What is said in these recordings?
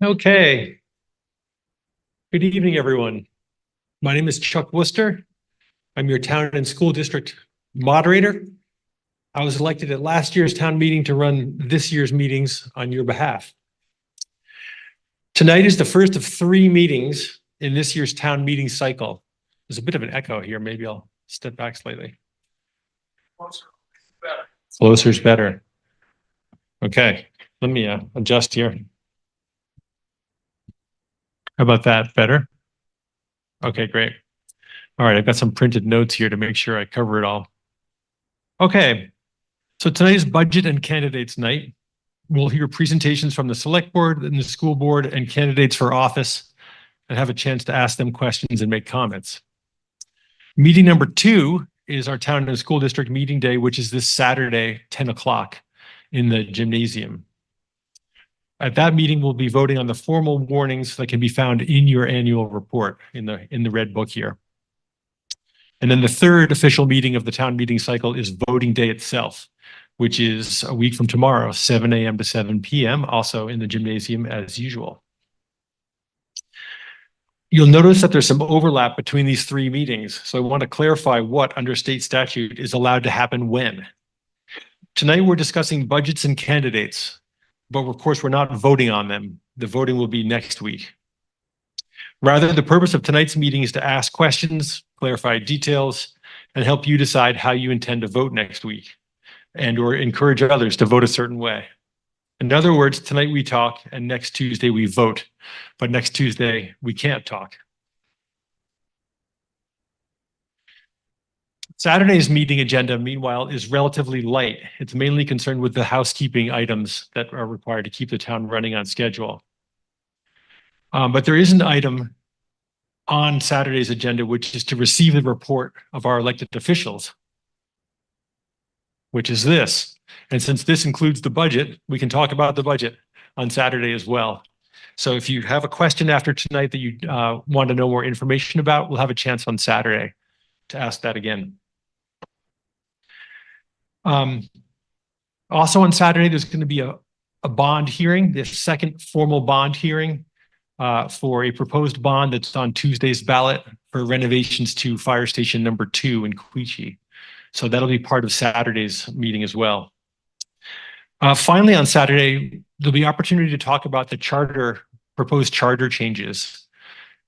Okay. Good evening, everyone. My name is Chuck Worcester. I'm your town and school district moderator. I was elected at last year's town meeting to run this year's meetings on your behalf. Tonight is the first of 3 meetings in this year's town meeting cycle. There's a bit of an echo here. Maybe I'll step back slightly. Closer is better. Okay, let me adjust here. How about that? Better? Okay, great. All right, I've got some printed notes here to make sure I cover it all. Okay, so tonight is budget and candidates night. We'll hear presentations from the select board and the school board and candidates for office and have a chance to ask them questions and make comments. Meeting number 2 is our town and school district meeting day, which is this Saturday, 10 o'clock in the gymnasium. At that meeting, we'll be voting on the formal warnings that can be found in your annual report in the red book here. And then the third official meeting of the town meeting cycle is voting day itself, which is a week from tomorrow, 7 a.m. to 7 p.m., also in the gymnasium as usual. You'll notice that there's some overlap between these 3 meetings, so I want to clarify what under state statute is allowed to happen when. Tonight, we're discussing budgets and candidates, but of course, we're not voting on them. The voting will be next week. Rather, the purpose of tonight's meeting is to ask questions, clarify details, and help you decide how you intend to vote next week, and or encourage others to vote a certain way. In other words, tonight we talk and next Tuesday we vote, but next Tuesday we can't talk. Saturday's meeting agenda, meanwhile, is relatively light. It's mainly concerned with the housekeeping items that are required to keep the town running on schedule. But there is an item on Saturday's agenda, which is to receive the report of our elected officials, which is this. And since this includes the budget, we can talk about the budget on Saturday as well. So if you have a question after tonight that you want to know more information about, we'll have a chance on Saturday to ask that again. Also on Saturday, there's going to be a bond hearing, the second formal bond hearing for a proposed bond that's on Tuesday's ballot for renovations to Fire Station number 2 in Quechee. So that'll be part of Saturday's meeting as well. Finally, on Saturday, there'll be opportunity to talk about the proposed charter changes.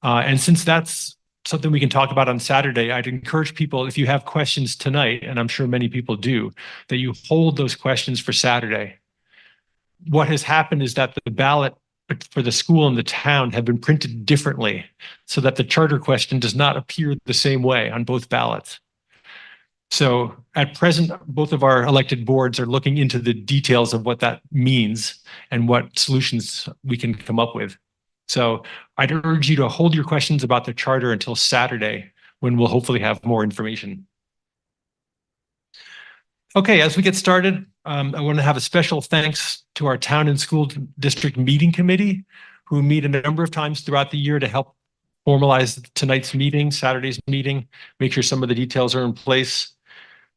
And since that's something we can talk about on Saturday, I'd encourage people, if you have questions tonight, and I'm sure many people do, that you hold those questions for Saturday. What has happened is that the ballot for the school and the town have been printed differently so that the charter question does not appear the same way on both ballots. So at present, both of our elected boards are looking into the details of what that means and what solutions we can come up with. So I'd urge you to hold your questions about the charter until Saturday, when we'll hopefully have more information. Okay, as we get started, I want to have a special thanks to our town and school district meeting committee, who meet a number of times throughout the year to help formalize tonight's meeting, Saturday's meeting, make sure some of the details are in place.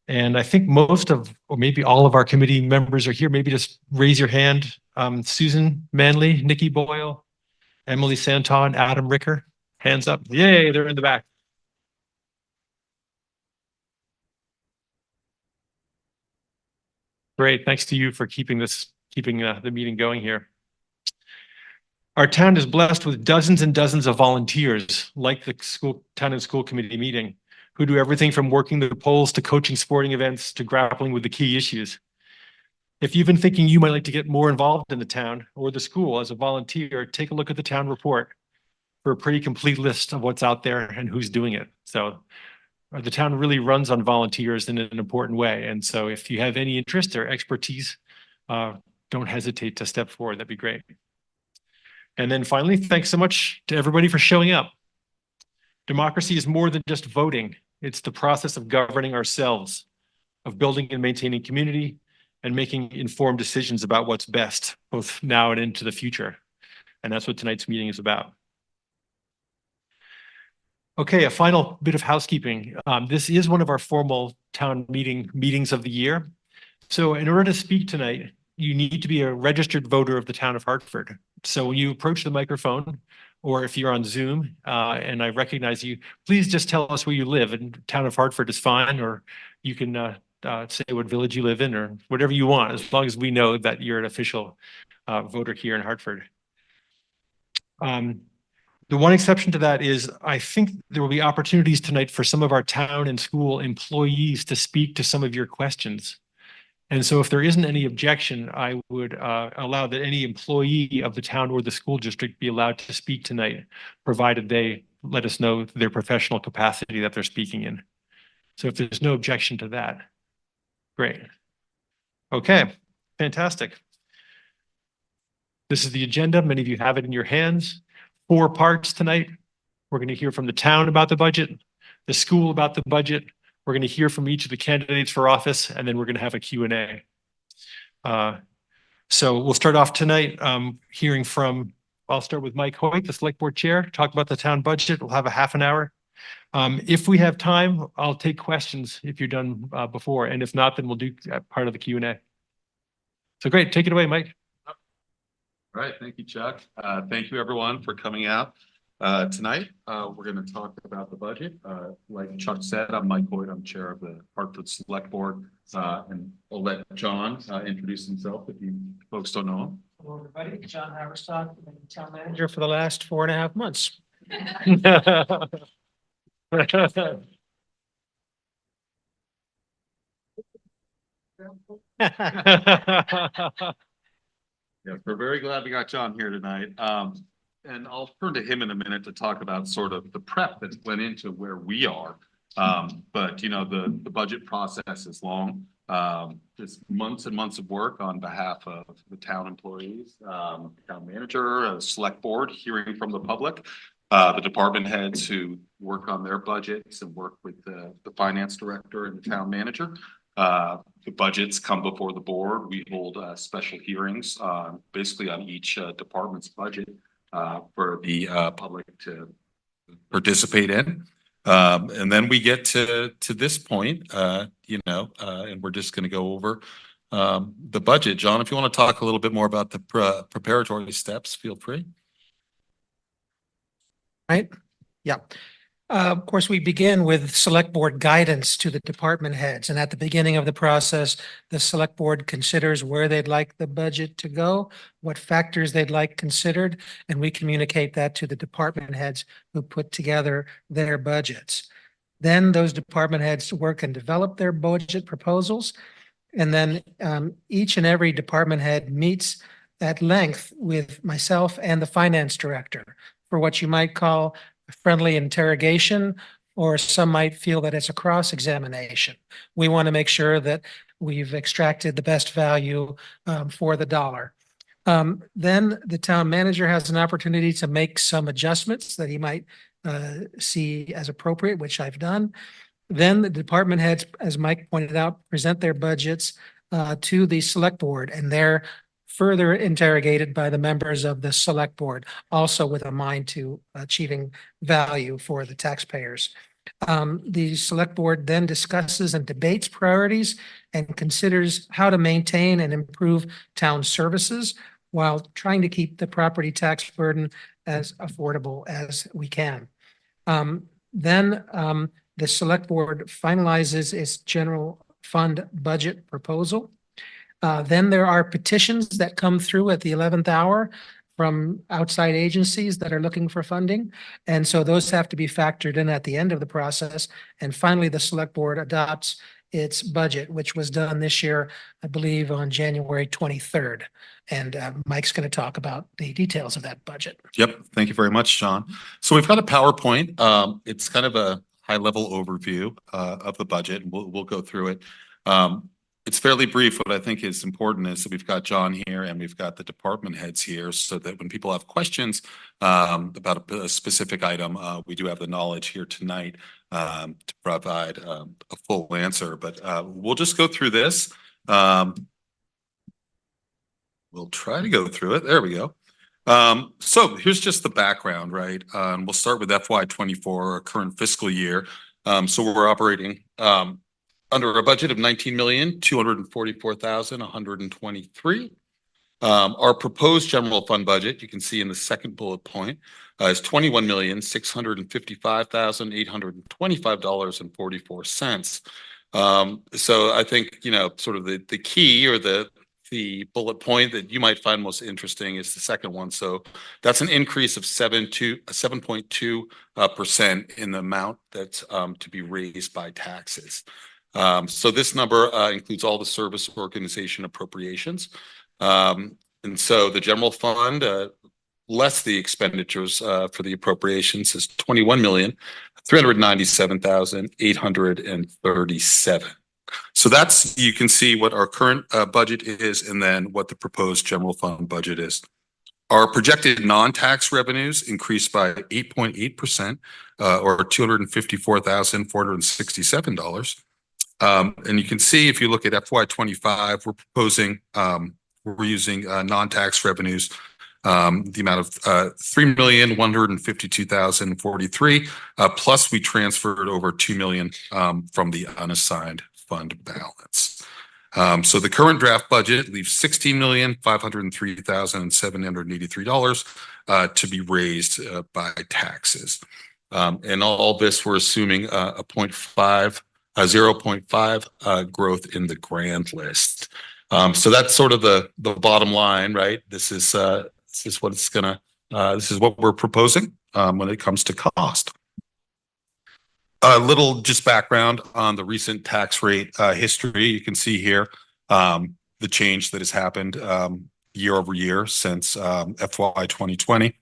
And I think most of, or maybe all of our committee members are here. Maybe just raise your hand. Susan Manley, Nikki Boyle, Emily Santon, Adam Ricker, hands up. Yay, they're in the back. Great, thanks to you for keeping the meeting going here. Our town is blessed with dozens and dozens of volunteers, like the town and school committee meeting, who do everything from working the polls to coaching sporting events to grappling with the key issues. If you've been thinking you might like to get more involved in the town or the school as a volunteer, take a look at the town report for a pretty complete list of what's out there and who's doing it. So the town really runs on volunteers in an important way. And so if you have any interest or expertise, don't hesitate to step forward. That'd be great. And then finally, thanks so much to everybody for showing up. Democracy is more than just voting. It's the process of governing ourselves, of building and maintaining community, and making informed decisions about what's best, both now and into the future. And that's what tonight's meeting is about. Okay, a final bit of housekeeping. This is one of our formal town meetings of the year. So in order to speak tonight, you need to be a registered voter of the town of Hartford. So when you approach the microphone, or if you're on Zoom and I recognize you, please just tell us where you live. And town of Hartford is fine, or you can say what village you live in, or whatever you want, as long as we know that you're an official voter here in Hartford. The one exception to that is I think there will be opportunities tonight for some of our town and school employees to speak to some of your questions. And so if there isn't any objection, I would allow that any employee of the town or the school district be allowed to speak tonight, provided they let us know their professional capacity that they're speaking in. So if there's no objection to that, great. Okay, fantastic. This is the agenda. Many of you have it in your hands. 4 parts tonight. We're going to hear from the town about the budget, the school about the budget. We're going to hear from each of the candidates for office, and then we're going to have a Q&A. So we'll start off tonight hearing from, I'll start with Mike Hoyt, the select board chair, talk about the town budget. We'll have a half an hour. If we have time, I'll take questions if you're done before. And if not, then we'll do part of the Q&A. So great, take it away, Mike. All right, thank you, Chuck. Thank you, everyone, for coming out tonight. We're going to talk about the budget. Like Chuck said, I'm Mike Hoyt. I'm chair of the Hartford Select Board, and I'll let John introduce himself if you folks don't know him. Hello, everybody. John Haverstock, I'm the town manager for the last 4.5 months. Yeah, we're very glad we got John here tonight. And I'll turn to him in a minute to talk about sort of the prep that went into where we are. But you know, the budget process is long. Just months and months of work on behalf of the town employees, town manager, select board, hearing from the public, the department heads who work on their budgets and work with the finance director and the town manager. The budgets come before the board. We hold special hearings basically on each department's budget for the public to participate in. And then we get to this point, and we're just going to go over the budget. John, if you want to talk a little bit more about the preparatory steps, feel free. Right? Yeah. Of course, we begin with select board guidance to the department heads. And at the beginning of the process, the select board considers where they'd like the budget to go, what factors they'd like considered, and we communicate that to the department heads who put together their budgets. Then those department heads work and develop their budget proposals. And then each and every department head meets at length with myself and the finance director for what you might call friendly interrogation, or some might feel that it's a cross-examination. We want to make sure that we've extracted the best value for the dollar. Then the town manager has an opportunity to make some adjustments that he might see as appropriate, which I've done. Then the department heads, as Mike pointed out, present their budgets to the select board, and they're further interrogated by the members of the select board, also with a mind to achieving value for the taxpayers. The select board then discusses and debates priorities and considers how to maintain and improve town services while trying to keep the property tax burden as affordable as we can. Then the select board finalizes its general fund budget proposal. Then there are petitions that come through at the 11th hour from outside agencies that are looking for funding. And so those have to be factored in at the end of the process. And finally, the select board adopts its budget, which was done this year, I believe, on January 23rd. And Mike's going to talk about the details of that budget. Yep. Thank you very much, John. So we've got a PowerPoint. It's kind of a high-level overview of the budget. We'll go through it. It's fairly brief. What I think is important is that we've got John here and we've got the department heads here so that when people have questions about a specific item, we do have the knowledge here tonight to provide a full answer. But we'll just go through this. We'll try to go through it. There we go. So here's just the background, right? We'll start with FY24, our current fiscal year. So we're operating under a budget of $19,244,123. Our proposed general fund budget, you can see in the second bullet point, is $21,655,825.44. So I think, sort of the key or the bullet point that you might find most interesting is the second one. So that's an increase of 7.2% in the amount that's to be raised by taxes. So this number includes all the service organization appropriations. And so the general fund, less the expenditures for the appropriations, is $21,397,837. So that's, you can see what our current budget is and then what the proposed general fund budget is. Our projected non-tax revenues increased by 8.8%, or $254,467. And you can see if you look at FY25, we're proposing, we're using non-tax revenues, the amount of $3,152,043, plus we transferred over $2 million from the unassigned fund balance. So the current draft budget leaves $16,503,783 to be raised by taxes. And all this, we're assuming a 0.5 growth in the grand list. So that's sort of the bottom line, right? This is what it's gonna. This is what we're proposing when it comes to cost. A little just background on the recent tax rate history. You can see here the change that has happened year over year since FY 2020,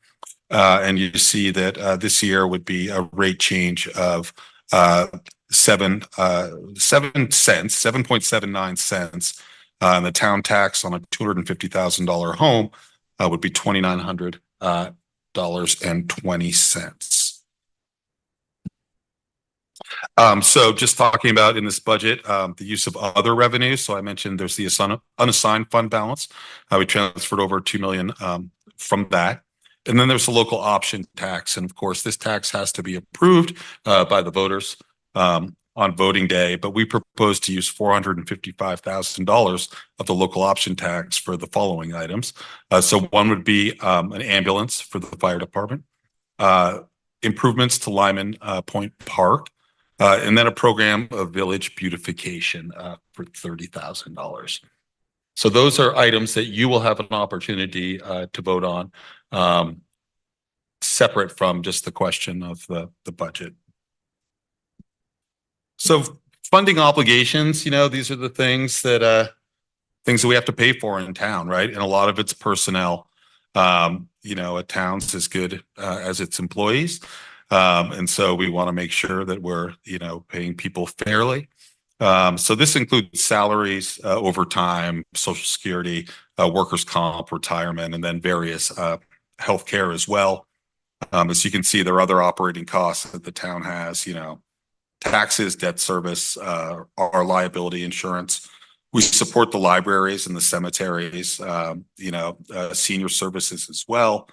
and you see that this year would be a rate change of 7.79 cents. And the town tax on a $250,000 home would be $2,900.20. So just talking about in this budget, the use of other revenues. So I mentioned there's the unassigned fund balance. We transferred over $2 million from that. And then there's the local option tax. And of course, this tax has to be approved by the voters on voting day, but we propose to use $455,000 of the local option tax for the following items. So one would be an ambulance for the fire department, improvements to Lyman Point Park, and then a program of village beautification for $30,000. So those are items that you will have an opportunity to vote on, separate from just the question of the budget. So funding obligations, these are the things that we have to pay for in town, right? And a lot of it's personnel. A town's as good as its employees. And so we want to make sure that we're, paying people fairly. So this includes salaries, overtime, Social Security, workers' comp, retirement, and then various healthcare as well. As you can see, there are other operating costs that the town has, taxes, debt service, our liability insurance. We support the libraries and the cemeteries, senior services as well.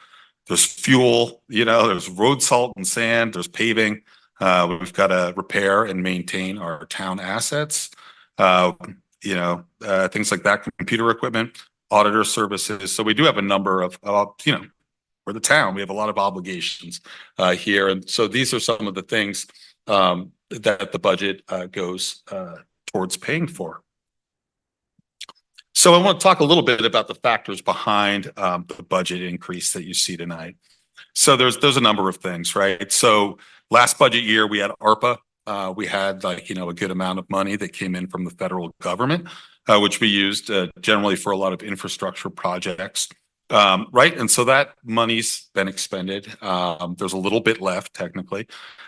There's fuel, there's road salt and sand, there's paving. We've got to repair and maintain our town assets, things like that, computer equipment, auditor services. So we do have a number of, we're the town, we have a lot of obligations here. And so these are some of the things that the budget goes towards paying for. So I want to talk a little bit about the factors behind the budget increase that you see tonight. So there's a number of things, right? So last budget year we had ARPA. We had a good amount of money that came in from the federal government, which we used generally for a lot of infrastructure projects, right? And so that money's been expended. There's a little bit left technically,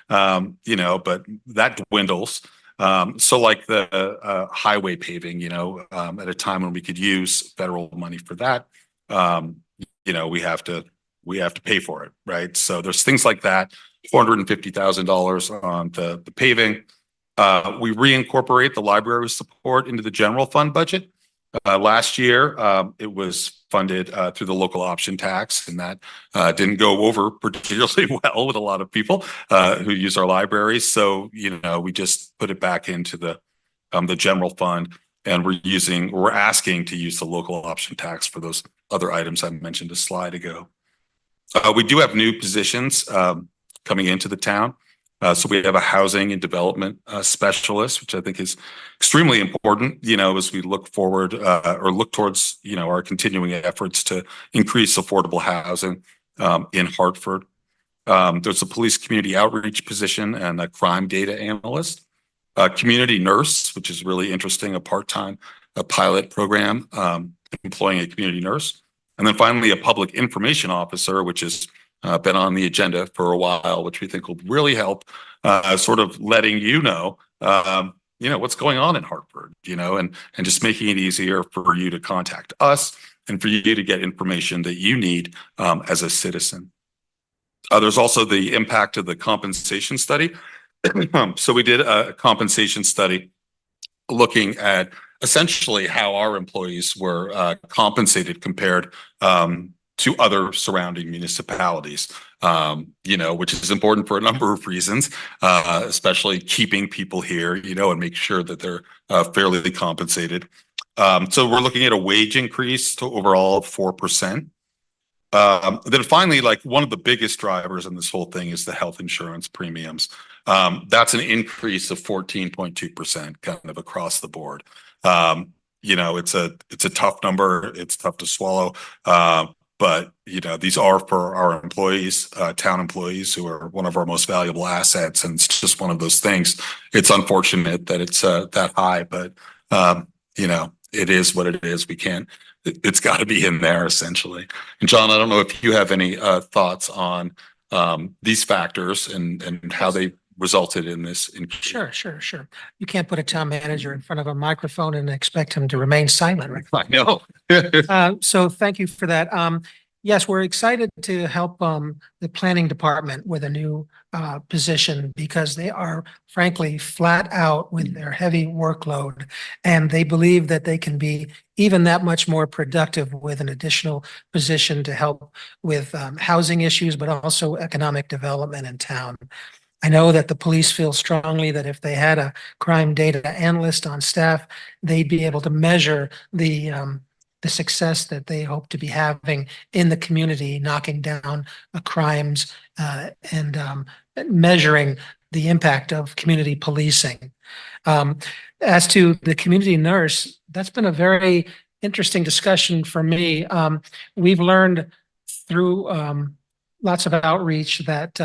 but that dwindles. So like the highway paving, at a time when we could use federal money for that, we have to pay for it, right? So there's things like that, $450,000 on the paving. We reincorporate the library support into the general fund budget. Last year, it was funded through the local option tax, and that didn't go over particularly well with a lot of people who use our libraries. So, we just put it back into the general fund. And we're asking to use the local option tax for those other items I mentioned a slide ago. We do have new positions coming into the town. So we have a housing and development specialist, which I think is extremely important, as we look forward or look towards, our continuing efforts to increase affordable housing in Hartford. There's a police community outreach position and a crime data analyst, a community nurse, which is really interesting, a pilot program employing a community nurse. And then finally, a public information officer, which has been on the agenda for a while, which we think will really help sort of letting what's going on in Hartford, and just making it easier for you to contact us and for you to get information that you need as a citizen. There's also the impact of the compensation study. So we did a compensation study looking at essentially how our employees were compensated compared to other surrounding municipalities, which is important for a number of reasons, especially keeping people here, and make sure that they're fairly compensated. So we're looking at a wage increase to overall 4%. Then finally, like one of the biggest drivers in this whole thing is the health insurance premiums. That's an increase of 14.2% kind of across the board. It's a tough number. It's tough to swallow. But these are for our employees, town employees, who are one of our most valuable assets. And it's just one of those things. It's unfortunate that it's that high, but it is what it is. It's got to be in there essentially. And John, I don't know if you have any thoughts on these factors and how they resulted in this. Sure. You can't put a town manager in front of a microphone and expect him to remain silent. I know. So thank you for that. Yes, we're excited to help the planning department with a new position because they are frankly flat out with their heavy workload, and they believe that they can be even that much more productive with an additional position to help with housing issues, but also economic development in town. I know that the police feel strongly that if they had a crime data analyst on staff, they'd be able to measure the success that they hope to be having in the community, knocking down crimes and measuring the impact of community policing. As to the community nurse, that's been a very interesting discussion for me. We've learned through lots of outreach that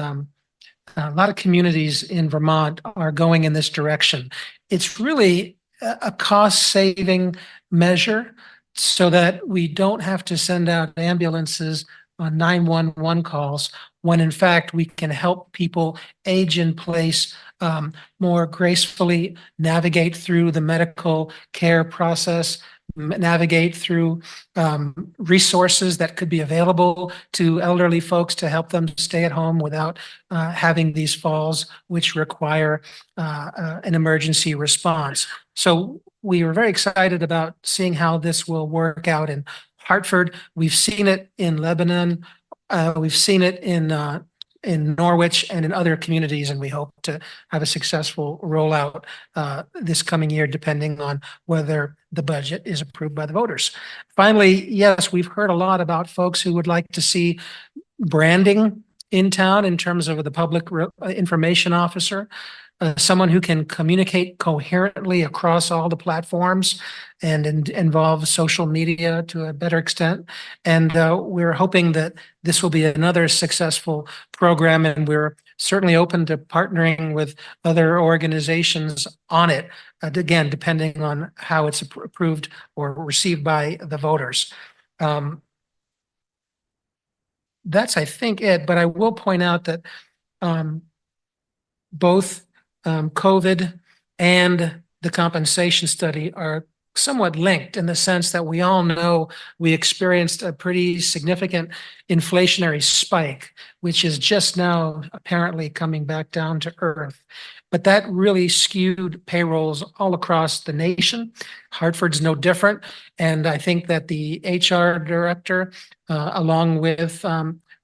a lot of communities in Vermont are going in this direction. It's really a cost-saving measure so that we don't have to send out ambulances on 911 calls when in fact we can help people age in place more gracefully, navigate through the medical care process, navigate through resources that could be available to elderly folks to help them stay at home without having these falls, which require an emergency response. So we were very excited about seeing how this will work out in Hartford. We've seen it in Lebanon. We've seen it in Norwich and in other communities, and we hope to have a successful rollout this coming year, depending on whether the budget is approved by the voters. Finally, yes, we've heard a lot about folks who would like to see branding in town in terms of the public information officer. Someone who can communicate coherently across all the platforms and involve social media to a better extent. And we're hoping that this will be another successful program, and we're certainly open to partnering with other organizations on it, again, depending on how it's approved or received by the voters. That's, I think, it, but I will point out that both COVID and the compensation study are somewhat linked in the sense that we all know we experienced a pretty significant inflationary spike, which is just now apparently coming back down to earth. But that really skewed payrolls all across the nation. Hartford's no different. And I think that the HR director, along with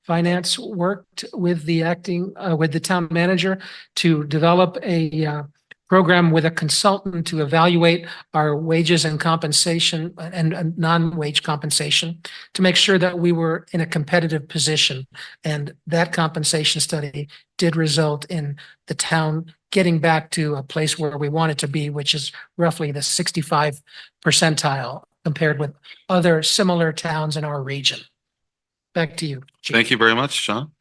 Finance, worked with the town manager to develop a program with a consultant to evaluate our wages and compensation and non-wage compensation to make sure that we were in a competitive position. And that compensation study did result in the town getting back to a place where we want it to be, which is roughly the 65 percentile compared with other similar towns in our region. Back to you, Chief. Thank you very much, Sean.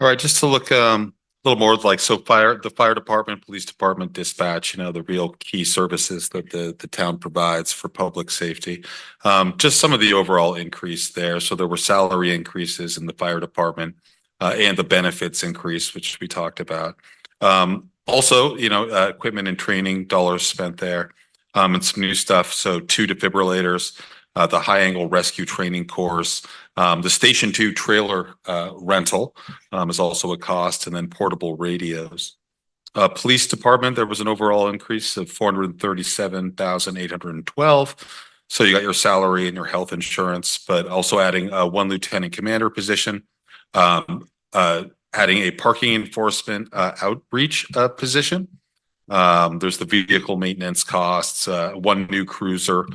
All right, just to look a little more like, so the fire department, police department, dispatch, the real key services that the town provides for public safety. Just some of the overall increase there. So there were salary increases in the fire department and the benefits increase, which we talked about. Also, equipment and training dollars spent there, and some new stuff. So 2 defibrillators, the high angle rescue training course, the Station 2 trailer rental is also a cost, and then portable radios. Police department, there was an overall increase of 437,812. So you got your salary and your health insurance, but also adding 1 lieutenant commander position, adding a parking enforcement outreach position. There's the vehicle maintenance costs, 1 new cruiser,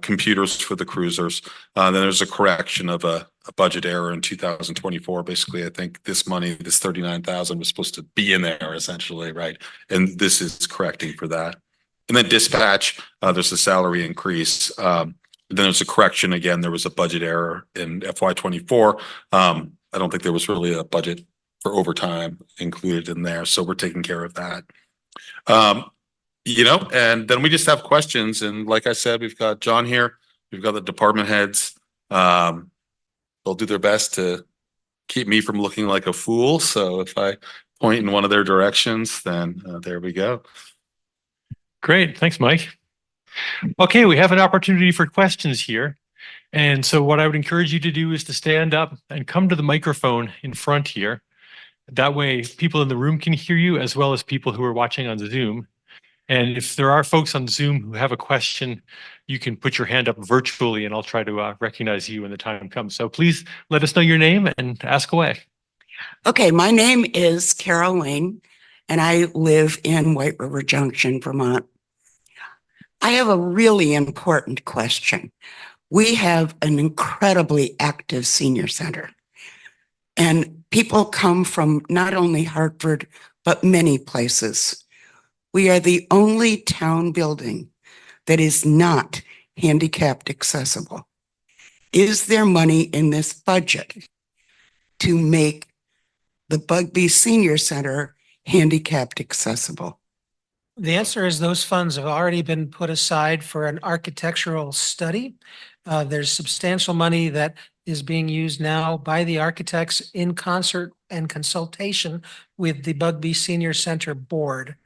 computers for the cruisers. Then there's a correction of a budget error in 2024. Basically, I think this money, this 39,000 was supposed to be in there essentially, right? And this is correcting for that. And then dispatch, there's a salary increase. Then there's a correction again. There was a budget error in FY24. I don't think there was really a budget for overtime included in there. So we're taking care of that. And then we just have questions. And like I said, we've got John here. We've got the department heads. They'll do their best to keep me from looking like a fool. So if I point in one of their directions, then there we go. Great. Thanks, Mike. Okay, we have an opportunity for questions here. And so what I would encourage you to do is to stand up and come to the microphone in front here. That way people in the room can hear you as well as people who are watching on Zoom. And if there are folks on Zoom who have a question, you can put your hand up virtually and I'll try to recognize you when the time comes. So please let us know your name and ask away. Okay, my name is Carol Lane and I live in White River Junction, Vermont. I have a really important question. We have an incredibly active senior center and people come from not only Hartford, but many places. We are the only town building that is not handicapped accessible. Is there money in this budget to make the Bugby Senior Center handicapped accessible? The answer is those funds have already been put aside for an architectural study. There's substantial money that is being used now by the architects in concert and consultation with the Bugby Senior Center Board.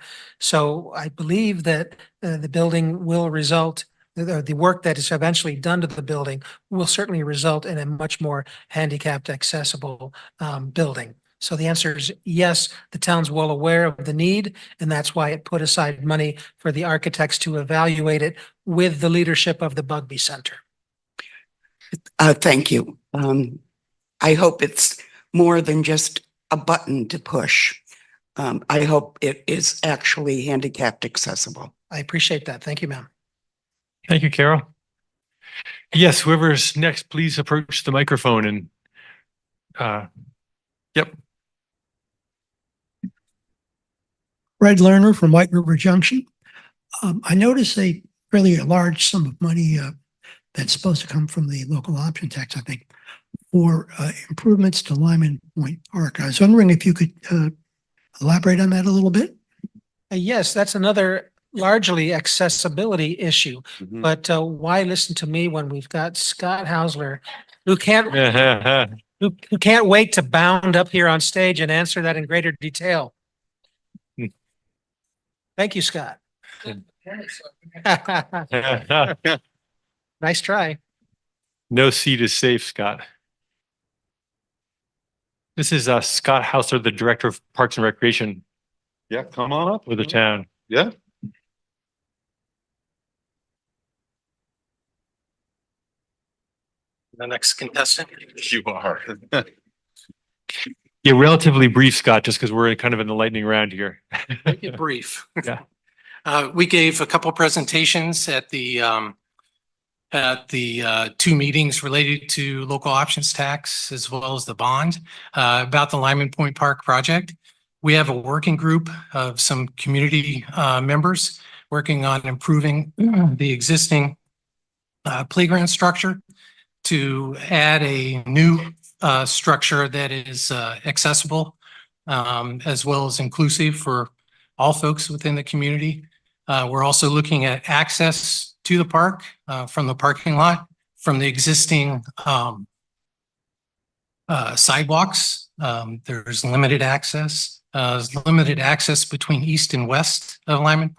So I believe that the building will result, the work that is eventually done to the building will certainly result in a much more handicapped accessible building. So the answer is yes, the town's well aware of the need, and that's why it put aside money for the architects to evaluate it with the leadership of the Bugby Center. Thank you. I hope it's more than just a button to push. I hope it is actually handicapped accessible. I appreciate that. Thank you, ma'am. Thank you, Carol. Yes, whoever's next, please approach the microphone and yep. Red Lerner from White River Junction. I noticed a fairly large sum of money that's supposed to come from the local option tax, I think, for improvements to Lyman Point Park. I was wondering if you could elaborate on that a little bit. Yes, that's another largely accessibility issue. Mhm. But why listen to me when we've got Scott Hausler, who can't wait to bound up here on stage and answer that in greater detail. Thank you, Scott. Nice try. No seat is safe, Scott. This is Scott Hausler, the Director of Parks and Recreation Yeah, come on up. for the town. Yeah. The next contestant. You are. Yeah, relatively brief, Scott, just because we're kind of in the lightning round here. Make it brief. Yeah. We gave a couple presentations at the two meetings related to local options tax as well as the bond about the Lyman Point Park project. We have a working group of some community members working on improving the existing playground structure to add a new structure that is accessible as well as inclusive for all folks within the community. We're also looking at access to the park from the parking lot, from the existing sidewalks. There's limited access. Limited access between east and west of Lyman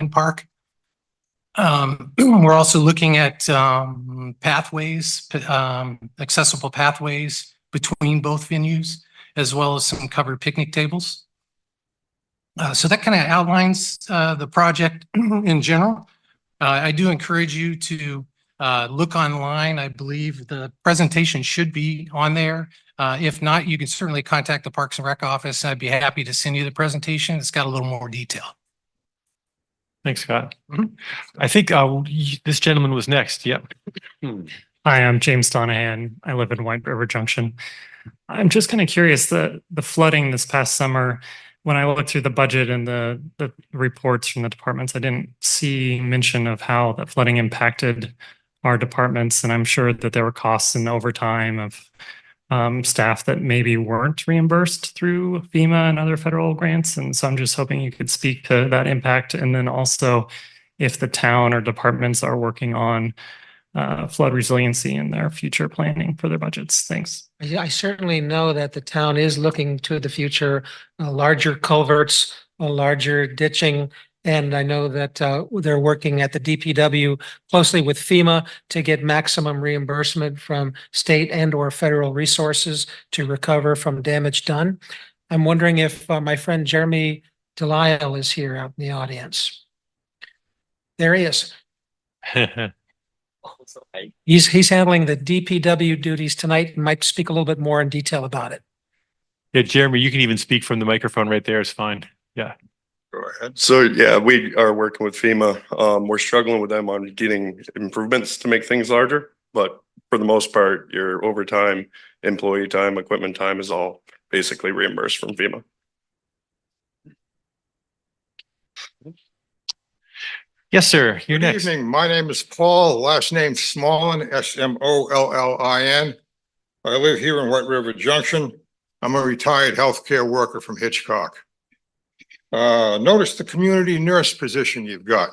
Park. We're also looking at pathways, accessible pathways between both venues, as well as some covered picnic tables. So that kind of outlines the project in general. I do encourage you to look online. I believe the presentation should be on there. If not, you can certainly contact the Parks and Rec office. I'd be happy to send you the presentation. It's got a little more detail. Thanks, Scott. I think this gentleman was next. Yep. Hi, I'm James Donahan. I live in White River Junction. I'm just kind of curious, the flooding this past summer, when I looked through the budget and the reports from the departments, I didn't see mention of how that flooding impacted our departments. And I'm sure that there were costs and overtime of staff that maybe weren't reimbursed through FEMA and other federal grants. And so I'm just hoping you could speak to that impact. And then also if the town or departments are working on flood resiliency in their future planning for their budgets. Thanks. I certainly know that the town is looking to the future, larger culverts, larger ditching. And I know that they're working at the DPW closely with FEMA to get maximum reimbursement from state and or federal resources to recover from damage done. I'm wondering if my friend Jeremy Delisle is here out in the audience. There he is. He's handling the DPW duties tonight and might speak a little bit more in detail about it. Yeah, Jeremy, you can even speak from the microphone right there. It's fine. Yeah. Go ahead. So yeah, we are working with FEMA. We're struggling with them on getting improvements to make things larger, but for the most part, your overtime, employee time, equipment time is all basically reimbursed from FEMA. Yes, sir. You're Good next. evening. My name is Paul, last name Smolin, Smollin. I live here in White River Junction. I'm a retired healthcare worker from Hitchcock. Notice the community nurse position you've got.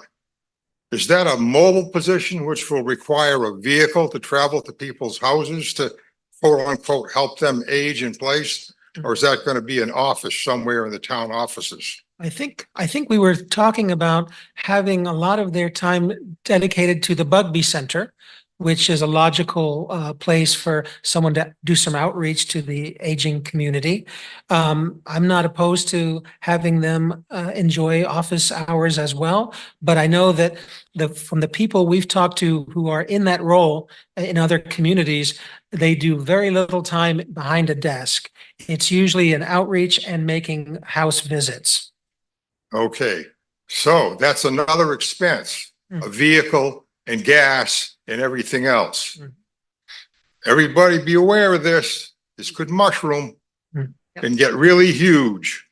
Is that a mobile position which will require a vehicle to travel to people's houses to quote unquote help them age in place? Or is that going to be an office somewhere in the town offices? I think we were talking about having a lot of their time dedicated to the Bugby Center, which is a logical place for someone to do some outreach to the aging community. I'm not opposed to having them enjoy office hours as well, but I know that from the people we've talked to who are in that role in other communities, they do very little time behind a desk. It's usually an outreach and making house visits. Okay, so that's another expense, a vehicle and gas and everything else. Everybody be aware of this. This could mushroom and get really huge.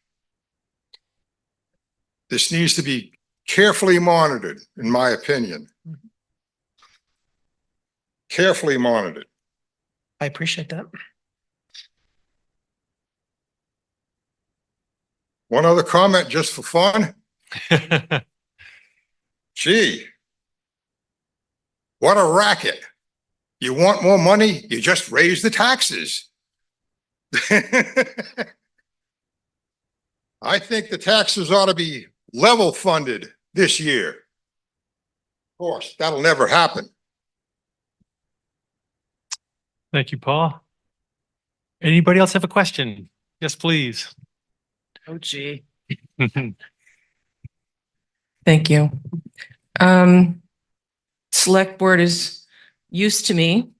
This needs to be carefully monitored, in my opinion. Carefully monitored. I appreciate that. One other comment just for fun. Gee, what a racket. You want more money? You just raise the taxes. I think the taxes ought to be level funded this year. Of course, that'll never happen. Thank you, Paul. Anybody else have a question? Yes, please. Oh, gee. Thank you. Select board is used to me.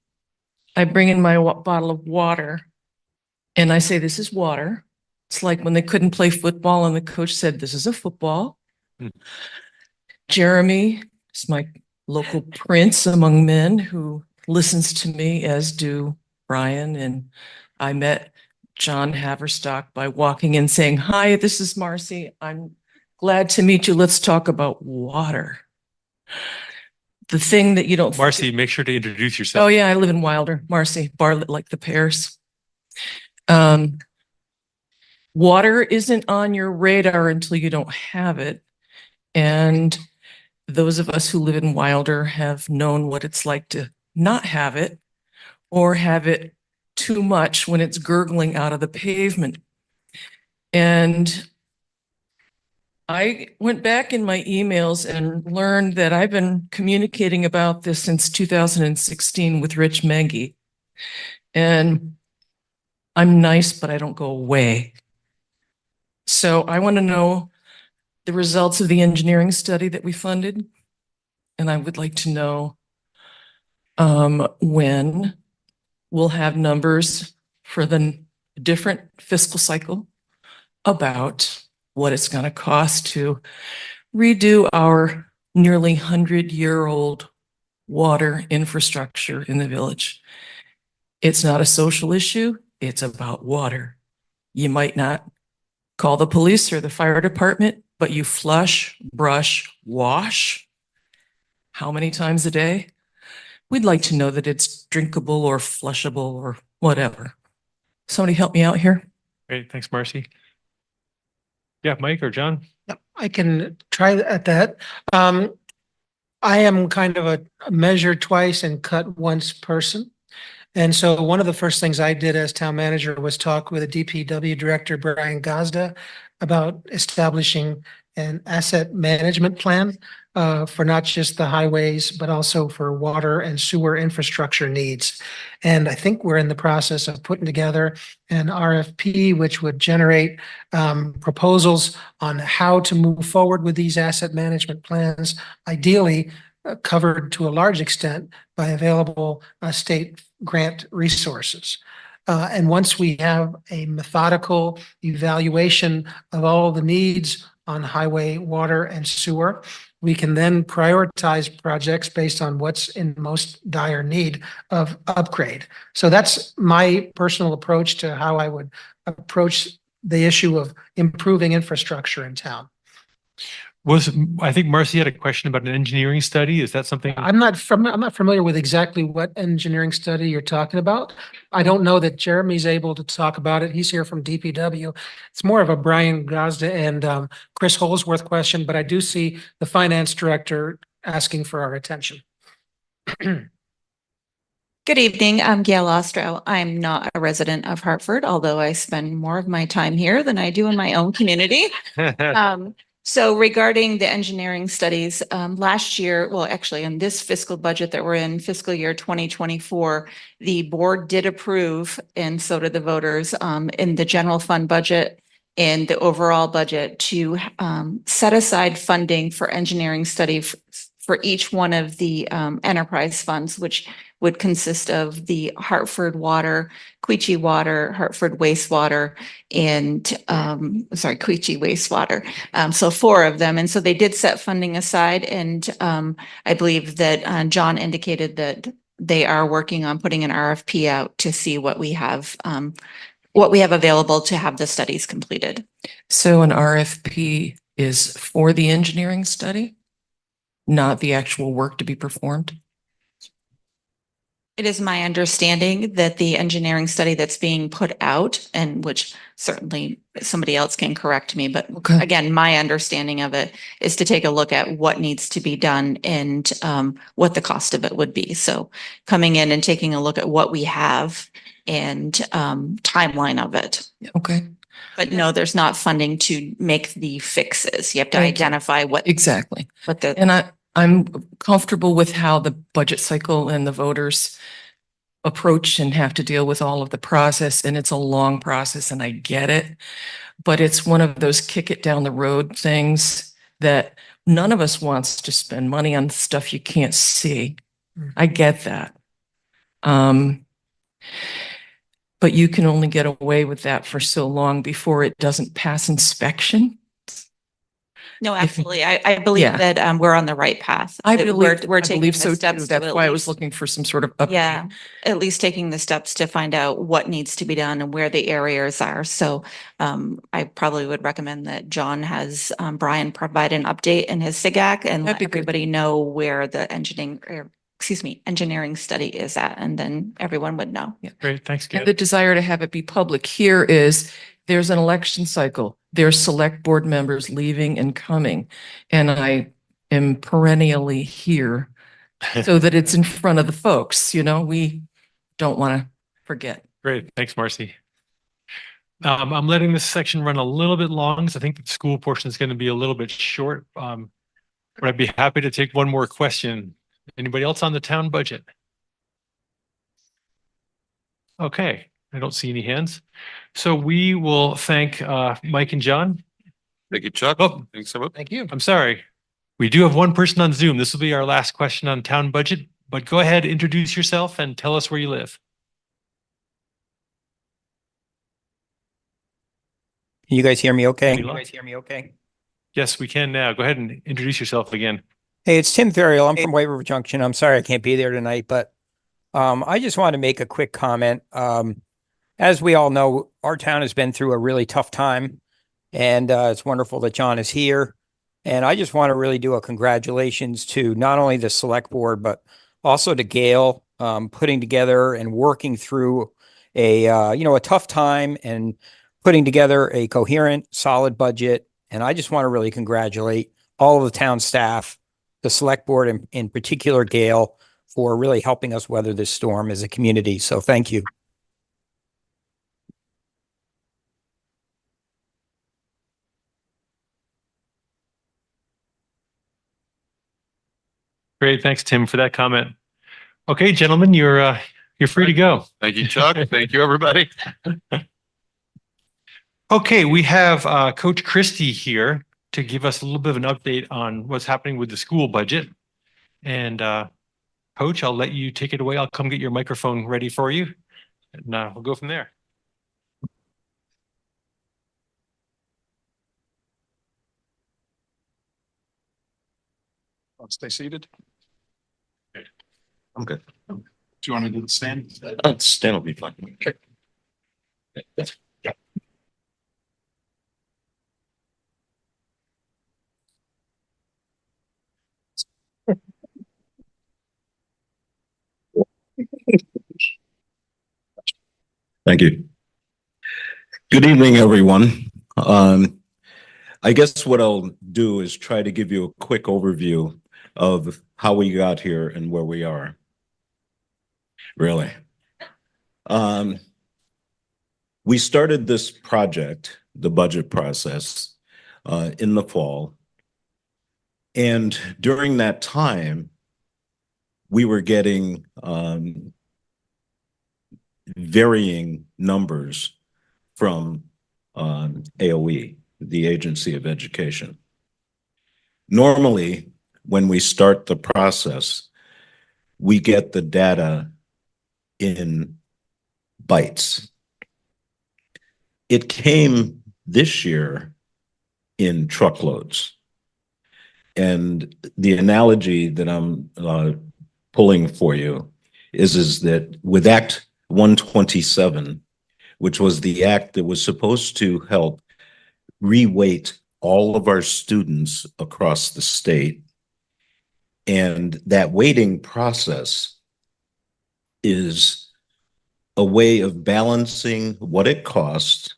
I bring in my bottle of water And I say, this is water. It's like when they couldn't play football and the coach said, this is a football. Hmm. Jeremy is my local prince among men who listens to me, as do Brian. And I met John Haverstock by walking in saying, hi, this is Marcy. I'm glad to meet you. Let's talk about water. The thing that you don't think- Marcy, make sure to introduce yourself. Oh yeah, I live in Wilder, Marcy, Bartlett like the pears. Water isn't on your radar until you don't have it. And those of us who live in Wilder have known what it's like to not have it or have it too much when it's gurgling out of the pavement. And I went back in my emails and learned that I've been communicating about this since 2016 with Rich Mengy. And I'm nice, but I don't go away. So I want to know the results of the engineering study that we funded. And I would like to know when we'll have numbers for the different fiscal cycle about what it's going to cost to redo our nearly 100-year-old water infrastructure in the village. It's not a social issue. It's about water. You might not call the police or the fire department, but you flush, brush, wash. How many times a day? We'd like to know that it's drinkable or flushable or whatever. Somebody help me out here. Great, thanks, Marcy. Yeah, Mike or John? Yep, I can try at that. I am kind of a measure twice and cut once person. And so one of the first things I did as town manager was talk with the DPW director, Brian Gazda, about establishing an asset management plan for not just the highways, but also for water and sewer infrastructure needs. And I think we're in the process of putting together an RFP, which would generate proposals on how to move forward with these asset management plans, ideally covered to a large extent by available state grant resources. And once we have a methodical evaluation of all the needs on highway, water, and sewer, we can then prioritize projects based on what's in most dire need of upgrade. So that's my personal approach to how I would approach the issue of improving infrastructure in town. I think Marcy had a question about an engineering study. Is that something? I'm not familiar with exactly what engineering study you're talking about. I don't know that Jeremy's able to talk about it. He's here from DPW. It's more of a Brian Gazda and Chris Holsworth question, but I do see the finance director asking for our attention. Good evening. I'm Gail Ostro. I'm not a resident of Hartford, although I spend more of my time here than I do in my own community. So regarding the engineering studies, last year, well, actually in this fiscal budget that we're in, fiscal year 2024, the board did approve, and so did the voters, in the general fund budget and the overall budget to set aside funding for engineering study for each one of the enterprise funds, which would consist of the Hartford Water, Quechee Water, Hartford Wastewater, and Quechee Wastewater. So 4 of them. And so they did set funding aside. And I believe that John indicated that they are working on putting an RFP out to see what we have available to have the studies completed. So an RFP is for the engineering study, not the actual work to be performed? It is my understanding that the engineering study that's being put out, and which certainly somebody else can correct me, but Okay. again, my understanding of it is to take a look at what needs to be done and what the cost of it would be. So coming in and taking a look at what we have and timeline of it. Okay, But no, there's not funding to make the fixes. You have to Thank you. identify what exactly. the And I'm comfortable with how the budget cycle and the voters approach and have to deal with all of the process. And it's a long process and I get it. But it's one of those kick it down the road things that none of us wants to spend money on stuff you can't see. I get that. but you can only get away with that for so long before it doesn't pass inspection. No, absolutely. I believe Yeah. that we're on the right path. I That believe, we're I taking believe the so too. steps to That's at why I was least- looking for some sort of update. Yeah, at least taking the steps to find out what needs to be done and where the areas are. So I probably would recommend that John has Brian provide an update in his SIGAC and That'd let be good. everybody know where the engineering study is at, and then everyone would know. Yeah. Great, thanks, And Gail. the desire to have it be public here is there's an election cycle. There's select board members leaving and coming. And I am perennially here so that it's in front of the folks, you know, we don't want to forget. Great, thanks, Marcy. I'm letting this section run a little bit long because I think the school portion is going to be a little bit short. But I'd be happy to take one more question. Anybody else on the town budget? Okay, I don't see any hands. So we will thank Mike and John. Thank you, Chuck. Oh. Thanks so much. Thank you. I'm sorry. We do have one person on Zoom. This will be our last question on town budget, but go ahead, introduce yourself and tell us where you live. Can you guys hear me okay? Any You luck? guys hear me okay? Yes, we can now. Go ahead and introduce yourself again. Hey, it's Tim Therial. I'm from White River Junction. I'm sorry I can't be there tonight, but I just want to make a quick comment. As we all know, our town has been through a really tough time, and it's wonderful that John is here. And I just want to really do a congratulations to not only the select board, but also to Gail, putting together and working through a tough time and putting together a coherent, solid budget. And I just want to really congratulate all of the town staff, the select board, in particular, Gail, for really helping us weather this storm as a community. So thank you. Great, thanks, Tim, for that comment. Okay, gentlemen, you're free to go. Thank you, Chuck. Thank you, everybody. Okay, we have Coach Christie here to give us a little bit of an update on what's happening with the school budget. And Coach, I'll let you take it away. I'll come get your microphone ready for you, and we'll go from there. Stay seated. I'm good. Do you want to do the stand? Stand will be fine. Okay. Thank you. Good evening, everyone. I guess what I'll do is try to give you a quick overview of how we got here and where we are. Really. We started this project, the budget process, in the fall. And during that time, we were getting varying numbers from AOE, the Agency of Education. Normally, when we start the process, we get the data in bytes. It came this year in truckloads. And the analogy that I'm pulling for you is that with Act 127, which was the act that was supposed to help reweight all of our students across the state, and that weighting process is a way of balancing what it costs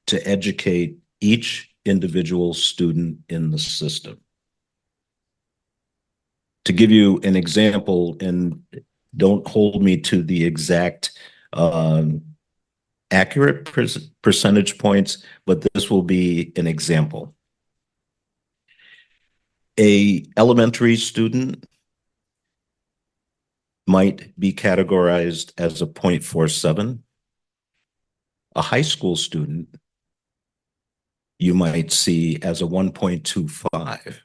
to educate each individual student in the system. To give you an example, and don't hold me to the exact accurate percentage points, but this will be an example. A elementary student might be categorized as a 0.47. A high school student you might see as a 1.25.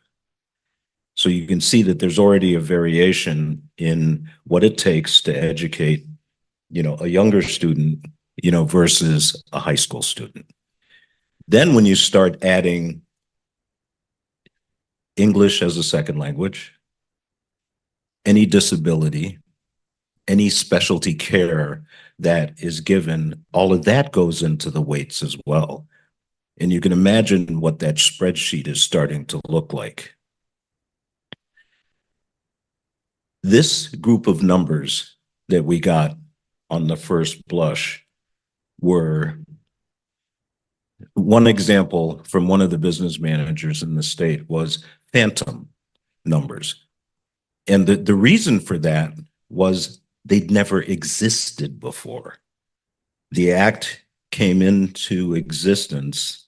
So you can see that there's already a variation in what it takes to educate, a younger student, versus a high school student. Then when you start adding English as a second language, any disability, any specialty care that is given, all of that goes into the weights as well. And you can imagine what that spreadsheet is starting to look like. This group of numbers that we got on the first blush were one example from one of the business managers in the state was phantom numbers. And the reason for that was they'd never existed before. The act came into existence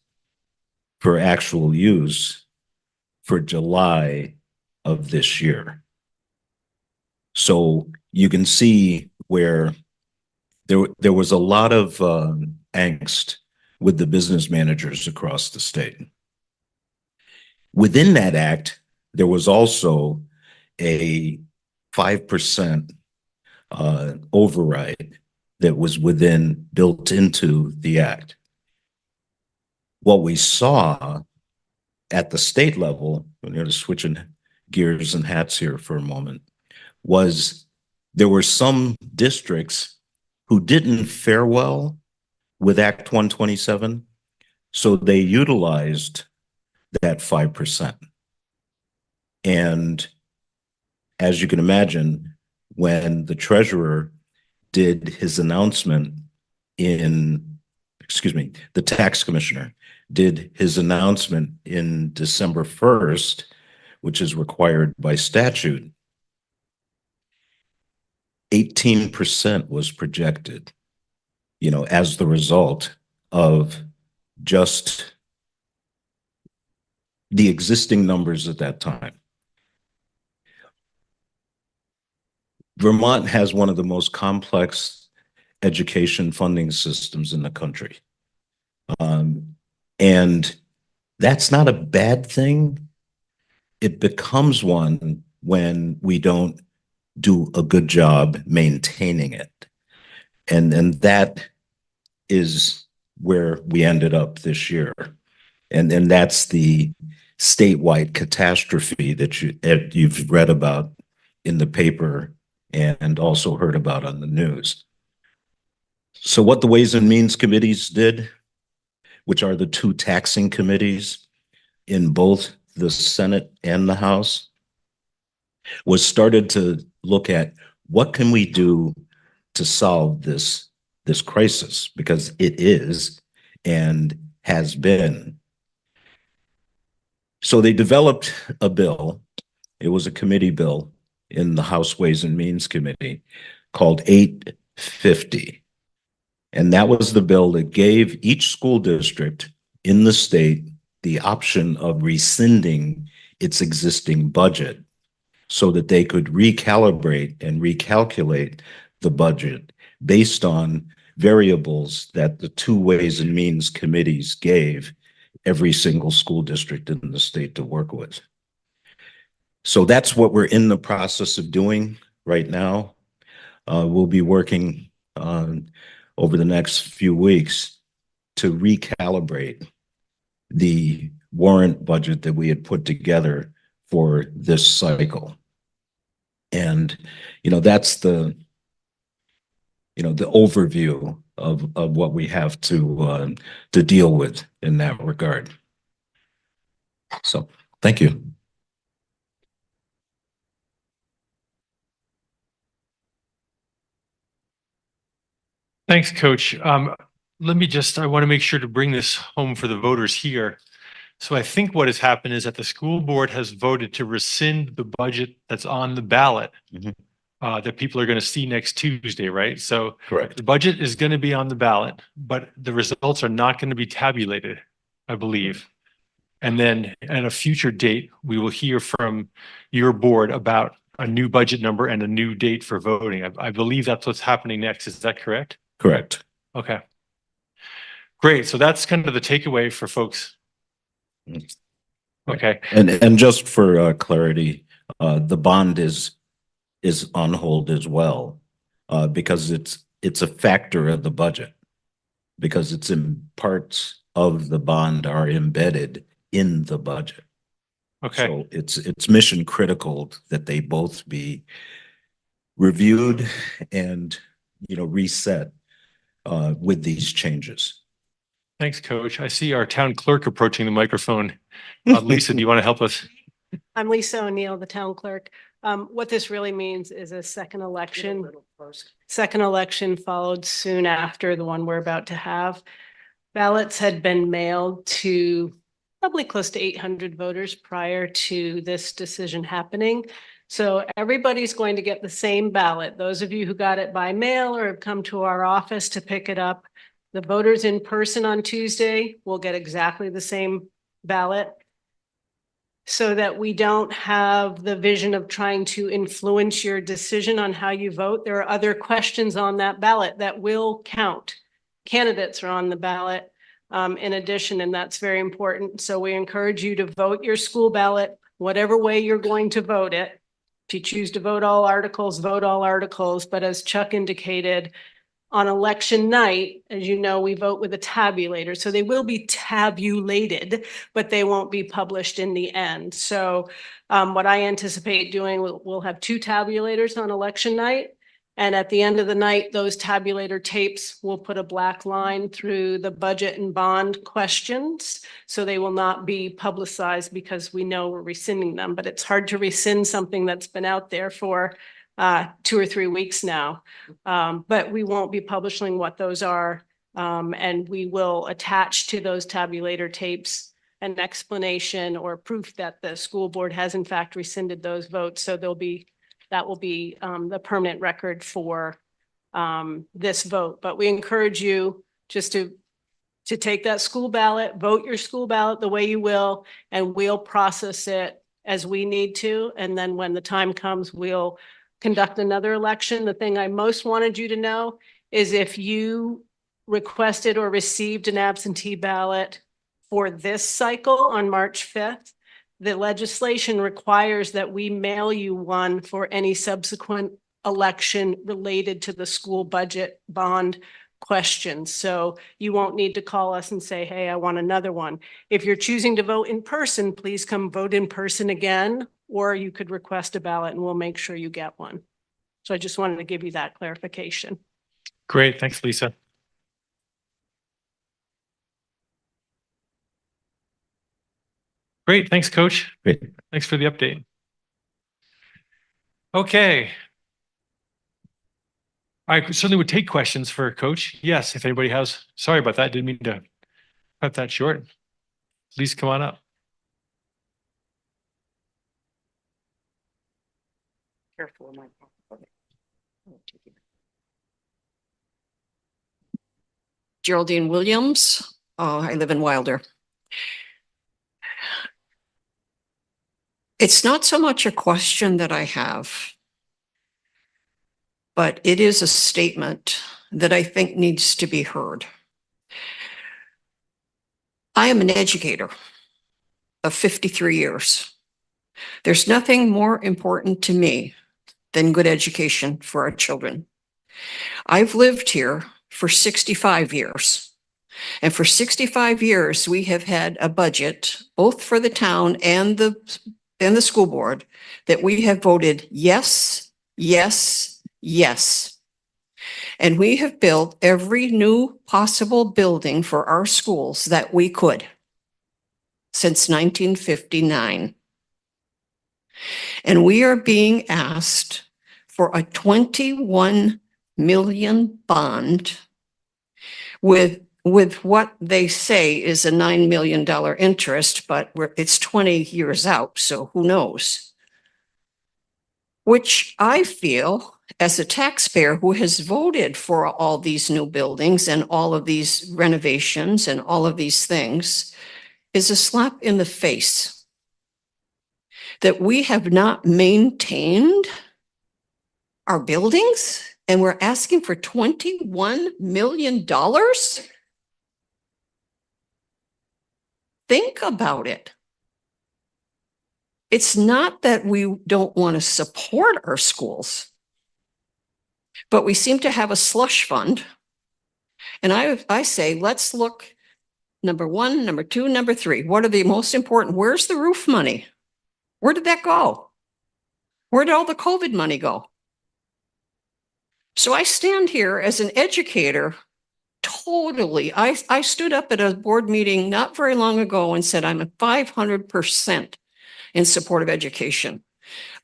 for actual use for July of this year. So you can see where there was a lot of angst with the business managers across the state. Within that act, there was also a 5% override that was built into the act. What we saw at the state level, switching gears and hats here for a moment, was there were some districts who didn't fare well with Act 127, so they utilized that 5%. And as you can imagine, when the treasurer did his announcement the tax commissioner did his announcement in December 1st, which is required by statute, 18% was projected, as the result of just the existing numbers at that time. Vermont has one of the most complex education funding systems in the country. And that's not a bad thing. It becomes one when we don't do a good job maintaining it. And that is where we ended up this year. And that's the statewide catastrophe that you've read about in the paper and also heard about on the news. So what the Ways and Means Committees did, which are the two taxing committees in both the Senate and the House, was started to look at what can we do to solve this crisis, because it is and has been. So they developed a bill. It was a committee bill in the House Ways and Means Committee called 850. And that was the bill that gave each school district in the state the option of rescinding its existing budget so that they could recalibrate and recalculate the budget based on variables that the two Ways and Means committees gave every single school district in the state to work with. So that's what we're in the process of doing right now. We'll be working over the next few weeks to recalibrate the warrant budget that we had put together for this cycle. And, that's the overview of what we have to deal with in that regard. So, thank you. Thanks, Coach. I want to make sure to bring this home for the voters here. So I think what has happened is that the school board has voted to rescind the budget that's on the ballot that people are going to see next Tuesday, right? So Correct. The budget is going to be on the ballot, but the results are not going to be tabulated, I believe. And then at a future date, we will hear from your board about a new budget number and a new date for voting. I believe that's what's happening next. Is that correct? Correct. Okay. Great. So that's kind of the takeaway for folks. Okay. And just for clarity, the bond is on hold as well, because it's a factor of the budget. because it's in parts of the bond are embedded in the budget. Okay, So it's mission critical that they both be reviewed and, reset with these changes. thanks, Coach. I see our town clerk approaching the microphone. Lisa, do you want to help us? I'm Lisa O'Neill, the town clerk. What this really means is a second election. Second election followed soon after the one we're about to have. Ballots had been mailed to probably close to 800 voters prior to this decision happening. So everybody's going to get the same ballot. Those of you who got it by mail or have come to our office to pick it up, the voters in person on Tuesday will get exactly the same ballot, so that we don't have the vision of trying to influence your decision on how you vote. There are other questions on that ballot that will count. Candidates are on the ballot in addition, and that's very important. So we encourage you to vote your school ballot, whatever way you're going to vote it. If you choose to vote all articles, vote all articles. But as Chuck indicated, on election night, as you know, we vote with a tabulator. So they will be tabulated, but they won't be published in the end. So what I anticipate doing, we'll have 2 tabulators on election night. And at the end of the night, those tabulator tapes will put a black line through the budget and bond questions. So they will not be publicized because we know we're rescinding them. But it's hard to rescind something that's been out there for 2 or 3 weeks now. But we won't be publishing what those are. And we will attach to those tabulator tapes an explanation or proof that the school board has in fact rescinded those votes. So that will be the permanent record for this vote. But we encourage you just to take that school ballot, vote your school ballot the way you will, and we'll process it as we need to. And then when the time comes, we'll conduct another election. The thing I most wanted you to know is if you requested or received an absentee ballot for this cycle on March 5th, the legislation requires that we mail you one for any subsequent election related to the school budget bond questions. So you won't need to call us and say, hey, I want another one. If you're choosing to vote in person, please come vote in person again, or you could request a ballot and we'll make sure you get one. So I just wanted to give you that clarification. Great, thanks, Lisa. Great, thanks, Coach. Great. Thanks for the update. Okay. I certainly would take questions for Coach. Yes, if anybody has. Sorry about that. Didn't mean to cut that short. Please come on up. Careful of my. Geraldine Williams. I live in Wilder. It's not so much a question that I have, but it is a statement that I think needs to be heard. I am an educator of 53 years. There's nothing more important to me than good education for our children. I've lived here for 65 years. And for 65 years, we have had a budget, both for the town and the school board, that we have voted yes, yes, yes. And we have built every new possible building for our schools that we could since 1959. And we are being asked for a 21 million bond with what they say is a $9 million interest, but it's 20 years out, so who knows? Which I feel, as a taxpayer who has voted for all these new buildings and all of these renovations and all of these things, is a slap in the face that we have not maintained our buildings and we're asking for $21 million? Think about it. It's not that we don't want to support our schools, but we seem to have a slush fund And I say, let's look number one, number two, number three. What are the most important? Where's the roof money? Where did that go? Where did all the COVID money go? So I stand here as an educator, totally. I stood up at a board meeting not very long ago and said, I'm at 500% in support of education,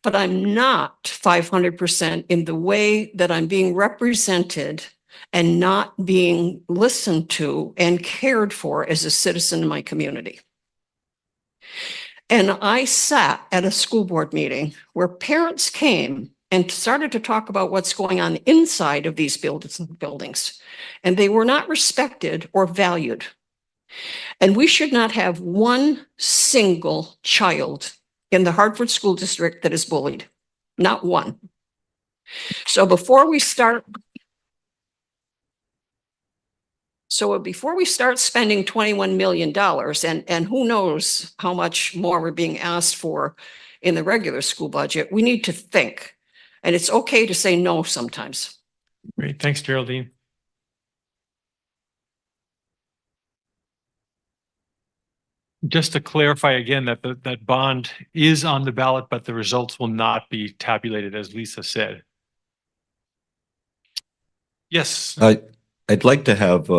but I'm not 500% in the way that I'm being represented and not being listened to and cared for as a citizen in my community. And I sat at a school board meeting where parents came and started to talk about what's going on inside of these buildings. And they were not respected or valued. And we should not have one single child in the Hartford School District that is bullied. Not one. So before we start spending $21 million, and who knows how much more we're being asked for in the regular school budget, we need to think. And it's okay to say no sometimes. Great. Thanks, Geraldine. Just to clarify again that that bond is on the ballot, but the results will not be tabulated, as Lisa said. Yes. I'd like to have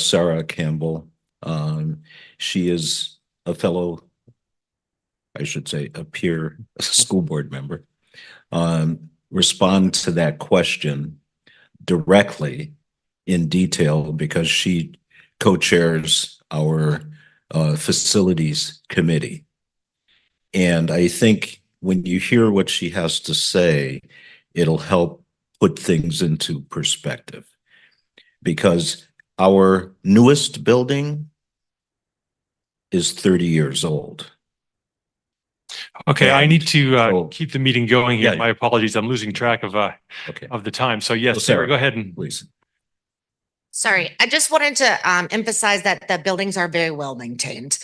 Sarah Campbell. She is a fellow, I should say, a peer school board member. Respond to that question directly in detail because she co-chairs our facilities committee. And I think when you hear what she has to say, it'll help put things into perspective. Because our newest building is 30 years old. Okay, I need to so- keep the meeting going here. Yeah. My apologies. I'm losing track of the time. So yes, Sarah, go ahead and please. Sorry, I just wanted to emphasize that the buildings are very well maintained.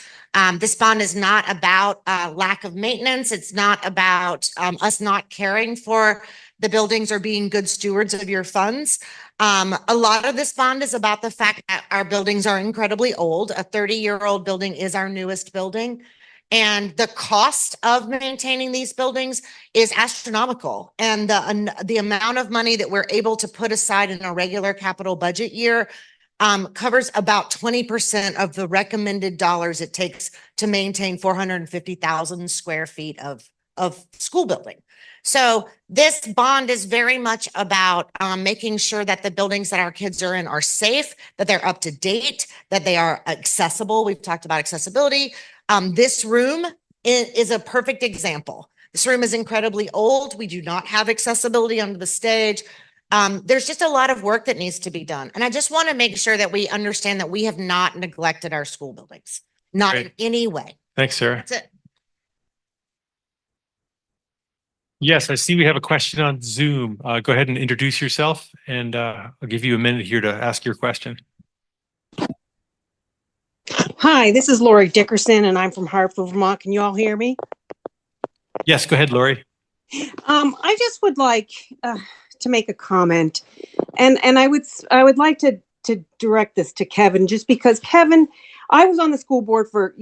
This bond is not about lack of maintenance. It's not about us not caring for the buildings or being good stewards of your funds. A lot of this bond is about the fact that our buildings are incredibly old. A 30-year-old building is our newest building. And the cost of maintaining these buildings is astronomical. And the amount of money that we're able to put aside in a regular capital budget year covers about 20% of the recommended dollars it takes to maintain 450,000 square feet of school building. So this bond is very much about making sure that the buildings that our kids are in are safe, that they're up to date, that they are accessible. We've talked about accessibility. This room is a perfect example. This room is incredibly old. We do not have accessibility under the stage. There's just a lot of work that needs to be done. And I just want to make sure that we understand that we have not neglected our school buildings, not in any way. Thanks, Sarah. That's it. Yes, I see we have a question on Zoom. Go ahead and introduce yourself, and I'll give you a minute here to ask your question. Hi, this is Lori Dickerson, and I'm from Hartford, Vermont. Can you all hear me? Yes, go ahead, Lori. I just would like to make a comment, and I would like to direct this to Kevin, just because Kevin, I was on the school board for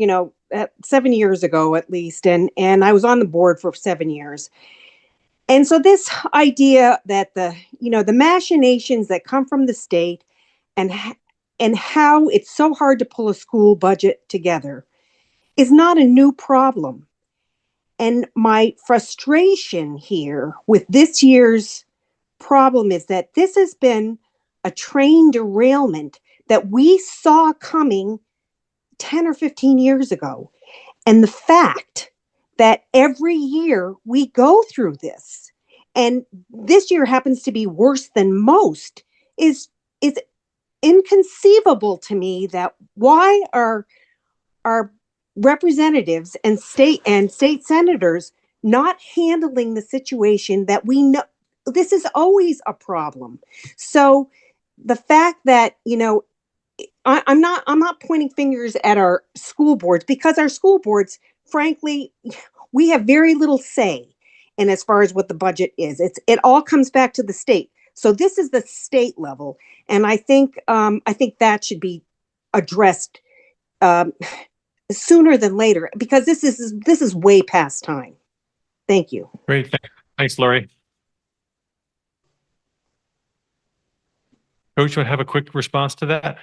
7 years ago at least, and I was on the board for 7 years. And so this idea that the machinations that come from the state and how it's so hard to pull a school budget together is not a new problem. And my frustration here with this year's problem is that this has been a train derailment that we saw coming 10 or 15 years ago. And the fact that every year we go through this, and this year happens to be worse than most, is inconceivable to me. That why are our representatives and state senators not handling the situation that we know this is always a problem. So the fact that I'm not pointing fingers at our school boards, because our school boards, frankly, we have very little say in as far as what the budget is. It all comes back to the state. So this is the state level. And I think that should be addressed sooner than later, because this is way past time. Thank you. Great. Thanks, Lori. Coach, you want to have a quick response to that?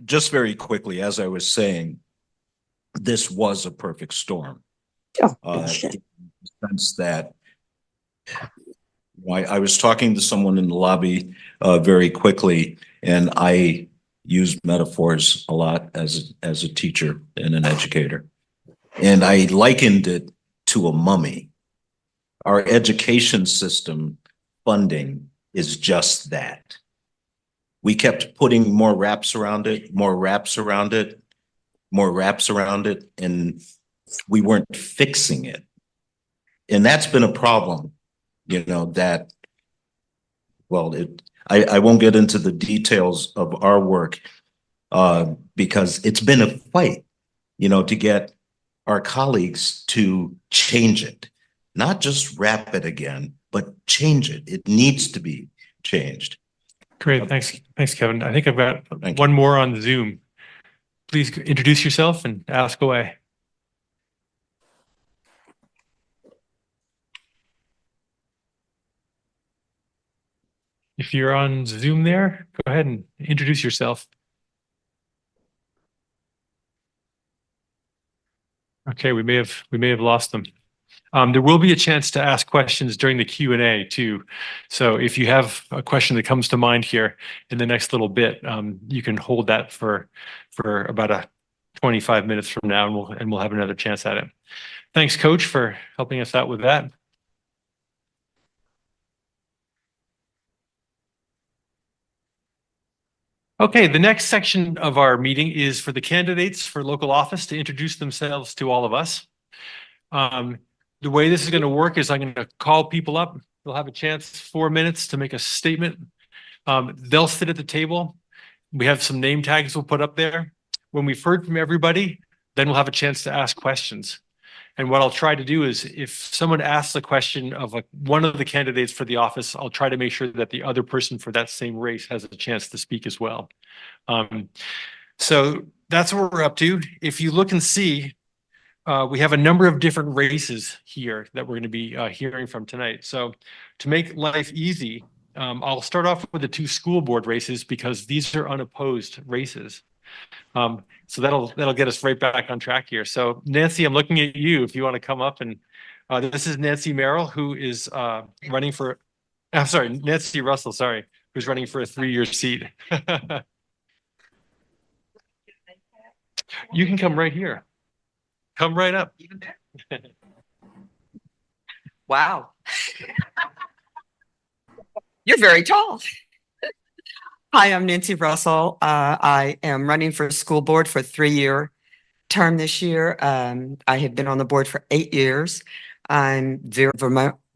Just very quickly, as I was saying, this was a perfect storm. Oh, in the sense that I was talking to someone in the lobby very quickly, and I use metaphors a lot as a teacher and an educator. And I likened it to a mummy. Our education system funding is just that. We kept putting more wraps around it, more wraps around it, more wraps around it, and we weren't fixing it. And that's been a problem, that, well, I won't get into the details of our work because it's been a fight, to get our colleagues to change it, not just wrap it again, but change it. It needs to be changed. Great. Thanks, Kevin. I think I've got one more on Zoom. Please introduce yourself and ask away. If you're on Zoom there, go ahead and introduce yourself. Okay, we may have lost them. There will be a chance to ask questions during the Q&A too. So if you have a question that comes to mind here in the next little bit, you can hold that for about 25 minutes from now, and we'll have another chance at it. Thanks, Coach, for helping us out with that. Okay, the next section of our meeting is for the candidates for local office to introduce themselves to all of us. The way this is going to work is I'm going to call people up. They'll have a chance, 4 minutes to make a statement. They'll sit at the table. We have some name tags we'll put up there. When we've heard from everybody, then we'll have a chance to ask questions. And what I'll try to do is if someone asks a question of one of the candidates for the office, I'll try to make sure that the other person for that same race has a chance to speak as well. So that's what we're up to. If you look and see, we have a number of different races here that we're going to be hearing from tonight. So to make life easy, I'll start off with the 2 school board races because these are unopposed races. So that'll get us right back on track here. So Nancy, I'm looking at you if you want to come up, and this is Nancy Merrill, who is running for, I'm sorry, Nancy Russell, sorry, who's running for a 3-year seat. You can come right here. Come right up. Wow. You're very tall. Hi, I'm Nancy Russell. I am running for school board for a 3-year term this year. I have been on the board for 8 years. I'm the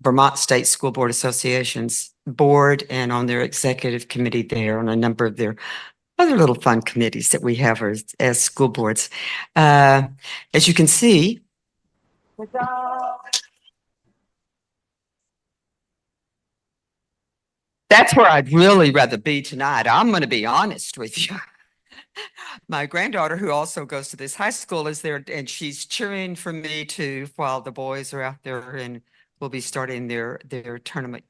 Vermont State School Board Association's board and on their executive committee there on a number of their other little fun committees that we have as school boards. As you can see, that's where I'd really rather be tonight. I'm going to be honest with you. My granddaughter, who also goes to this high school, is there, and she's cheering for me too while the boys are out there and will be starting their tournament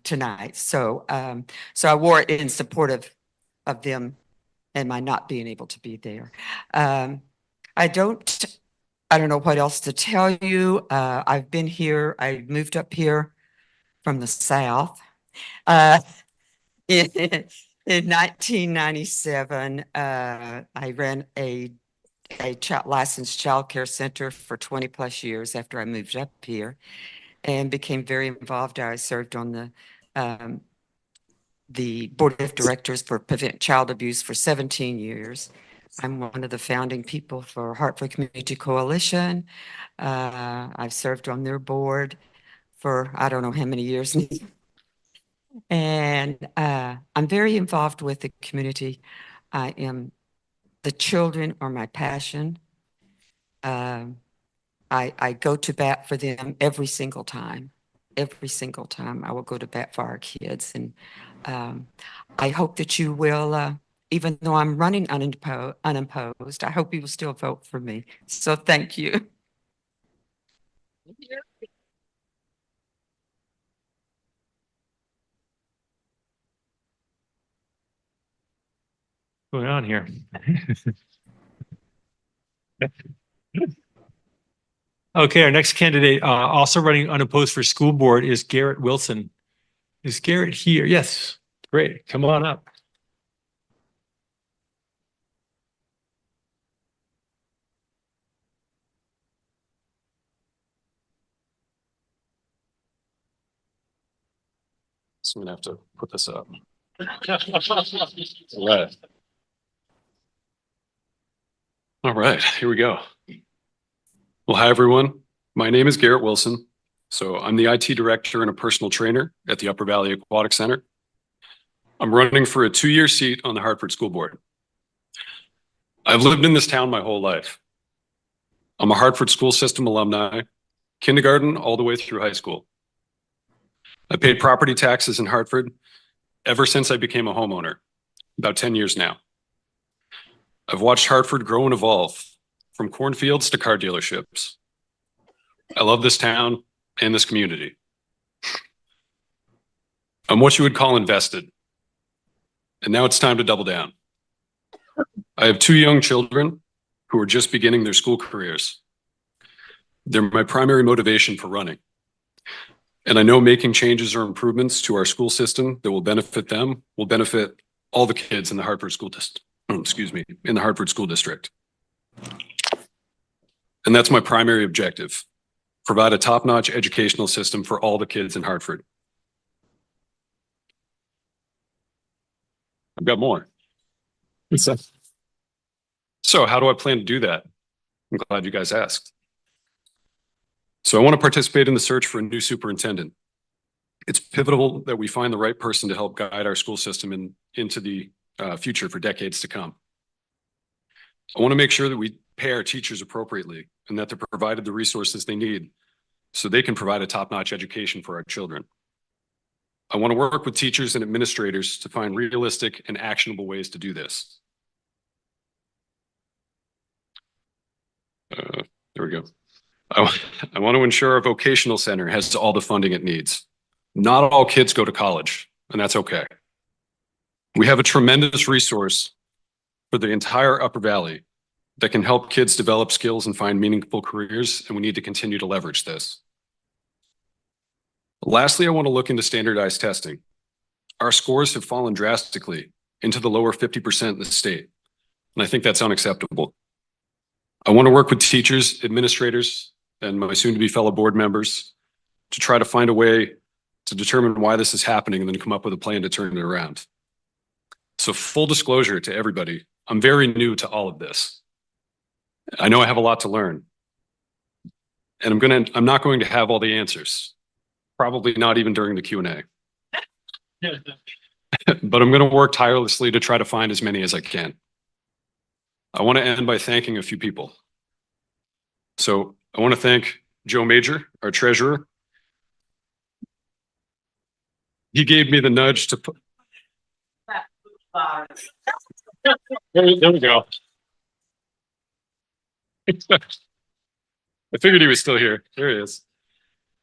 tonight. So I wore it in support of them and my not being able to be there. I don't know what else to tell you. I've been here. I moved up here from the South. In 1997, I ran a licensed child care center for 20 plus years after I moved up here and became very involved. I served on the board of directors for Prevent Child Abuse for 17 years. I'm one of the founding people for Hartford Community Coalition. I've served on their board for I don't know how many years. And I'm very involved with the community. The children are my passion. I go to bat for them every single time. every single time. I will go to bat for our kids. And I hope that you will, even though I'm running unopposed, I hope you will still vote for me. So thank you. Going on here? Okay, our next candidate, also running unopposed for school board, is Garrett Wilson. Is Garrett here? Yes, great. Come on up. So I'm gonna have to put this up. All right. All right, here we go. Well, hi, everyone. My name is Garrett Wilson. So I'm the IT director and a personal trainer at the Upper Valley Aquatic Center. I'm running for a 2-year seat on the Hartford School Board. I've lived in this town my whole life. I'm a Hartford school system alumni, kindergarten all the way through high school. I paid property taxes in Hartford ever since I became a homeowner, about 10 years now. I've watched Hartford grow and evolve from cornfields to car dealerships. I love this town and this community. I'm what you would call invested. And now it's time to double down. I have 2 young children who are just beginning their school careers. They're my primary motivation for running. And I know making changes or improvements to our school system that will benefit them will benefit all the kids in the Hartford school district. In the Hartford School District. And that's my primary objective: provide a top-notch educational system for all the kids in Hartford. I've got more. So how do I plan to do that? I'm glad you guys asked. So I want to participate in the search for a new superintendent. It's pivotal that we find the right person to help guide our school system into the future for decades to come. I want to make sure that we pay our teachers appropriately and that they're provided the resources they need so they can provide a top-notch education for our children. I want to work with teachers and administrators to find realistic and actionable ways to do this. There we go. I want to ensure our vocational center has all the funding it needs. Not all kids go to college, and that's okay. We have a tremendous resource for the entire Upper Valley that can help kids develop skills and find meaningful careers, and we need to continue to leverage this. Lastly, I want to look into standardized testing. Our scores have fallen drastically into the lower 50% in the state, and I think that's unacceptable. I want to work with teachers, administrators, and my soon-to-be fellow board members to try to find a way to determine why this is happening and then come up with a plan to turn it around. So full disclosure to everybody, I'm very new to all of this. I know I have a lot to learn. And I'm not going to have all the answers. Probably not even during the Q&A. But I'm going to work tirelessly to try to find as many as I can. I want to end by thanking a few people. So I want to thank Joe Major, our treasurer. He gave me the nudge to put. There we go. I figured he was still here. There he is.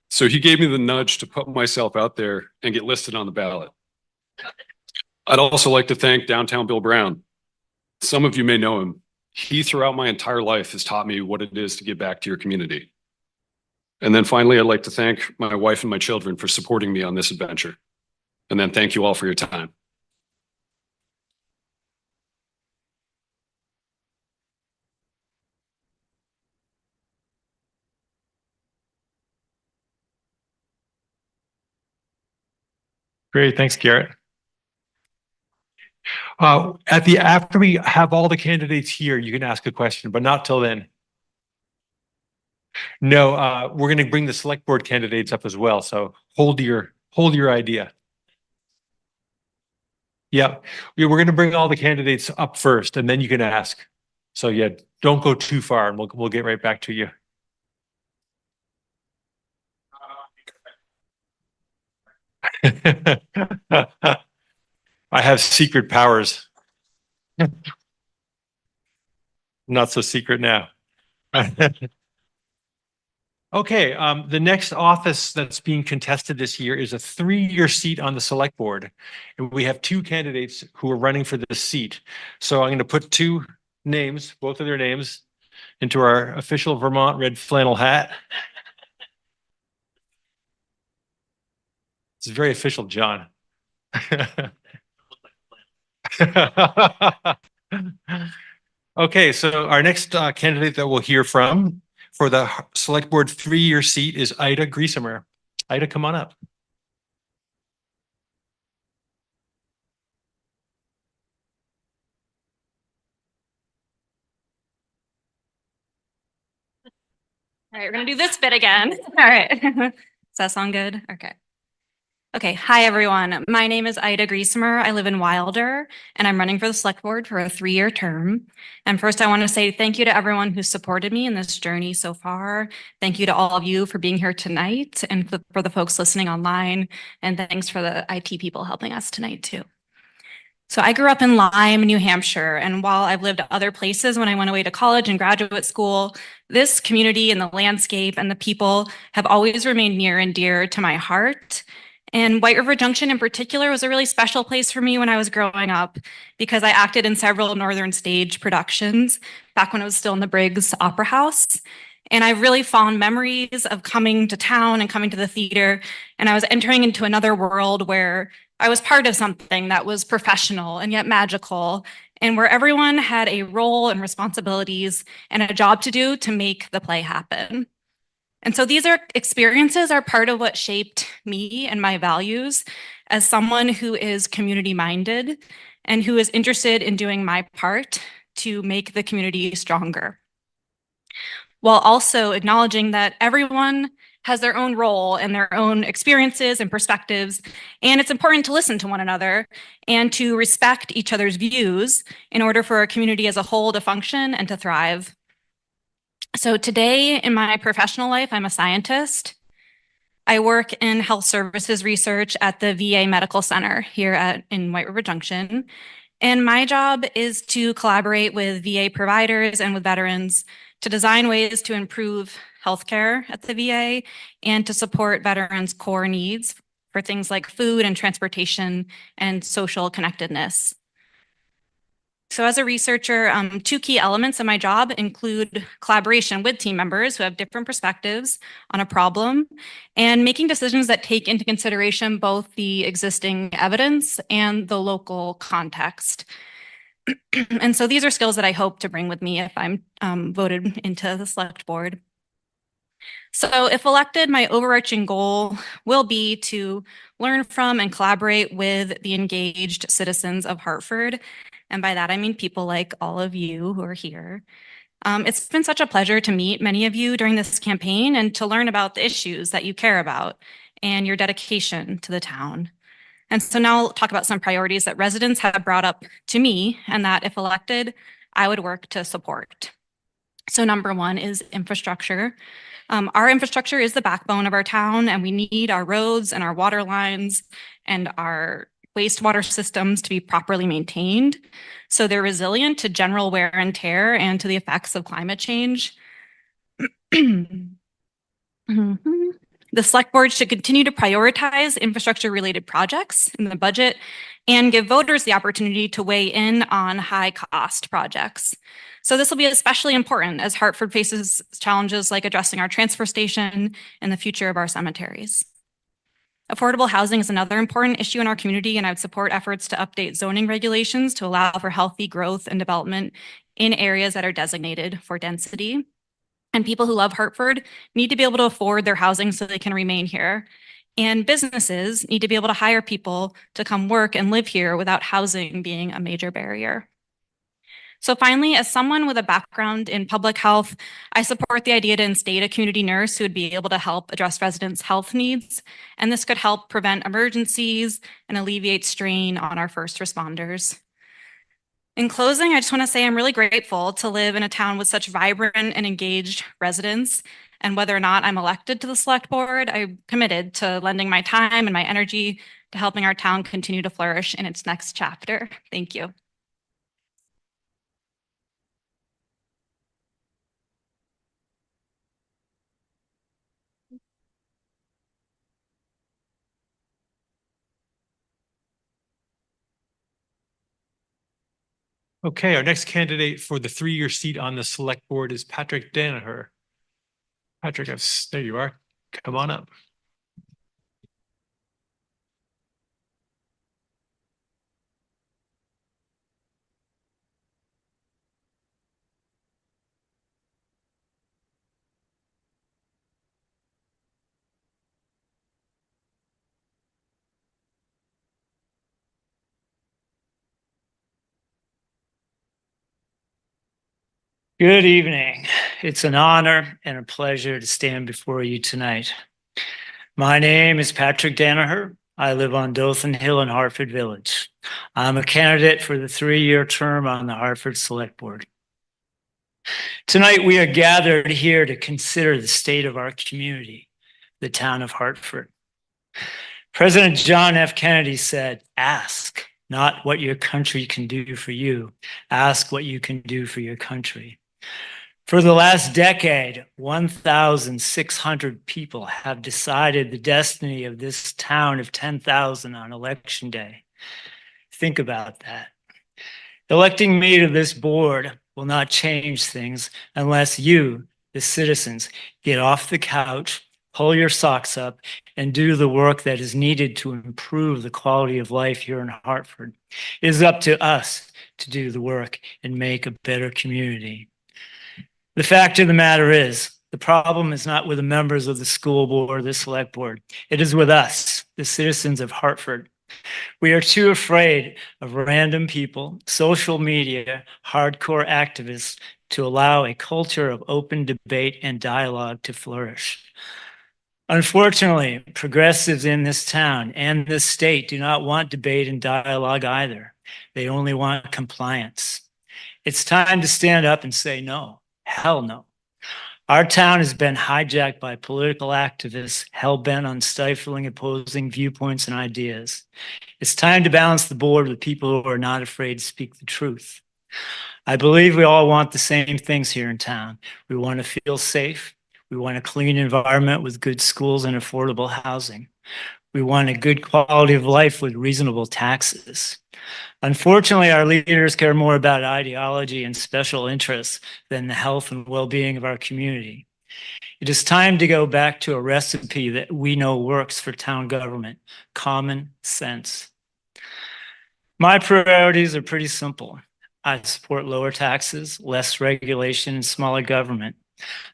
So he gave me the nudge to put myself out there and get listed on the ballot. I'd also like to thank Downtown Bill Brown. Some of you may know him. He, throughout my entire life, has taught me what it is to give back to your community. And then finally, I'd like to thank my wife and my children for supporting me on this adventure. And then thank you all for your time. Great, thanks, Garrett. After we have all the candidates here, you can ask a question, but not till then. No, we're going to bring the select board candidates up as well. So hold your idea. Yeah, we're going to bring all the candidates up first, and then you can ask. So yeah, don't go too far, and we'll get right back to you. I have secret powers. Not so secret now. Okay, the next office that's being contested this year is a 3-year seat on the select board. And we have 2 candidates who are running for this seat. So I'm going to put 2 names, both of their names, into our official Vermont red flannel hat. It's very official, John. Okay, so our next candidate that we'll hear from for the select board 3-year seat is Ida Griesemer. Ida, come on up. All right, we're gonna do this bit again. All right. Does that sound good? Okay. Okay, hi everyone. My name is Ida Griesemer. I live in Wilder and I'm running for the select board for a 3-year term. And first I want to say thank you to everyone who supported me in this journey so far. Thank you to all of you for being here tonight and for the folks listening online. And thanks for the IT people helping us tonight too. So I grew up in Lyme, New Hampshire, and while I've lived other places when I went away to college and graduate school, this community and the landscape and the people have always remained near and dear to my heart. And White River Junction in particular was a really special place for me when I was growing up because I acted in several Northern Stage productions back when I was still in the Briggs Opera House. And I have really fond memories of coming to town and coming to the theater. And I was entering into another world where I was part of something that was professional and yet magical, and where everyone had a role and responsibilities and a job to do to make the play happen. And so these experiences are part of what shaped me and my values as someone who is community minded and who is interested in doing my part to make the community stronger, while also acknowledging that everyone has their own role and their own experiences and perspectives, and it's important to listen to one another and to respect each other's views in order for a community as a whole to function and to thrive. So today in my professional life, I'm a scientist. I work in health services research at the VA Medical Center here in White River Junction. And my job is to collaborate with VA providers and with veterans to design ways to improve healthcare at the VA and to support veterans' core needs for things like food and transportation and social connectedness. So as a researcher, 2 key elements of my job include collaboration with team members who have different perspectives on a problem and making decisions that take into consideration both the existing evidence and the local context. And so these are skills that I hope to bring with me if I'm voted into the select board. So if elected, my overarching goal will be to learn from and collaborate with the engaged citizens of Hartford. And by that, I mean people like all of you who are here. It's been such a pleasure to meet many of you during this campaign and to learn about the issues that you care about and your dedication to the town. And so now I'll talk about some priorities that residents have brought up to me and that if elected, I would work to support. So number 1 is infrastructure. Our infrastructure is the backbone of our town, and we need our roads and our water lines and our wastewater systems to be properly maintained so they're resilient to general wear and tear and to the effects of climate change. The select board should continue to prioritize infrastructure-related projects in the budget and give voters the opportunity to weigh in on high-cost projects. So this will be especially important as Hartford faces challenges like addressing our transfer station and the future of our cemeteries. Affordable housing is another important issue in our community, and I would support efforts to update zoning regulations to allow for healthy growth and development in areas that are designated for density. And people who love Hartford need to be able to afford their housing so they can remain here. And businesses need to be able to hire people to come work and live here without housing being a major barrier. So finally, as someone with a background in public health, I support the idea to instate a community nurse who would be able to help address residents' health needs. And this could help prevent emergencies and alleviate strain on our first responders. In closing, I just want to say I'm really grateful to live in a town with such vibrant and engaged residents And whether or not I'm elected to the select board, I'm committed to lending my time and my energy to helping our town continue to flourish in its next chapter. Thank you. Okay, our next candidate for the 3-year seat on the select board is Patrick Danaher. Patrick, there you are. Come on up. Good evening. It's an honor and a pleasure to stand before you tonight. My name is Patrick Danaher. I live on Dothan Hill in Hartford Village. I'm a candidate for the 3-year term on the Hartford Select Board. Tonight, we are gathered here to consider the state of our community, the town of Hartford. President John F. Kennedy said, "Ask not what your country can do for you, ask what you can do for your country." For the last decade, 1,600 people have decided the destiny of this town of 10,000 on election day. Think about that. Electing me to this board will not change things unless you, the citizens, get off the couch, pull your socks up, and do the work that is needed to improve the quality of life here in Hartford. It is up to us to do the work and make a better community. The fact of the matter is, the problem is not with the members of the school board or the select board. It is with us, the citizens of Hartford. We are too afraid of random people, social media, hardcore activists to allow a culture of open debate and dialogue to flourish. Unfortunately, progressives in this town and this state do not want debate and dialogue either. They only want compliance. It's time to stand up and say no. Hell no. Our town has been hijacked by political activists hell-bent on stifling opposing viewpoints and ideas. It's time to balance the board with people who are not afraid to speak the truth. I believe we all want the same things here in town. We want to feel safe. We want a clean environment with good schools and affordable housing. We want a good quality of life with reasonable taxes. Unfortunately, our leaders care more about ideology and special interests than the health and well-being of our community. It is time to go back to a recipe that we know works for town government: common sense. My priorities are pretty simple. I support lower taxes, less regulation, and smaller government.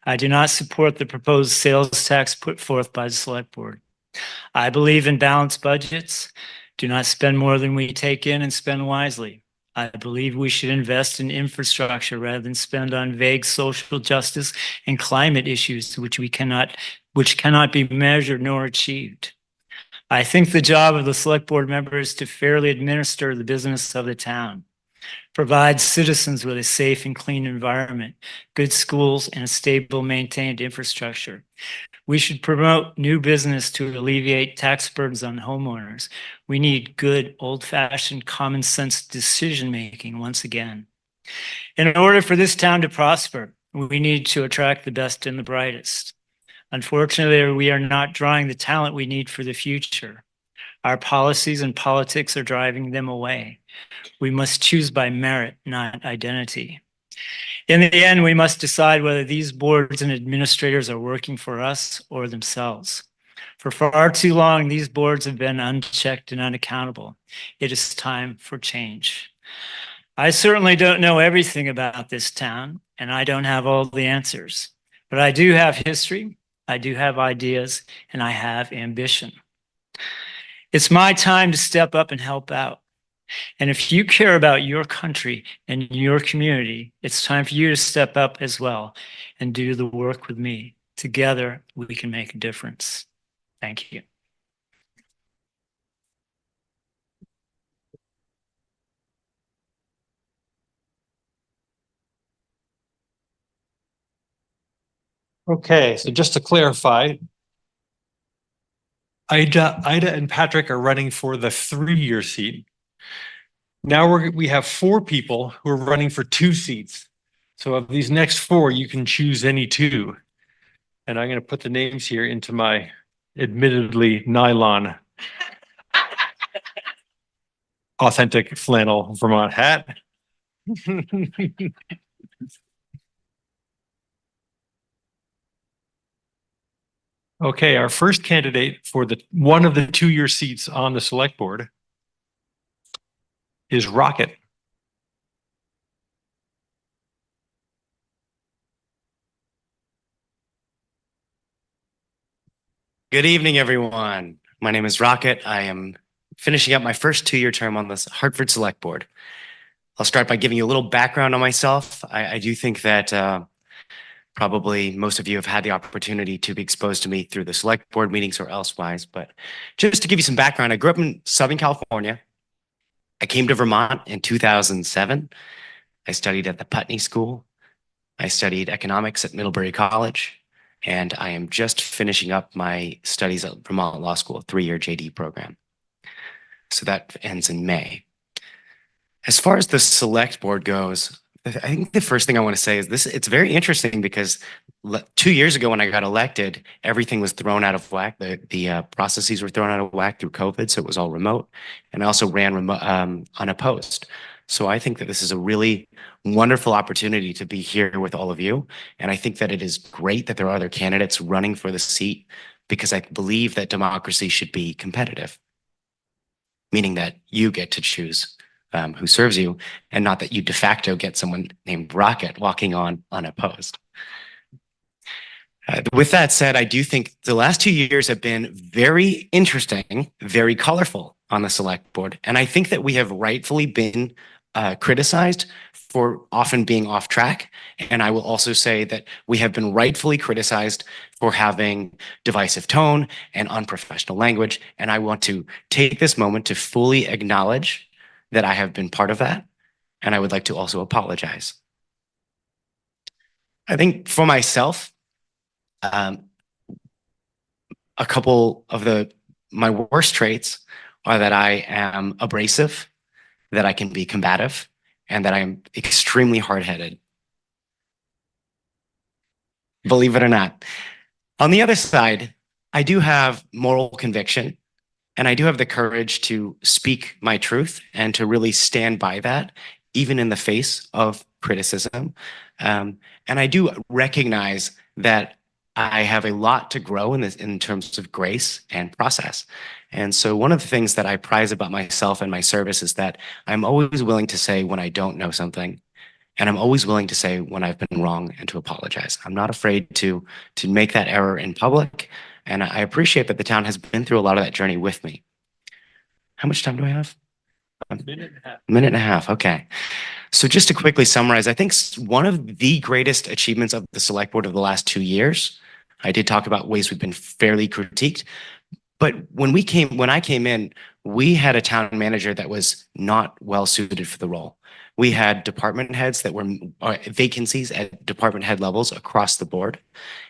I do not support the proposed sales tax put forth by the select board. I believe in balanced budgets. Do not spend more than we take in and spend wisely. I believe we should invest in infrastructure rather than spend on vague social justice and climate issues which cannot be measured nor achieved. I think the job of the select board member is to fairly administer the business of the town, provide citizens with a safe and clean environment, good schools, and a stable, maintained infrastructure. We should promote new business to alleviate tax burdens on homeowners. We need good, old-fashioned, common sense decision-making once again. In order for this town to prosper, we need to attract the best and the brightest. Unfortunately, we are not drawing the talent we need for the future. Our policies and politics are driving them away. We must choose by merit, not identity. In the end, we must decide whether these boards and administrators are working for us or themselves. For far too long, these boards have been unchecked and unaccountable. It is time for change. I certainly don't know everything about this town, and I don't have all the answers, but I do have history, I do have ideas, and I have ambition. It's my time to step up and help out. And if you care about your country and your community, it's time for you to step up as well and do the work with me. Together, we can make a difference. Thank you. Okay, so just to clarify, Ida and Patrick are running for the 3-year seat. Now we have 4 people who are running for 2 seats. So of these next 4, you can choose any 2. And I'm going to put the names here into my admittedly nylon authentic flannel Vermont hat. Okay, our first candidate for one of the 2-year seats on the select board is Rocket. Good evening, everyone. My name is Rocket. I am finishing up my first 2-year term on the Hartford Select Board. I'll start by giving you a little background on myself. I do think that probably most of you have had the opportunity to be exposed to me through the select board meetings or elsewise, but just to give you some background, I grew up in Southern California. I came to Vermont in 2007. I studied at the Putney School. I studied economics at Middlebury College, and I am just finishing up my studies at Vermont Law School, a 3-year JD program. So that ends in May. As far as the select board goes, I think the first thing I want to say is this: it's very interesting because 2 years ago when I got elected, everything was thrown out of whack. The processes were thrown out of whack through COVID, so it was all remote. And I also ran unopposed. So I think that this is a really wonderful opportunity to be here with all of you. And I think that it is great that there are other candidates running for the seat because I believe that democracy should be competitive, meaning that you get to choose who serves you, and not that you de facto get someone named Rocket walking on unopposed. With that said, I do think the last 2 years have been very interesting, very colorful on the select board. And I think that we have rightfully been criticized for often being off track. And I will also say that we have been rightfully criticized for having divisive tone and unprofessional language. And I want to take this moment to fully acknowledge that I have been part of that, and I would like to also apologize. I think for myself, a couple of my worst traits are that I am abrasive, that I can be combative, and that I am extremely hard-headed. Believe it or not. On the other side, I do have moral conviction, and I do have the courage to speak my truth and to really stand by that, even in the face of criticism. And I do recognize that I have a lot to grow in terms of grace and process. And so one of the things that I prize about myself and my service is that I'm always willing to say when I don't know something, and I'm always willing to say when I've been wrong and to apologize. I'm not afraid to make that error in public. And I appreciate that the town has been through a lot of that journey with me. How much time do I have? A minute and a half. Minute and a half. Okay. So just to quickly summarize, I think one of the greatest achievements of the select board of the last 2 years, I did talk about ways we've been fairly critiqued, but when I came in, we had a town manager that was not well suited for the role. We had department heads that were vacancies at department head levels across the board.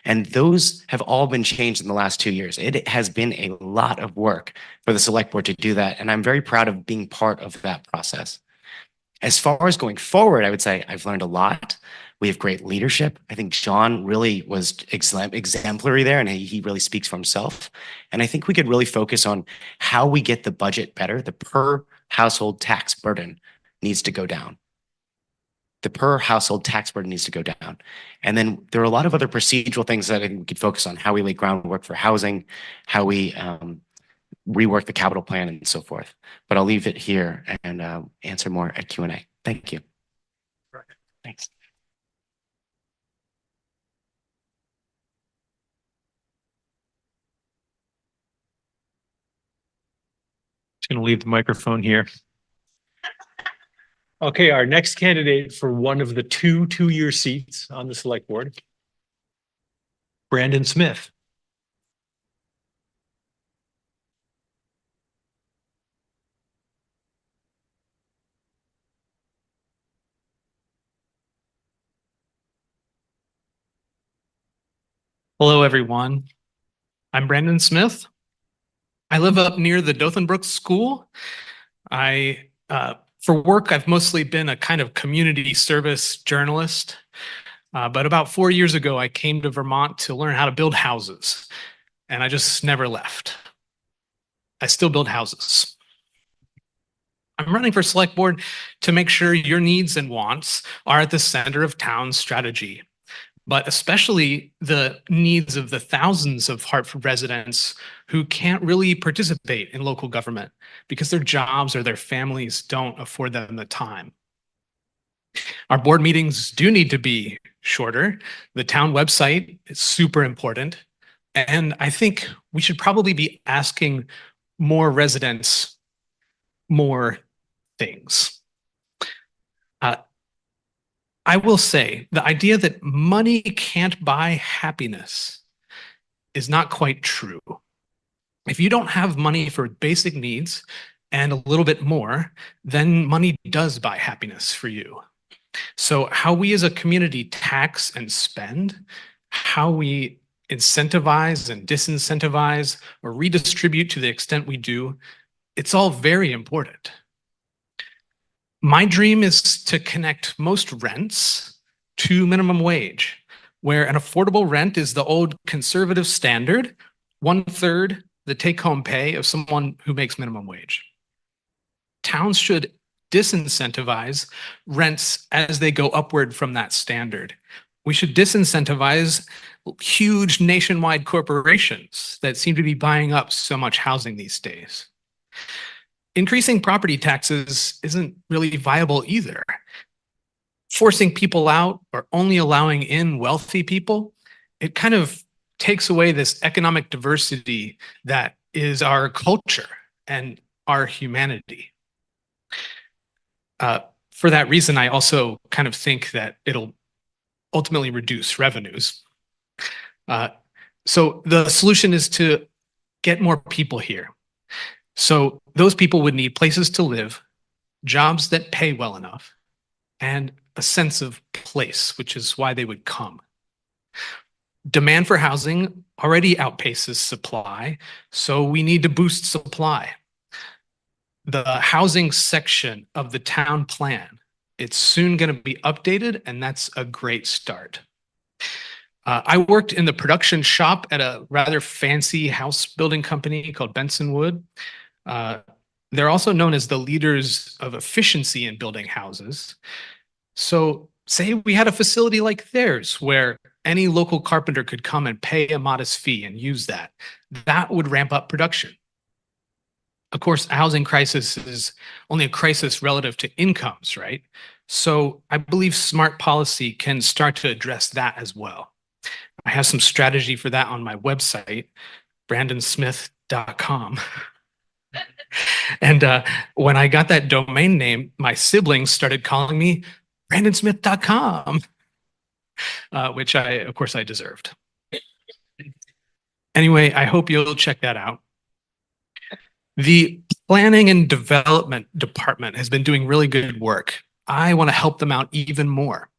And those have all been changed in the last 2 years. It has been a lot of work for the select board to do that. And I'm very proud of being part of that process. As far as going forward, I would say I've learned a lot. We have great leadership. I think John really was exemplary there, and he really speaks for himself. And I think we could really focus on how we get the budget better. The per household tax burden needs to go down. The per household tax burden needs to go down. And then there are a lot of other procedural things that I think we could focus on: how we lay groundwork for housing, how we rework the capital plan, and so forth. But I'll leave it here and answer more at Q&A. Thank you. Thanks. Just going to leave the microphone here. Okay, our next candidate for one of the two-year seats on the select board, Brandon Smith. Hello, everyone. I'm Brandon Smith. I live up near the Dothan School. For work, I've mostly been a kind of community service journalist. But about 4 years ago, I came to Vermont to learn how to build houses, and I just never left. I still build houses. I'm running for select board to make sure your needs and wants are at the center of town strategy, but especially the needs of the thousands of Hartford residents who can't really participate in local government because their jobs or their families don't afford them the time. Our board meetings do need to be shorter. The town website is super important. And I think we should probably be asking more residents more things. I will say the idea that money can't buy happiness is not quite true. If you don't have money for basic needs and a little bit more, then money does buy happiness for you. So how we as a community tax and spend, how we incentivize and disincentivize or redistribute to the extent we do, it's all very important. My dream is to connect most rents to minimum wage, where an affordable rent is the old conservative standard, 1/3 the take-home pay of someone who makes minimum wage. Towns should disincentivize rents as they go upward from that standard. We should disincentivize huge nationwide corporations that seem to be buying up so much housing these days. Increasing property taxes isn't really viable either. Forcing people out or only allowing in wealthy people, it kind of takes away this economic diversity that is our culture and our humanity. For that reason, I also kind of think that it'll ultimately reduce revenues. So the solution is to get more people here. So those people would need places to live, jobs that pay well enough, and a sense of place, which is why they would come. Demand for housing already outpaces supply, so we need to boost supply. The housing section of the town plan, it's soon going to be updated, and that's a great start. I worked in the production shop at a rather fancy house building company called Benson Wood. They're also known as the leaders of efficiency in building houses. So say we had a facility like theirs where any local carpenter could come and pay a modest fee and use that. That would ramp up production. Of course, a housing crisis is only a crisis relative to incomes, right? So I believe smart policy can start to address that as well. I have some strategy for that on my website, brandonsmith.com. And when I got that domain name, my siblings started calling me brandonsmith.com, which of course I deserved. Anyway, I hope you'll check that out. The Planning and Development Department has been doing really good work. I want to help them out even more.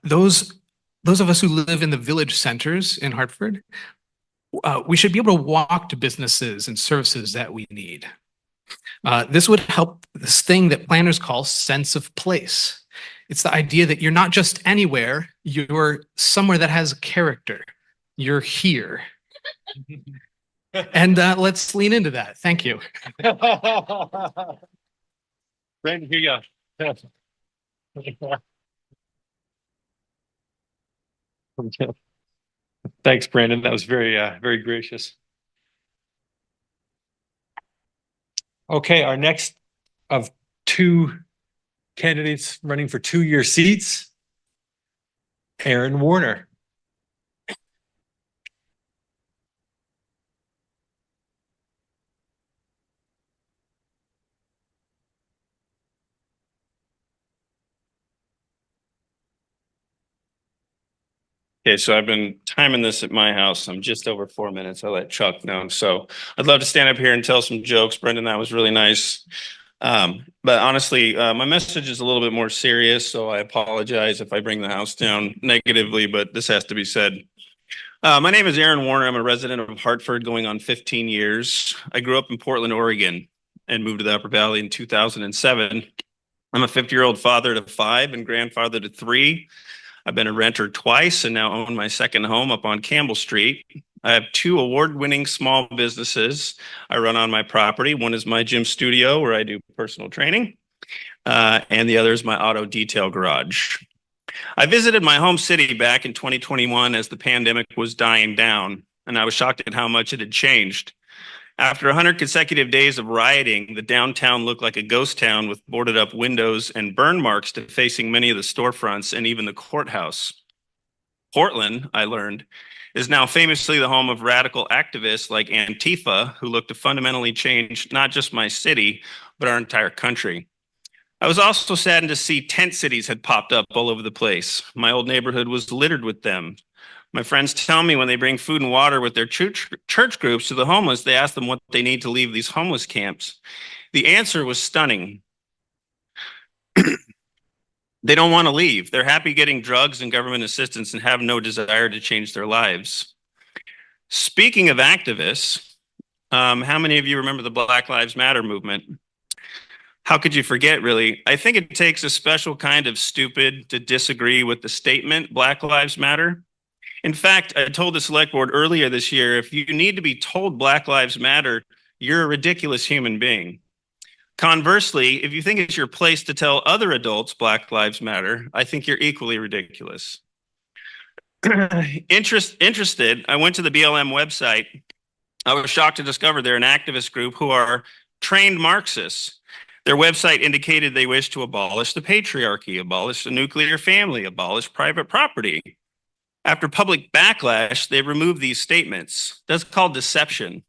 Those of us who live in the village centers in Hartford, we should be able to walk to businesses and services that we need. This would help this thing that planners call sense of place. It's the idea that you're not just anywhere, you're somewhere that has character. You're here. And let's lean into that. Thank you. Brandon, here you go. Thanks, Brandon. That was very gracious. Okay, our next of two candidates running for 2-year seats, Aaron Warner. Okay, so I've been timing this at my house. I'm just over 4 minutes. I'll let Chuck know. So I'd love to stand up here and tell some jokes. Brendan, that was really nice. But honestly, my message is a little bit more serious, so I apologize if I bring the house down negatively, but this has to be said. My name is Aaron Warner. I'm a resident of Hartford going on 15 years. I grew up in Portland, Oregon, and moved to the Upper Valley in 2007. I'm a 50-year-old father to 5 and grandfather to 3. I've been a renter twice and now own my second home up on Campbell Street. I have 2 award-winning small businesses I run on my property. One is my gym studio where I do personal training, and the other is my auto detail garage. I visited my home city back in 2021 as the pandemic was dying down, and I was shocked at how much it had changed. After 100 consecutive days of rioting, the downtown looked like a ghost town with boarded up windows and burn marks defacing many of the storefronts and even the courthouse. Portland, I learned, is now famously the home of radical activists like Antifa, who look to fundamentally change not just my city, but our entire country. I was also saddened to see tent cities had popped up all over the place. My old neighborhood was littered with them. My friends tell me when they bring food and water with their church groups to the homeless, they ask them what they need to leave these homeless camps. The answer was stunning. They don't want to leave. They're happy getting drugs and government assistance and have no desire to change their lives. Speaking of activists, how many of you remember the Black Lives Matter movement? How could you forget, really? I think it takes a special kind of stupid to disagree with the statement, Black Lives Matter. In fact, I told the select board earlier this year, if you need to be told Black Lives Matter, you're a ridiculous human being. Conversely, if you think it's your place to tell other adults Black Lives Matter, I think you're equally ridiculous. Interested, I went to the BLM website. I was shocked to discover they're an activist group who are trained Marxists. Their website indicated they wish to abolish the patriarchy, abolish the nuclear family, abolish private property. After public backlash, they removed these statements. That's called deception.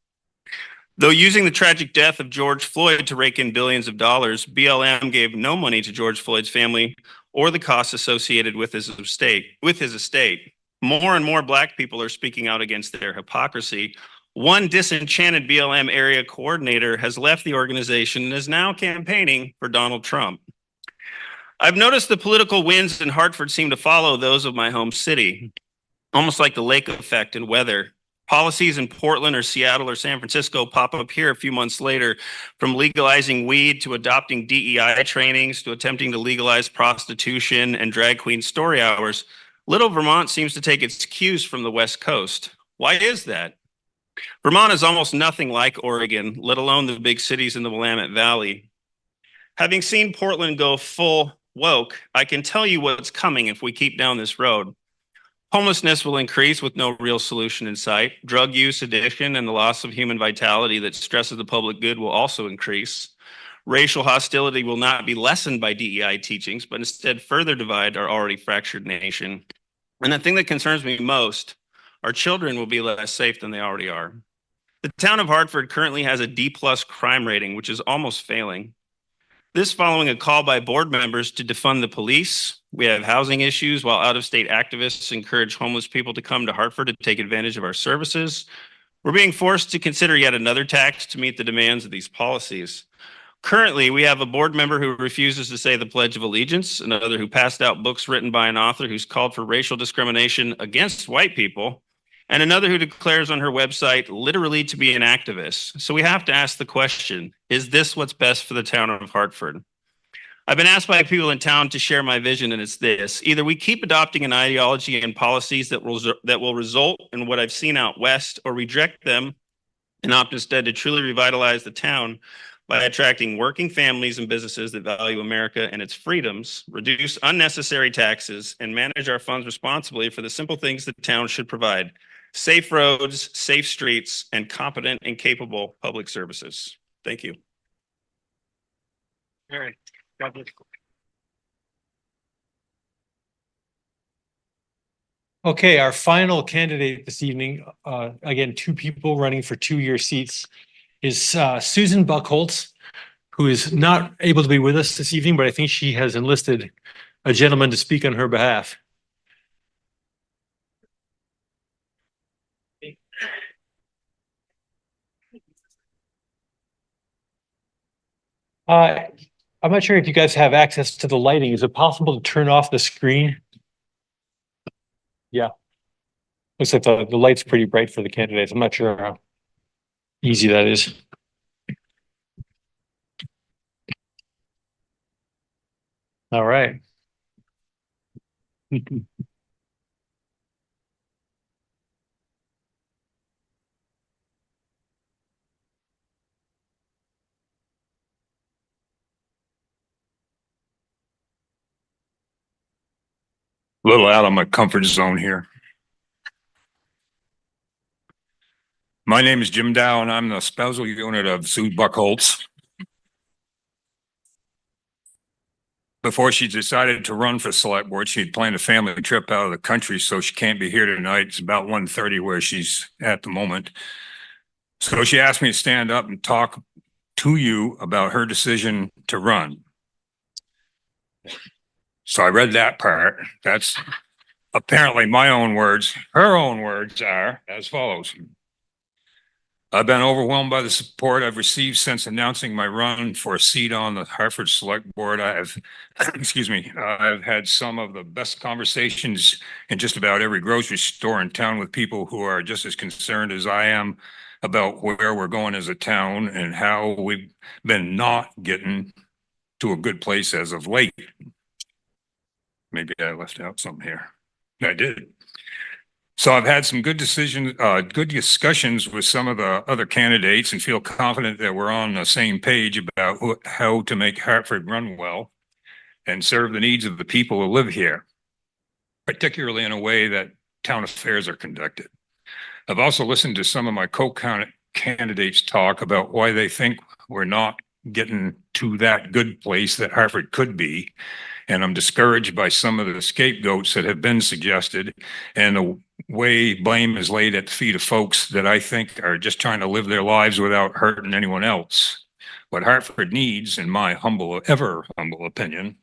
Though using the tragic death of George Floyd to rake in billions of dollars, BLM gave no money to George Floyd's family or the costs associated with his estate. More and more Black people are speaking out against their hypocrisy. One disenchanted BLM area coordinator has left the organization and is now campaigning for Donald Trump. I've noticed the political winds in Hartford seem to follow those of my home city, almost like the lake effect in weather. Policies in Portland or Seattle or San Francisco pop up here a few months later, from legalizing weed to adopting DEI trainings to attempting to legalize prostitution and drag queen story hours. Little Vermont seems to take its cues from the West Coast. Why is that? Vermont is almost nothing like Oregon, let alone the big cities in the Willamette Valley. Having seen Portland go full woke, I can tell you what's coming if we keep down this road. Homelessness will increase with no real solution in sight. Drug use, addiction, and the loss of human vitality that stresses the public good will also increase. Racial hostility will not be lessened by DEI teachings, but instead further divide our already fractured nation. And the thing that concerns me most, our children will be less safe than they already are. The town of Hartford currently has a D+ crime rating, which is almost failing. This following a call by board members to defund the police. We have housing issues while out-of-state activists encourage homeless people to come to Hartford to take advantage of our services. We're being forced to consider yet another tax to meet the demands of these policies. Currently, we have a board member who refuses to say the Pledge of Allegiance, another who passed out books written by an author who's called for racial discrimination against white people, and another who declares on her website literally to be an activist. So we have to ask the question, is this what's best for the town of Hartford? I've been asked by people in town to share my vision, and it's this. Either we keep adopting an ideology and policies that will result in what I've seen out west, or reject them and opt instead to truly revitalize the town by attracting working families and businesses that value America and its freedoms, reduce unnecessary taxes, and manage our funds responsibly for the simple things the town should provide: safe roads, safe streets, and competent and capable public services. Thank you. All right. Okay, our final candidate this evening, again, 2 people running for 2-year seats, is Susan Buckholz, who is not able to be with us this evening, but I think she has enlisted a gentleman to speak on her behalf. I'm not sure if you guys have access to the lighting. Is it possible to turn off the screen? Yeah. Looks like the light's pretty bright for the candidates. I'm not sure how easy that is. All right. A little out of my comfort zone here. My name is Jim Dow, and I'm the spousal unit of Sue Buckholtz. Before she decided to run for select board, she had planned a family trip out of the country, so she can't be here tonight. It's about 1:30 where she's at the moment. So she asked me to stand up and talk to you about her decision to run. So I read that part. That's apparently my own words. Her own words are as follows. I've been overwhelmed by the support I've received since announcing my run for a seat on the Hartford Select Board. I have, excuse me, I've had some of the best conversations in just about every grocery store in town with people who are just as concerned as I am about where we're going as a town and how we've been not getting to a good place as of late. Maybe I left out something here. I did. So I've had some good discussions with some of the other candidates and feel confident that we're on the same page about how to make Hartford run well and serve the needs of the people who live here, particularly in a way that town affairs are conducted. I've also listened to some of my co-candidates talk about why they think we're not getting to that good place that Hartford could be. And I'm discouraged by some of the scapegoats that have been suggested and the way blame is laid at the feet of folks that I think are just trying to live their lives without hurting anyone else. What Hartford needs, in my ever humble opinion,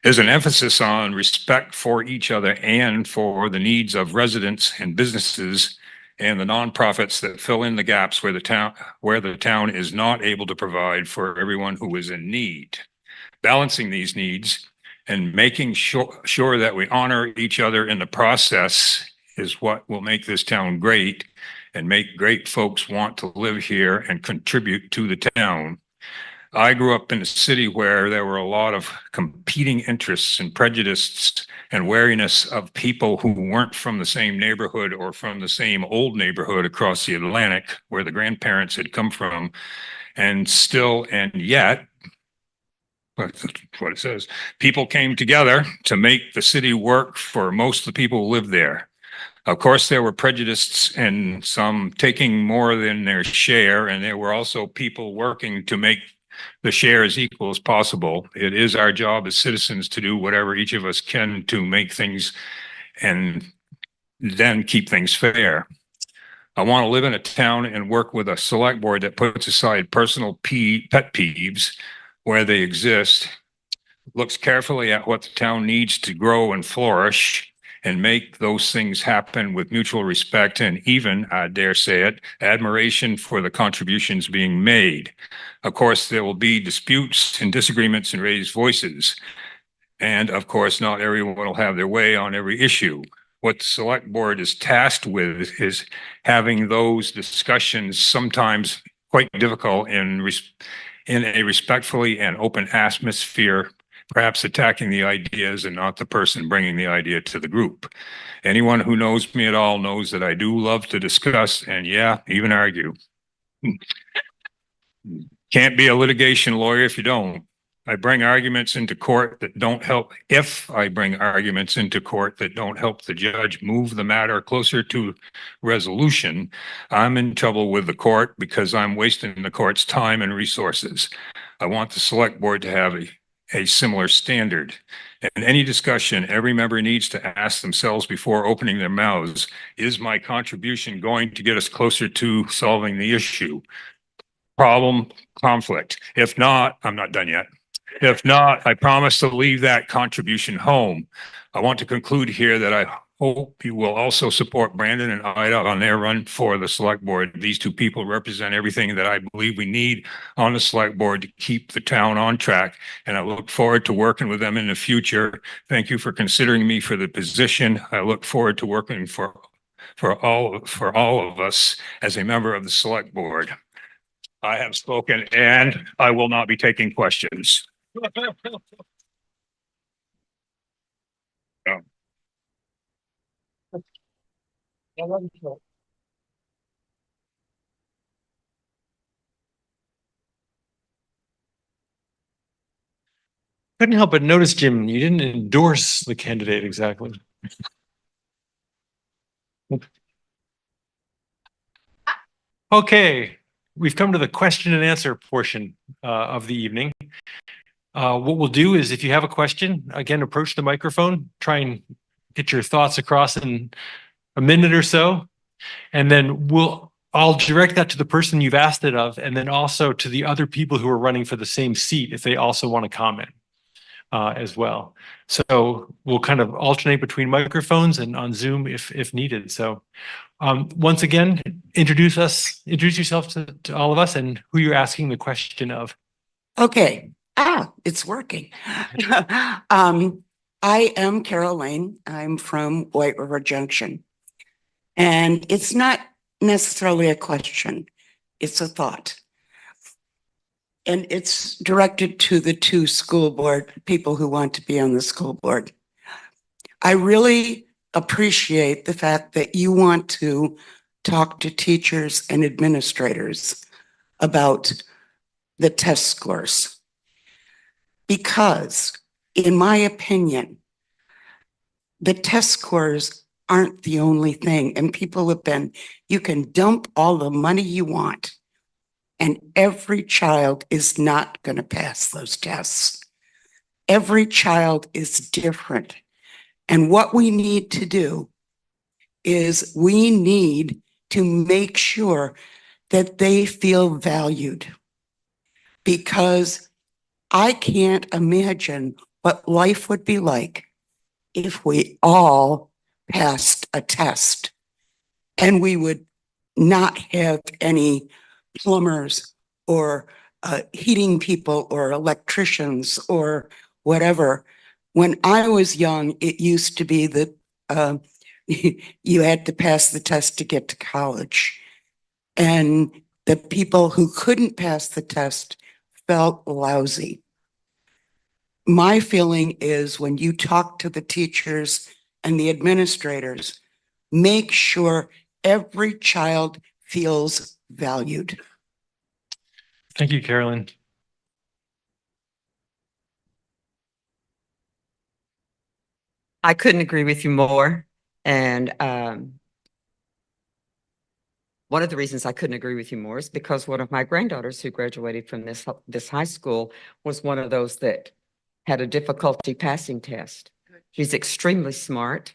is an emphasis on respect for each other and for the needs of residents and businesses and the nonprofits that fill in the gaps where the town is not able to provide for everyone who is in need. Balancing these needs and making sure that we honor each other in the process is what will make this town great and make great folks want to live here and contribute to the town. I grew up in a city where there were a lot of competing interests and prejudices and wariness of people who weren't from the same neighborhood or from the same old neighborhood across the Atlantic where the grandparents had come from. And still and yet, that's what it says, people came together to make the city work for most of the people who lived there. Of course, there were prejudices and some taking more than their share, and there were also people working to make the share as equal as possible. It is our job as citizens to do whatever each of us can to make things and then keep things fair. I want to live in a town and work with a select board that puts aside personal pet peeves where they exist, looks carefully at what the town needs to grow and flourish and make those things happen with mutual respect and even, I dare say it, admiration for the contributions being made. Of course, there will be disputes and disagreements and raised voices. And of course, not everyone will have their way on every issue. What the select board is tasked with is having those discussions, sometimes quite difficult in a respectfully and open atmosphere, perhaps attacking the ideas and not the person bringing the idea to the group. Anyone who knows me at all knows that I do love to discuss and even argue. Can't be a litigation lawyer if you don't. I bring arguments into court that don't help. If I bring arguments into court that don't help the judge move the matter closer to resolution, I'm in trouble with the court because I'm wasting the court's time and resources. I want the select board to have a similar standard. In any discussion, every member needs to ask themselves before opening their mouths, is my contribution going to get us closer to solving the issue? Problem, conflict. If not, I'm not done yet. If not, I promise to leave that contribution home. I want to conclude here that I hope you will also support Brandon and Ida on their run for the select board. These two people represent everything that I believe we need on the select board to keep the town on track. And I look forward to working with them in the future. Thank you for considering me for the position. I look forward to working for all of us as a member of the select board. I have spoken and I will not be taking questions. Couldn't help but notice, Jim, you didn't endorse the candidate exactly. Okay, we've come to the question and answer portion of the evening. What we'll do is if you have a question, again, approach the microphone, try and get your thoughts across in a minute or so. And then I'll direct that to the person you've asked it of, and then also to the other people who are running for the same seat if they also want to comment as well. So we'll kind of alternate between microphones and on Zoom if needed. So once again, introduce yourself to all of us and who you're asking the question of. Okay. It's working. I am Carol Lane. I'm from White River Junction. And it's not necessarily a question, it's a thought. And it's directed to the two school board people who want to be on the school board. I really appreciate the fact that you want to talk to teachers and administrators about the test scores. Because, in my opinion, the test scores aren't the only thing. And people have been, you can dump all the money you want, and every child is not going to pass those tests. Every child is different. And what we need to do is we need to make sure that they feel valued. Because I can't imagine what life would be like if we all passed a test and we would not have any plumbers or heating people or electricians or whatever. When I was young, it used to be that you had to pass the test to get to college. And the people who couldn't pass the test felt lousy. My feeling is when you talk to the teachers and the administrators, make sure every child feels valued. Thank you, Carolyn. I couldn't agree with you more. And one of the reasons I couldn't agree with you more is because one of my granddaughters who graduated from this high school was one of those that had a difficulty passing test. She's extremely smart,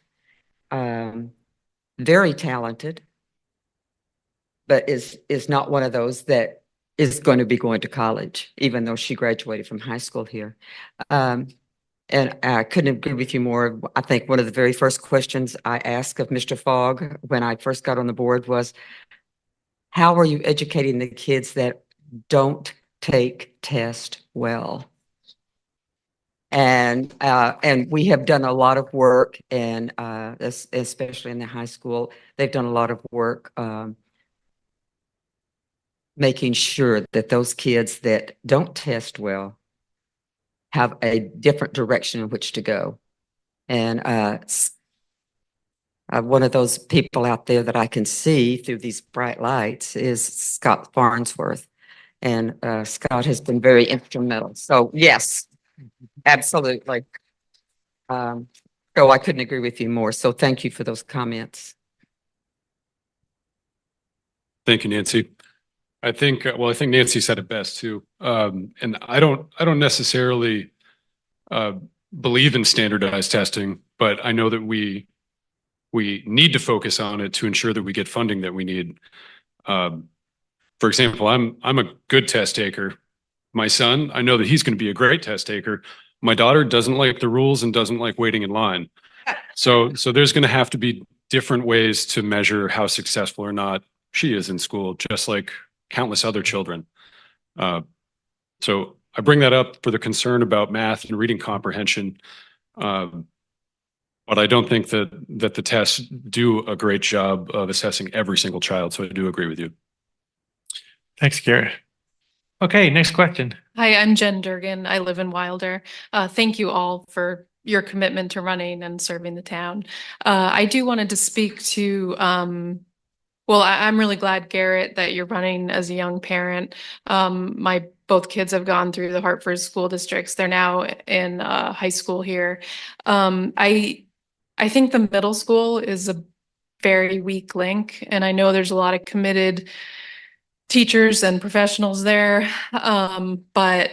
very talented, but is not one of those that is going to be going to college, even though she graduated from high school here. And I couldn't agree with you more. I think one of the very first questions I asked of Mr. Fogg when I first got on the board was, how are you educating the kids that don't take tests well? And we have done a lot of work, and especially in the high school, they've done a lot of work making sure that those kids that don't test well have a different direction in which to go. And one of those people out there that I can see through these bright lights is Scott Farnsworth. And Scott has been very instrumental. So yes, absolutely. So I couldn't agree with you more. So thank you for those comments. Thank you, Nancy. I think Nancy said it best too. And I don't necessarily believe in standardized testing, but I know that we need to focus on it to ensure that we get funding that we need. For example, I'm a good test taker. My son, I know that he's going to be a great test taker. My daughter doesn't like the rules and doesn't like waiting in line. So there's going to have to be different ways to measure how successful or not she is in school, just like countless other children. So I bring that up for the concern about math and reading comprehension. But I don't think that the tests do a great job of assessing every single child. So I do agree with you. Thanks, Garrett. Okay, next question. Hi, I'm Jen Durgan. I live in Wilder. Thank you all for your commitment to running and serving the town. I do wanted to speak to, well, I'm really glad, Garrett, that you're running as a young parent. My both kids have gone through the Hartford school districts. They're now in high school here. I think the middle school is a very weak link, and I know there's a lot of committed teachers and professionals there. But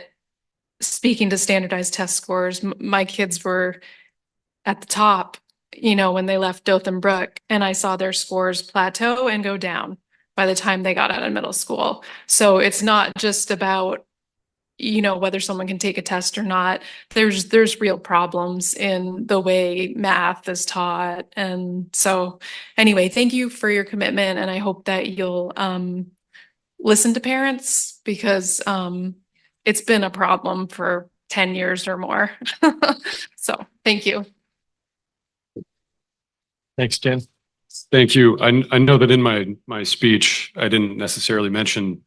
speaking to standardized test scores, my kids were at the top, you know, when they left Dothan Brook, and I saw their scores plateau and go down by the time they got out of middle school. So it's not just about, you know, whether someone can take a test or not. There's real problems in the way math is taught. And so anyway, thank you for your commitment, and I hope that you'll listen to parents, because it's been a problem for 10 years or more. So thank you. Thanks, Jen. Thank you. I know that in my speech, I didn't necessarily mention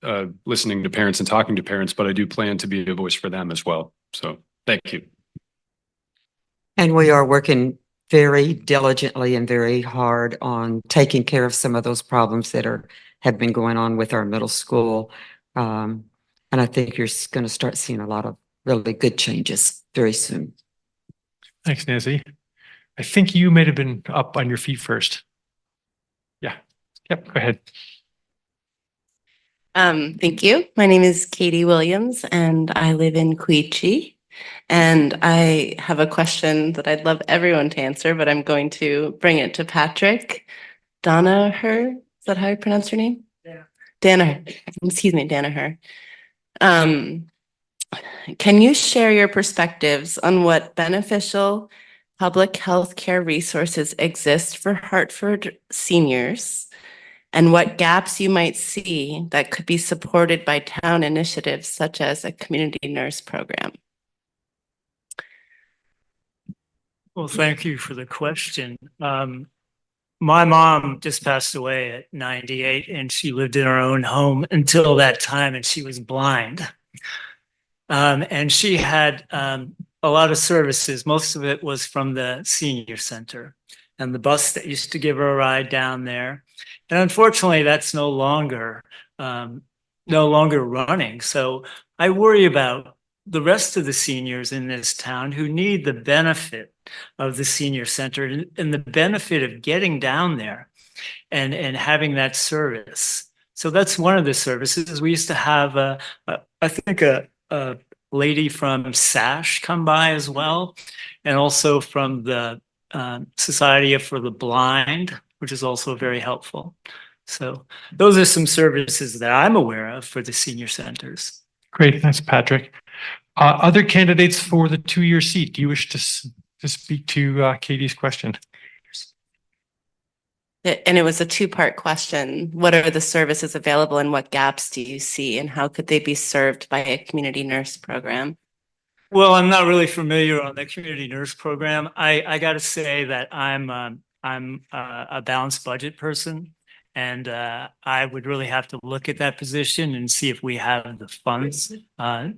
listening to parents and talking to parents, but I do plan to be a voice for them as well. So thank you. And we are working very diligently and very hard on taking care of some of those problems that have been going on with our middle school. And I think you're going to start seeing a lot of really good changes very soon. Thanks, Nancy. I think you might have been up on your feet first. Yeah. Yep. Go ahead. Thank you. My name is Katie Williams, and I live in Queechee. And I have a question that I'd love everyone to answer, but I'm going to bring it to Patrick Danaher. Is that how you pronounce your name? Yeah. Danaher. Excuse me, Danaher. Can you share your perspectives on what beneficial public health care resources exist for Hartford seniors, and what gaps you might see that could be supported by town initiatives such as a community nurse program? Well, thank you for the question. My mom just passed away at 98, and she lived in her own home until that time, and she was blind. And she had a lot of services. Most of it was from the senior center and the bus that used to give her a ride down there. And unfortunately, that's no longer running. So I worry about the rest of the seniors in this town who need the benefit of the senior center and the benefit of getting down there and having that service. So that's one of the services. We used to have I think a lady from SASH come by as well, and also from the Society for the Blind, which is also very helpful. So those are some services that I'm aware of for the senior centers. Great. Thanks, Patrick. Other candidates for the 2-year seat, do you wish to speak to Katie's question? And it was a two-part question. What are the services available, and what gaps do you see, and how could they be served by a community nurse program? Well, I'm not really familiar on the community nurse program. I got to say that I'm a balanced budget person, and I would really have to look at that position and see if we have the funds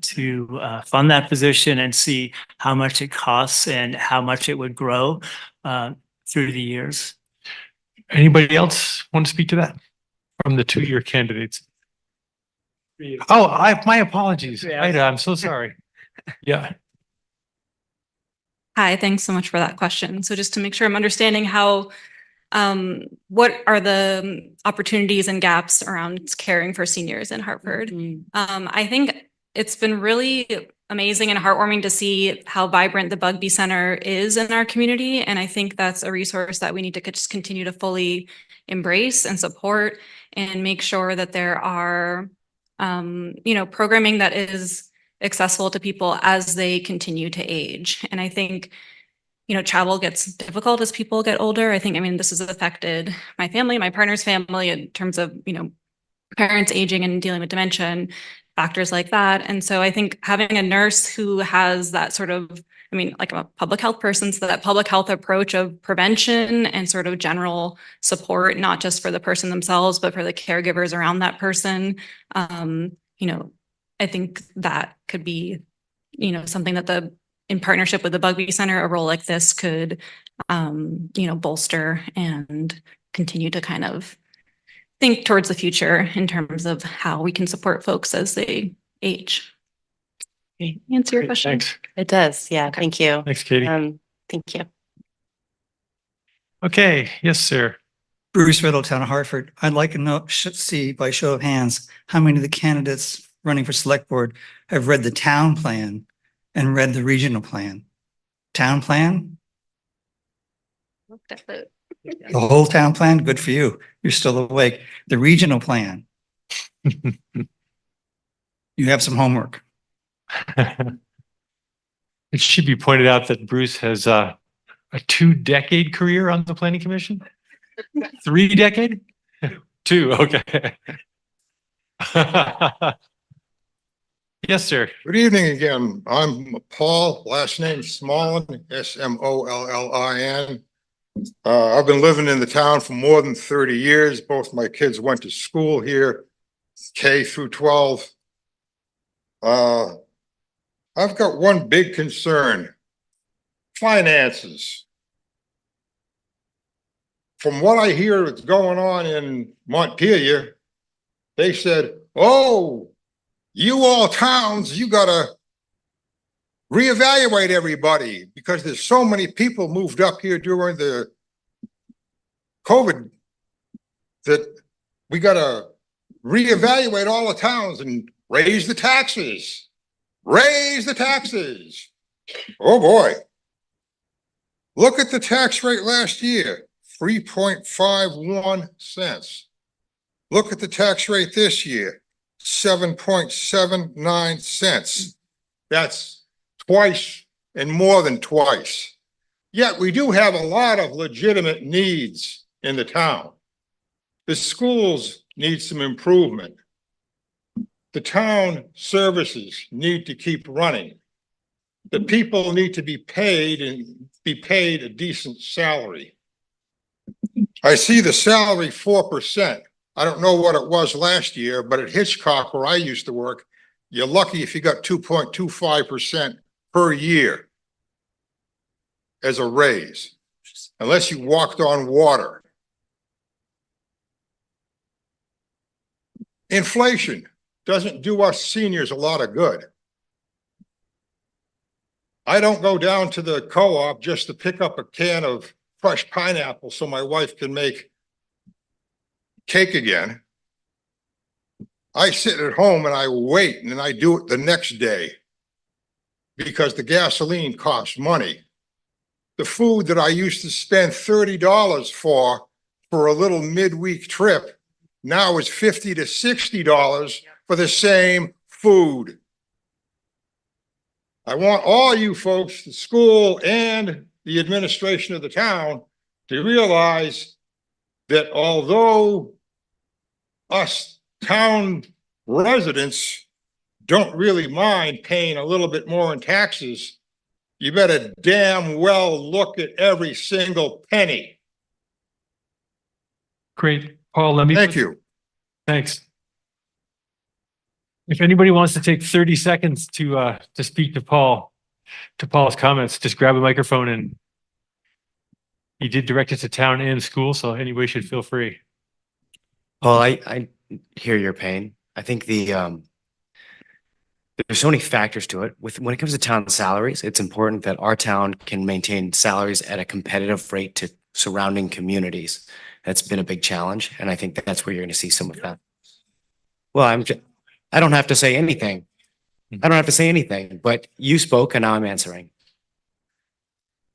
to fund that position, and see how much it costs and how much it would grow through the years. Anybody else want to speak to that from the 2-year candidates? Oh, my apologies. Ida, I'm so sorry. Yeah. Hi, thanks so much for that question. So just to make sure I'm understanding how, what are the opportunities and gaps around caring for seniors in Hartford? I think it's been really amazing and heartwarming to see how vibrant the Bugbee Center is in our community. And I think that's a resource that we need to just continue to fully embrace and support, and make sure that there are, programming that is accessible to people as they continue to age. And I think travel gets difficult as people get older. I mean, this has affected my family, my partner's family in terms of, parents aging and dealing with dementia and factors like that. And so I think having a nurse who has that sort of, like I'm a public health person, so that public health approach of prevention and sort of general support, not just for the person themselves, but for the caregivers around that person. I think that could be, something that in partnership with the Bugby Center, a role like this could, bolster and continue to kind of think towards the future in terms of how we can support folks as they age. Okay, answer your question. Thanks. It does. Yeah. Thank you. Thanks, Katie. Thank you. Okay. Yes, sir. Bruce Riddle, Town of Hartford. I'd like to know, see by show of hands, how many of the candidates running for select board have read the town plan and read the regional plan? Town plan? The whole town plan? Good for you. You're still awake. The regional plan. You have some homework. It should be pointed out that Bruce has a 2-decade career on the planning commission. 3 decade? 2. Okay. Yes, sir. Good evening again. I'm Paul, last name Smollin, Smollin. I've been living in the town for more than 30 years. Both my kids went to school here, K through 12. I've got one big concern: finances. From what I hear is going on in Montpelier, they said, oh, you all towns, you gotta reevaluate everybody because there's so many people moved up here during the COVID that we gotta reevaluate all the towns and raise the taxes. Raise the taxes. Oh boy. Look at the tax rate last year, 3.51 cents. Look at the tax rate this year, 7.79 cents. That's twice and more than twice. Yet we do have a lot of legitimate needs in the town. The schools need some improvement. The town services need to keep running. The people need to be paid and be paid a decent salary. I see the salary 4%. I don't know what it was last year, but at Hitchcock, where I used to work, you're lucky if you got 2.25% per year as a raise, unless you walked on water. Inflation doesn't do us seniors a lot of good. I don't go down to the co-op just to pick up a can of fresh pineapple so my wife can make cake again. I sit at home and I wait, and then I do it the next day because the gasoline costs money. The food that I used to spend $30 for a little midweek trip now is $50 to $60 for the same food. I want all you folks, the school and the administration of the town, to realize that although us town residents don't really mind paying a little bit more in taxes, you better damn well look at every single penny. Great. Paul, let me. Thank you. Thanks. If anybody wants to take 30 seconds to speak to Paul's comments, just grab a microphone, and he did direct it to town and school, so anybody should feel free. Well, I hear your pain. I think there's so many factors to it. When it comes to town salaries, it's important that our town can maintain salaries at a competitive rate to surrounding communities. That's been a big challenge, and I think that's where you're going to see some of that. Well, I don't have to say anything. I don't have to say anything, but you spoke and now I'm answering.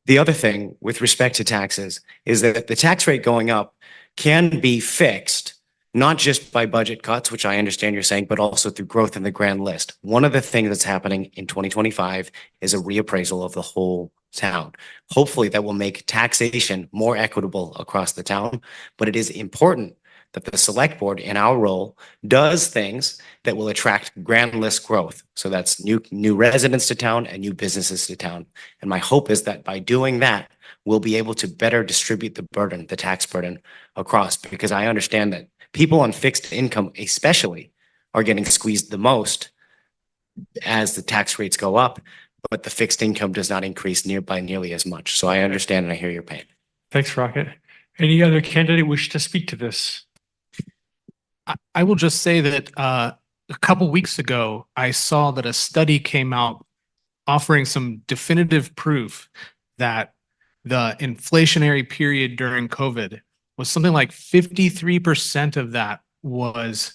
The other thing with respect to taxes is that the tax rate going up can be fixed, not just by budget cuts, which I understand you're saying, but also through growth in the grand list. One of the things that's happening in 2025 is a reappraisal of the whole town. Hopefully that will make taxation more equitable across the town, but it is important that the select board in our role does things that will attract grand list growth. So that's new residents to town and new businesses to town. And my hope is that by doing that, we'll be able to better distribute the burden, the tax burden across, because I understand that people on fixed income especially are getting squeezed the most as the tax rates go up, but the fixed income does not increase by nearly as much. So I understand and I hear your pain. Thanks, Rocket. Any other candidate wish to speak to this? I will just say that a couple weeks ago, I saw that a study came out offering some definitive proof that the inflationary period during COVID was something like 53% of that was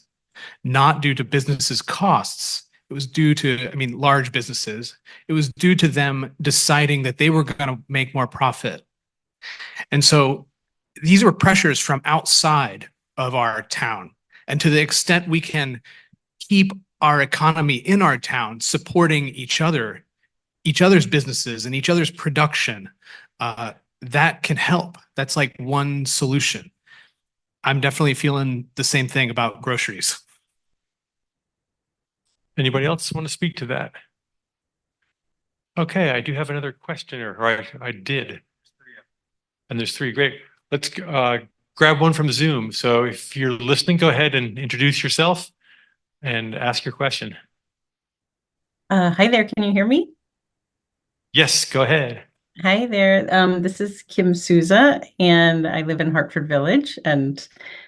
not due to businesses' costs. It was due to, large businesses. It was due to them deciding that they were going to make more profit. And so these were pressures from outside of our town. And to the extent we can keep our economy in our town supporting each other's businesses and each other's production, that can help. That's like one solution. I'm definitely feeling the same thing about groceries. Anybody else want to speak to that? Okay, I do have another question, or I did. And there's three. Great. Let's grab one from Zoom. So if you're listening, go ahead and introduce yourself and ask your question. Hi there, can you hear me? Yes, go ahead. Hi there, this is Kim Souza, and I live in Hartford Village, and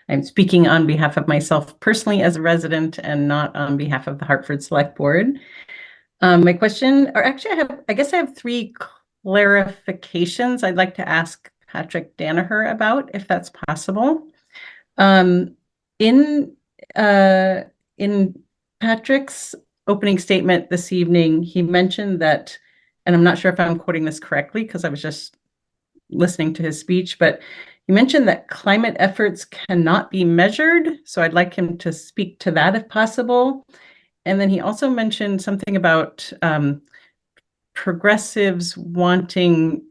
I'm speaking on behalf of myself personally as a resident and not on behalf of the Hartford Select Board. My question, or actually I guess I have three clarifications I'd like to ask Patrick Danaher about, if that's possible. In Patrick's opening statement this evening, he mentioned that, and I'm not sure if I'm quoting this correctly because I was just listening to his speech, but he mentioned that climate efforts cannot be measured. So I'd like him to speak to that if possible. And then he also mentioned something about progressives wanting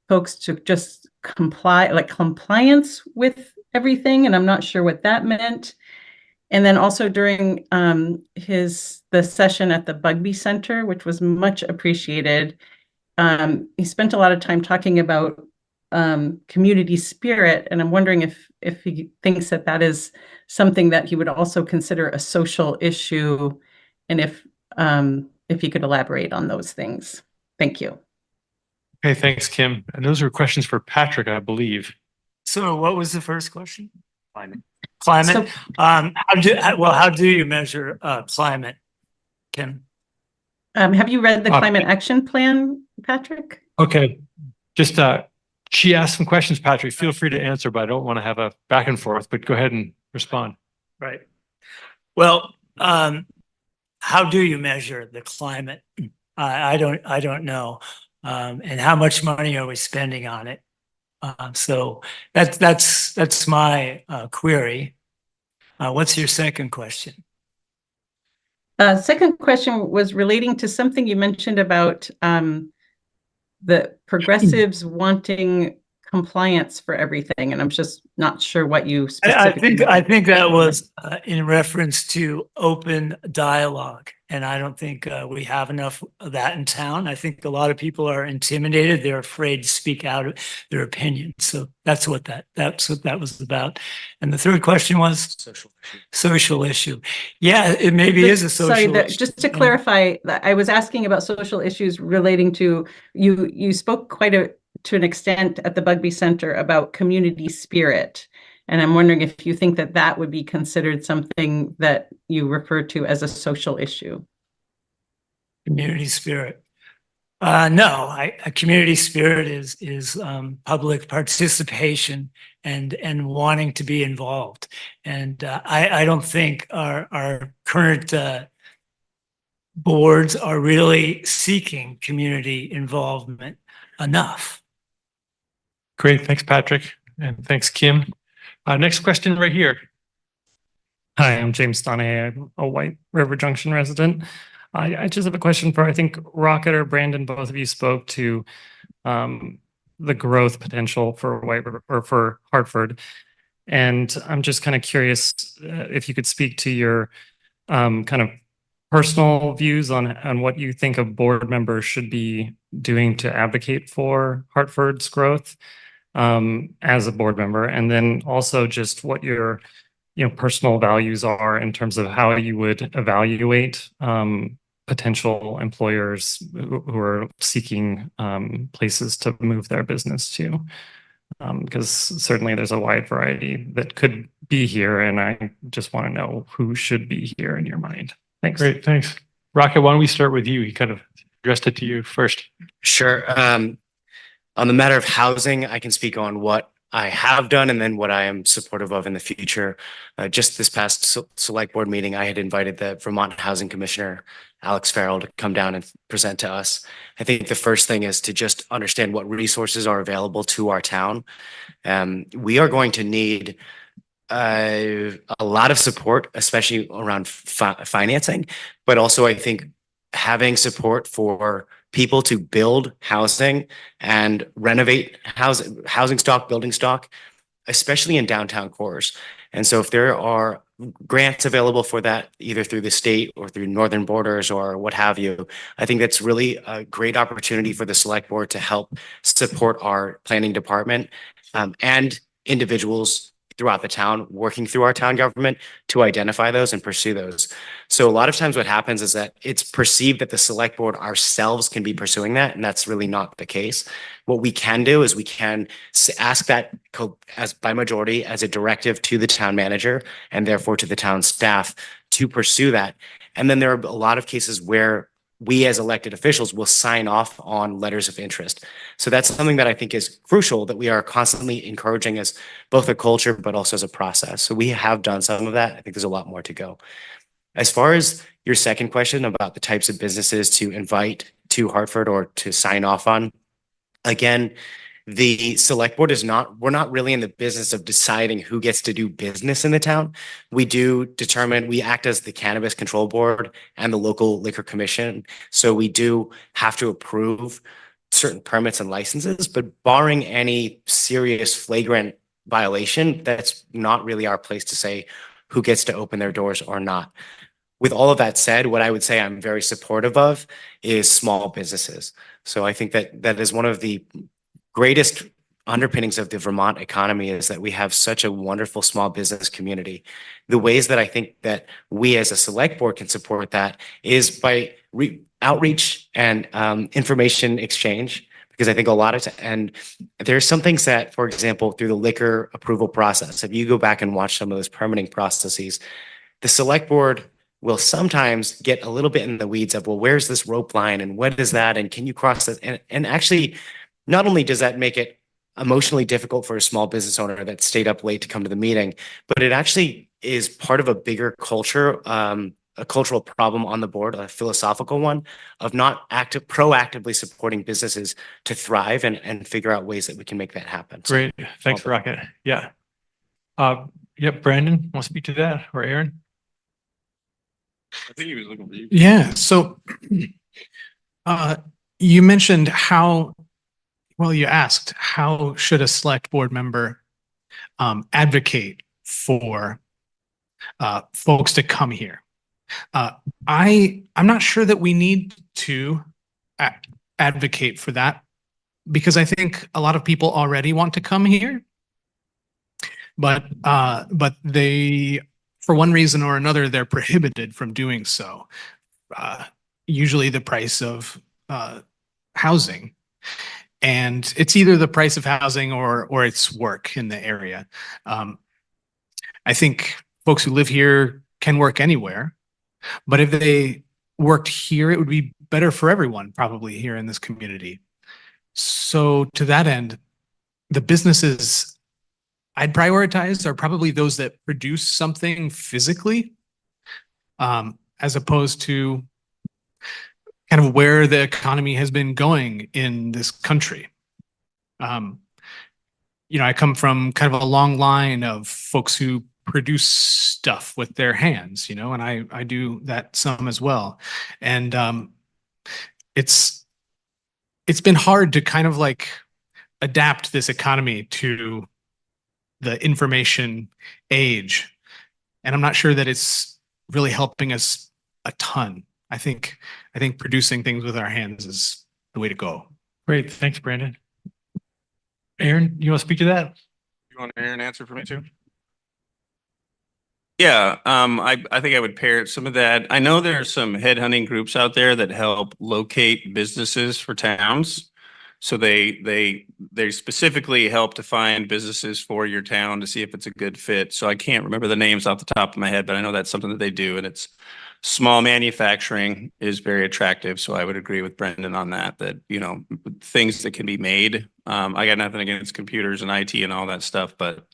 folks to just comply, like compliance with everything. And I'm not sure what that meant. And then also during the session at the Bugby Center, which was much appreciated, he spent a lot of time talking about community spirit. And I'm wondering if he thinks that that is something that he would also consider a social issue, and if he could elaborate on those things. Thank you. Okay, thanks, Kim. And those are questions for Patrick, I believe. So what was the first question? Climate. How do you measure climate, Kim? Have you read the climate action plan, Patrick? Okay, just she asked some questions, Patrick. Feel free to answer, but I don't want to have a back and forth, but go ahead and respond. Right. Well, how do you measure the climate? I don't know. And how much money are we spending on it? So that's my query. What's your second question? Second question was relating to something you mentioned about the progressives wanting compliance for everything, and I'm just not sure what you specifically. I think that was in reference to open dialogue, and I don't think we have enough of that in town. I think a lot of people are intimidated; they're afraid to speak out their opinion. So that's what that was about. And the third question was social issue. Yeah, it maybe is a social issue. Just to clarify, I was asking about social issues relating to you spoke to an extent at the Bugby Center about community spirit. And I'm wondering if you think that that would be considered something that you refer to as a social issue. Community spirit. No, a community spirit is public participation and wanting to be involved. And I don't think our current boards are really seeking community involvement enough. Great, thanks, Patrick, and thanks, Kim. Next question right here. Hi, I'm James Donahue. I'm a White River Junction resident. I just have a question for, I think Rocket or Brandon, both of you spoke to the growth potential for White River or for Hartford. And I'm just kind of curious if you could speak to your kind of personal views on what you think a board member should be doing to advocate for Hartford's growth as a board member, and then also just what your personal values are in terms of how you would evaluate potential employers who are seeking places to move their business to. Because certainly there's a wide variety that could be here, and I just want to know who should be here in your mind. Thanks. Great, thanks. Rocket, why don't we start with you? He kind of addressed it to you first. Sure. On the matter of housing, I can speak on what I have done and then what I am supportive of in the future. Just this past select board meeting, I had invited the Vermont Housing Commissioner, Alex Farrell, to come down and present to us. I think the first thing is to just understand what resources are available to our town. We are going to need a lot of support, especially around financing, but also I think having support for people to build housing and renovate housing stock, building stock, especially in downtown cores. And so if there are grants available for that, either through the state or through Northern Borders or what have you, I think that's really a great opportunity for the select board to help support our planning department and individuals throughout the town, working through our town government to identify those and pursue those. So a lot of times what happens is that it's perceived that the select board ourselves can be pursuing that, and that's really not the case. What we can do is we can ask that as by majority as a directive to the town manager and therefore to the town staff to pursue that. And then there are a lot of cases where we as elected officials will sign off on letters of interest. So that's something that I think is crucial, that we are constantly encouraging as both a culture, but also as a process. So we have done some of that. I think there's a lot more to go. As far as your second question about the types of businesses to invite to Hartford or to sign off on, again, the select board we're not really in the business of deciding who gets to do business in the town. We act as the cannabis control board and the local liquor commission. So we do have to approve certain permits and licenses, but barring any serious flagrant violation, that's not really our place to say who gets to open their doors or not. With all of that said, what I would say I'm very supportive of is small businesses. So I think that is one of the greatest underpinnings of the Vermont economy is that we have such a wonderful small business community. The ways that I think that we as a select board can support that is by outreach and information exchange, because I think and there's some things that, for example, through the liquor approval process, if you go back and watch some of those permitting processes, the select board will sometimes get a little bit in the weeds of, well, where's this rope line and what is that? And can you cross this? And actually, not only does that make it emotionally difficult for a small business owner that stayed up late to come to the meeting, but it actually is part of a bigger culture, a cultural problem on the board, a philosophical one of not proactively supporting businesses to thrive and figure out ways that we can make that happen. Great. Thanks, Rocket. Yeah. Yep. Brandon, want to speak to that, or Aaron? I think he was looking for you. Yeah. So you mentioned you asked how should a select board member advocate for folks to come here. I'm not sure that we need to advocate for that, because I think a lot of people already want to come here, but they, for one reason or another, they're prohibited from doing so. Usually the price of housing. And it's either the price of housing or it's work in the area. I think folks who live here can work anywhere, but if they worked here, it would be better for everyone probably here in this community. So to that end, the businesses I'd prioritize are probably those that produce something physically, as opposed to kind of where the economy has been going in this country. I come from kind of a long line of folks who produce stuff with their hands, and I do that some as well. And it's it's been hard to kind of like adapt this economy to the information age. And I'm not sure that it's really helping us a ton. I think producing things with our hands is the way to go. Great. Thanks, Brandon. Aaron, you want to speak to that? You want to hear an answer for me too? Yeah, I think I would pair some of that. I know there are some headhunting groups out there that help locate businesses for towns. So they specifically help to find businesses for your town to see if it's a good fit. So I can't remember the names off the top of my head, but I know that's something that they do, and it's small manufacturing is very attractive. So I would agree with Brendan on that, you know, things that can be made. I got nothing against computers and IT and all that stuff, but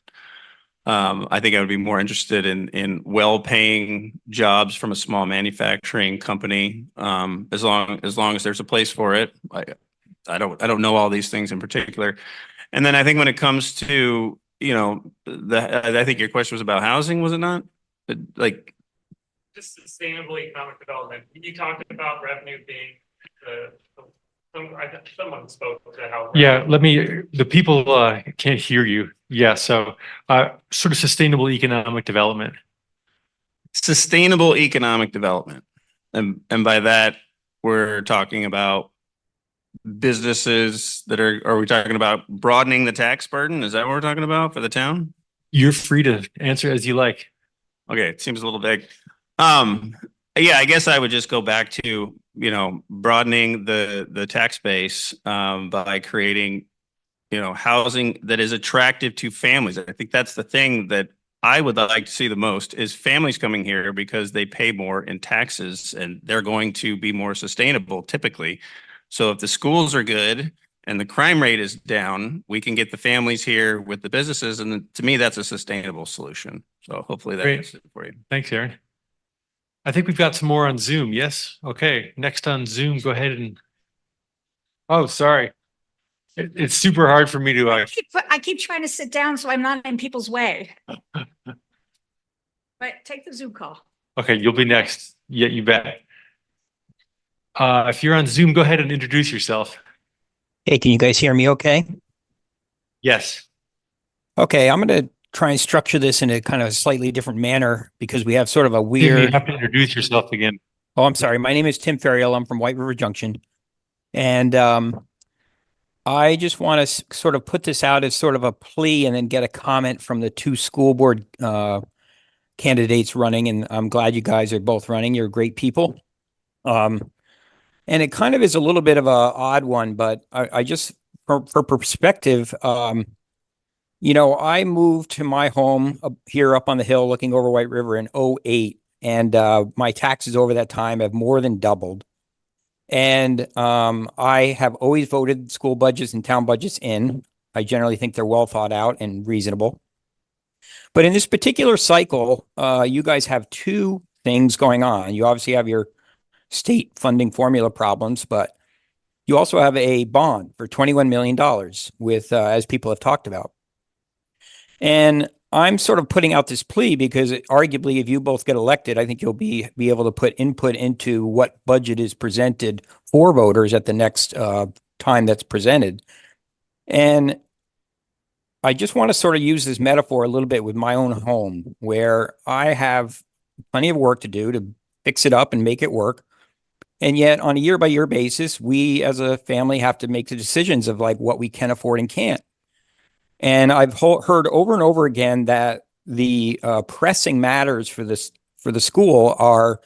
I think I would be more interested in well-paying jobs from a small manufacturing company, as long as there's a place for it. I don't know all these things in particular. And then I think when it comes to, you know, I think your question was about housing, was it not? Like, just sustainable economic development. You talked about revenue being someone spoke to how. Yeah, the people can't hear you. Yeah, so sort of sustainable economic development. Sustainable economic development. And by that, we're talking about businesses that are we talking about broadening the tax burden? Is that what we're talking about for the town? You're free to answer as you like. Okay, it seems a little big. Yeah, I guess I would just go back to, you know, broadening the tax base by creating, you know, housing that is attractive to families. I think that's the thing that I would like to see the most is families coming here because they pay more in taxes and they're going to be more sustainable typically. So if the schools are good and the crime rate is down, we can get the families here with the businesses. And to me, that's a sustainable solution. So hopefully that's it for you. Thanks, Aaron. I think we've got some more on Zoom. Yes. Okay. Next on Zoom, go ahead and. Oh, sorry. It's super hard for me to. I keep trying to sit down so I'm not in people's way. But take the Zoom call. Okay, you'll be next. Yeah, you bet. If you're on Zoom, go ahead and introduce yourself. Hey, can you guys hear me okay? Yes. Okay, I'm going to try and structure this in a kind of a slightly different manner because we have sort of a You weird. have to introduce yourself again. Oh, I'm sorry. My name is Tim Ferriel. I'm from White River Junction. And I just want to sort of put this out as sort of a plea and then get a comment from the two school board candidates running. And I'm glad you guys are both running. You're great people. And it kind of is a little bit of a odd one, but I just, for perspective, you know, I moved to my home here up on the hill looking over White River in 2008, and my taxes over that time have more than doubled. And I have always voted school budgets and town budgets in. I generally think they're well thought out and reasonable. But in this particular cycle, you guys have two things going on. You obviously have your state funding formula problems, but you also have a bond for $21 million with, as people have talked about. And I'm sort of putting out this plea because arguably, if you both get elected, I think you'll be able to put input into what budget is presented for voters at the next time that's presented. And I just want to sort of use this metaphor a little bit with my own home, where I have plenty of work to do to fix it up and make it work. And yet on a year by year basis, we as a family have to make the decisions of like what we can afford and can't. And I've heard over and over again that the pressing matters for the school are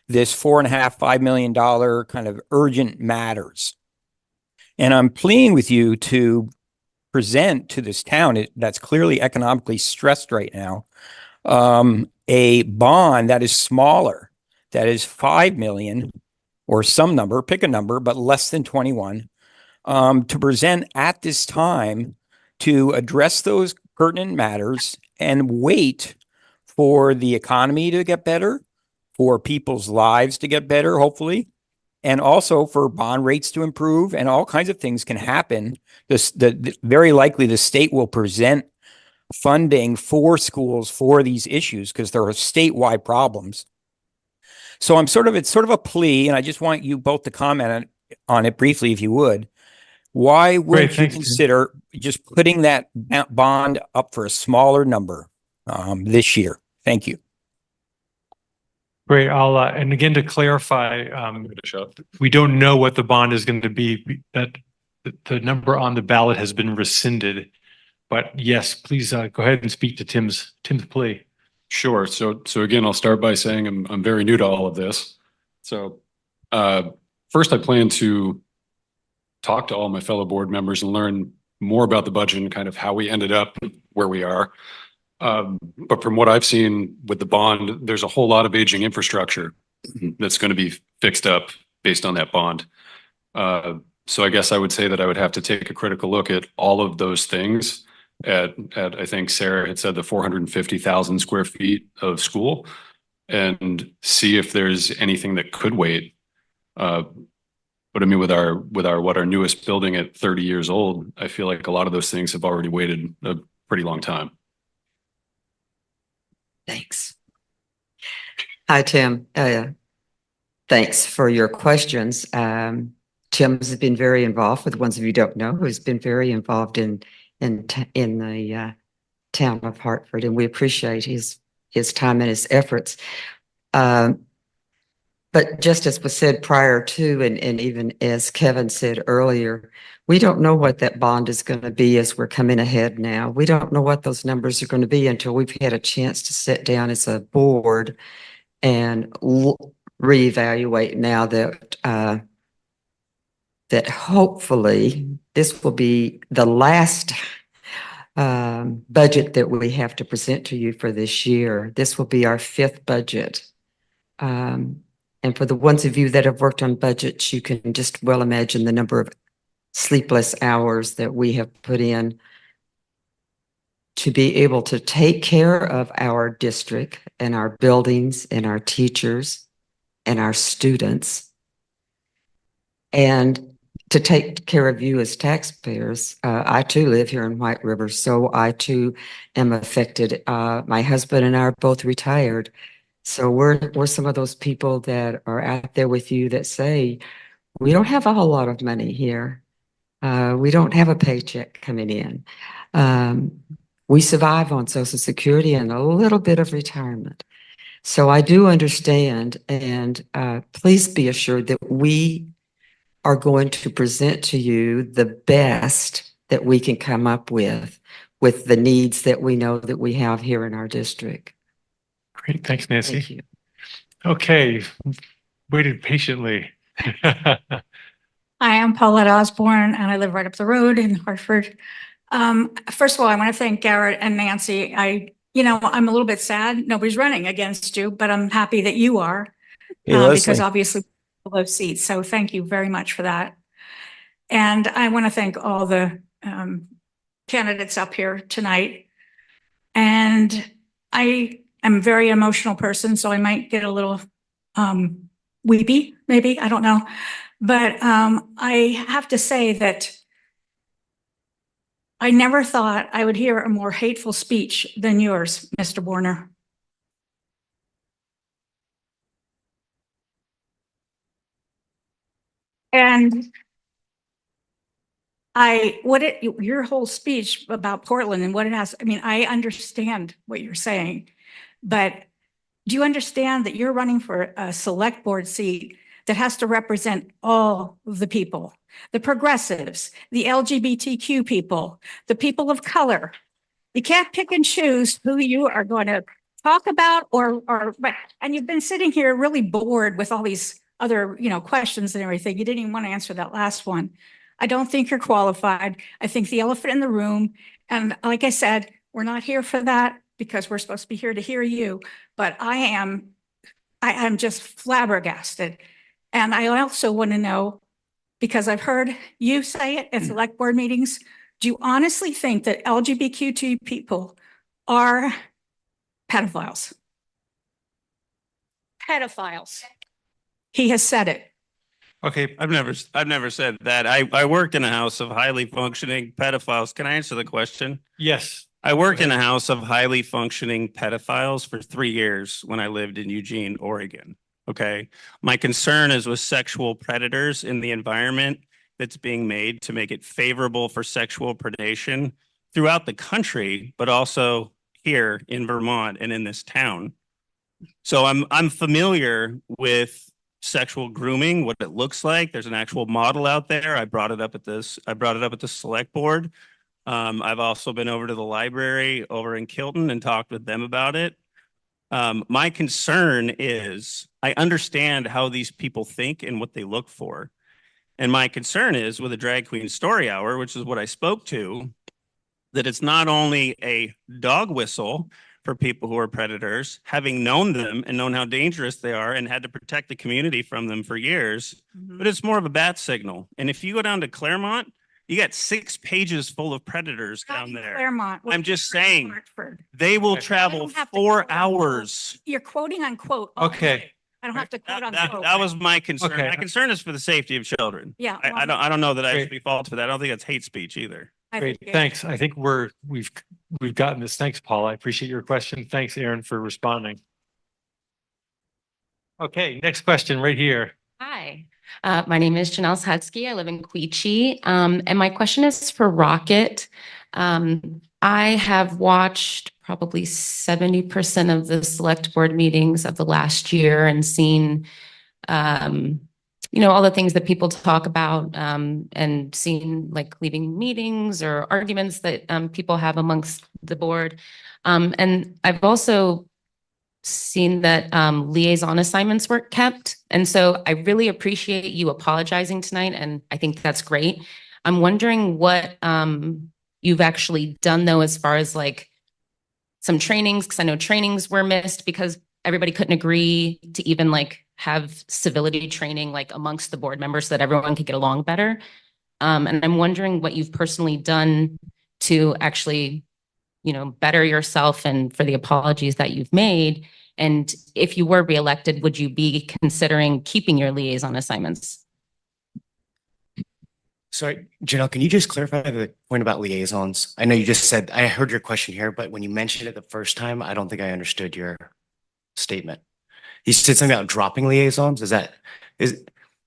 this $4.5–5 million kind of urgent matters. And I'm pleading with you to present to this town that's clearly economically stressed right now, a bond that is smaller, that is $5 million or some number, pick a number, but less than 21, to present at this time to address those pertinent matters and wait for the economy to get better, for people's lives to get better, hopefully, and also for bond rates to improve, and all kinds of things can happen. Very likely the state will present funding for schools for these issues because there are statewide problems. So it's sort of a plea, and I just want you both to comment on it briefly, if you would. Why wouldn't you thanks, Tim. consider just putting that bond up for a smaller number this year? Thank you. Great. I'll, and again, to clarify, we don't know what the bond is going to be. That the number on the ballot has been rescinded. But yes, please go ahead and speak to Tim's plea. Sure. So again, I'll start by saying I'm very new to all of this. So first, I plan to talk to all my fellow board members and learn more about the budget and kind of how we ended up where we are. But from what I've seen with the bond, there's a whole lot of aging infrastructure that's going to be fixed up based on that bond. So I guess I would say that I would have to take a critical look at all of those things at I think Sarah had said the 450,000 square feet of school, and see if there's anything that could wait. But I mean, with our newest building at 30 years old, I feel like a lot of those things have already waited a pretty long time. Thanks. Hi, Tim. Thanks for your questions. Tim's been very involved, for the ones of you who don't know, who's been very involved in the town of Hartford, and we appreciate his time and his efforts. But just as was said prior to, and even as Kevin said earlier, we don't know what that bond is going to be as we're coming ahead now. We don't know what those numbers are going to be until we've had a chance to sit down as a board and reevaluate now that that hopefully this will be the last budget that we have to present to you for this year. This will be our 5th budget. And for the ones of you that have worked on budgets, you can just well imagine the number of sleepless hours that we have put in to be able to take care of our district and our buildings and our teachers and our students, and to take care of you as taxpayers. I too live here in White River, so I too am affected. My husband and I are both retired. So we're some of those people that are out there with you that say, we don't have a whole lot of money here. We don't have a paycheck coming in. We survive on Social Security and a little bit of retirement. So I do understand, and please be assured that we are going to present to you the best that we can come up with the needs that we know that we have here in our district. Great. Thanks, Nancy. Thank you. Okay. Waited patiently. Hi, I'm Paulette Osborne, and I live right up the road in Hartford. First of all, I want to thank Garrett and Nancy. I'm a little bit sad. Nobody's running against you, but I'm happy that you are, because obviously we have seats. So thank you very much for that. And I want to thank all the candidates up here tonight. And I'm a very emotional person, so I might get a little weepy, maybe, I don't know. But I have to say that I never thought I would hear a more hateful speech than yours, Mr. Warner. And your whole speech about Portland and what it has, I mean, I understand what you're saying, but do you understand that you're running for a select board seat that has to represent all of the people, the progressives, the LGBTQ people, the people of color? You can't pick and choose who you are going to talk about and you've been sitting here really bored with all these other, questions and everything. You didn't even want to answer that last one. I don't think you're qualified. I think the elephant in the room, and like I said, we're not here for that because we're supposed to be here to hear you, but I am just flabbergasted. And I also want to know, because I've heard you say it at select board meetings, do you honestly think that LGBTQ people are pedophiles? Pedophiles. He has said it. Okay, I've never said that. I worked in a house of highly functioning pedophiles. Can I answer the question? Yes. I worked in a house of highly functioning pedophiles for 3 years when I lived in Eugene, Oregon. Okay. My concern is with sexual predators in the environment that's being made to make it favorable for sexual predation throughout the country, but also here in Vermont and in this town. So I'm familiar with sexual grooming, what it looks like. There's an actual model out there. I brought it up at the select board. I've also been over to the library over in Kilton and talked with them about it. My concern is I understand how these people think and what they look for. And my concern is with a drag queen story hour, which is what I spoke to, that it's not only a dog whistle for people who are predators, having known them and known how dangerous they are and had to protect the community from them for years, but it's more of a bat signal. And if you go down to Claremont, you got 6 pages full of predators down there. Claremont. I'm just saying, Hartford. they will travel 4 hours. You're quoting unquote. Okay. I don't have to quote That unquote. was my concern. Okay. My concern is for the safety of children. Yeah, I don't know that I Great. should be faulted for that. I don't think it's hate speech either. Great, thanks. I think we've gotten this. Thanks, Paul. I appreciate your question. Thanks, Aaron, for responding. Okay, next question right here. Hi, my name is Janelle Sadsky. I live in Queechee. And my question is for Rocket. I have watched probably 70% of the select board meetings of the last year and seen, all the things that people talk about, and seen like leaving meetings or arguments that people have amongst the board. And I've also seen that liaison assignments were kept. And so I really appreciate you apologizing tonight, and I think that's great. I'm wondering what you've actually done though, as far as like some trainings, because I know trainings were missed because everybody couldn't agree to even like have civility training like amongst the board members so that everyone could get along better. And I'm wondering what you've personally done to actually, better yourself and for the apologies that you've made. And if you were reelected, would you be considering keeping your liaison assignments? Sorry, Janelle, can you just clarify the point about liaisons? I know you just said, I heard your question here, but when you mentioned it the first time, I don't think I understood your statement. You said something about dropping liaisons.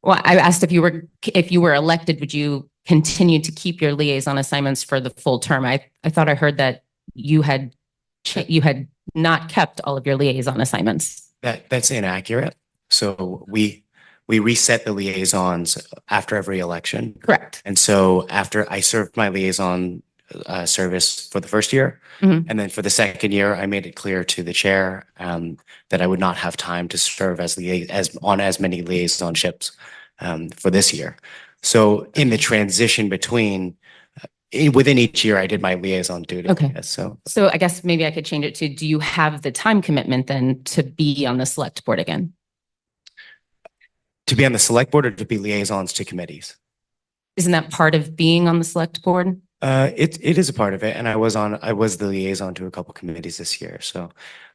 Well, I asked if you were elected, would you continue to keep your liaison assignments for the full term? I thought I heard that you had not kept all of your liaison assignments. That's inaccurate. So we reset the liaisons after every election. Correct. And so after I served my liaison service for the first year, and then for the second year, I made it clear to the chair that I would not have time to serve on as many liaisonships for this year. So in the transition between within each year, I did my liaison duty. Okay. Yes, so I guess maybe I could change it to, do you have the time commitment then to be on the select board again? to be on the select board or to be liaisons to committees? Isn't that part of being on the select board? It is a part of it, and I was the liaison to a couple committees this year. So,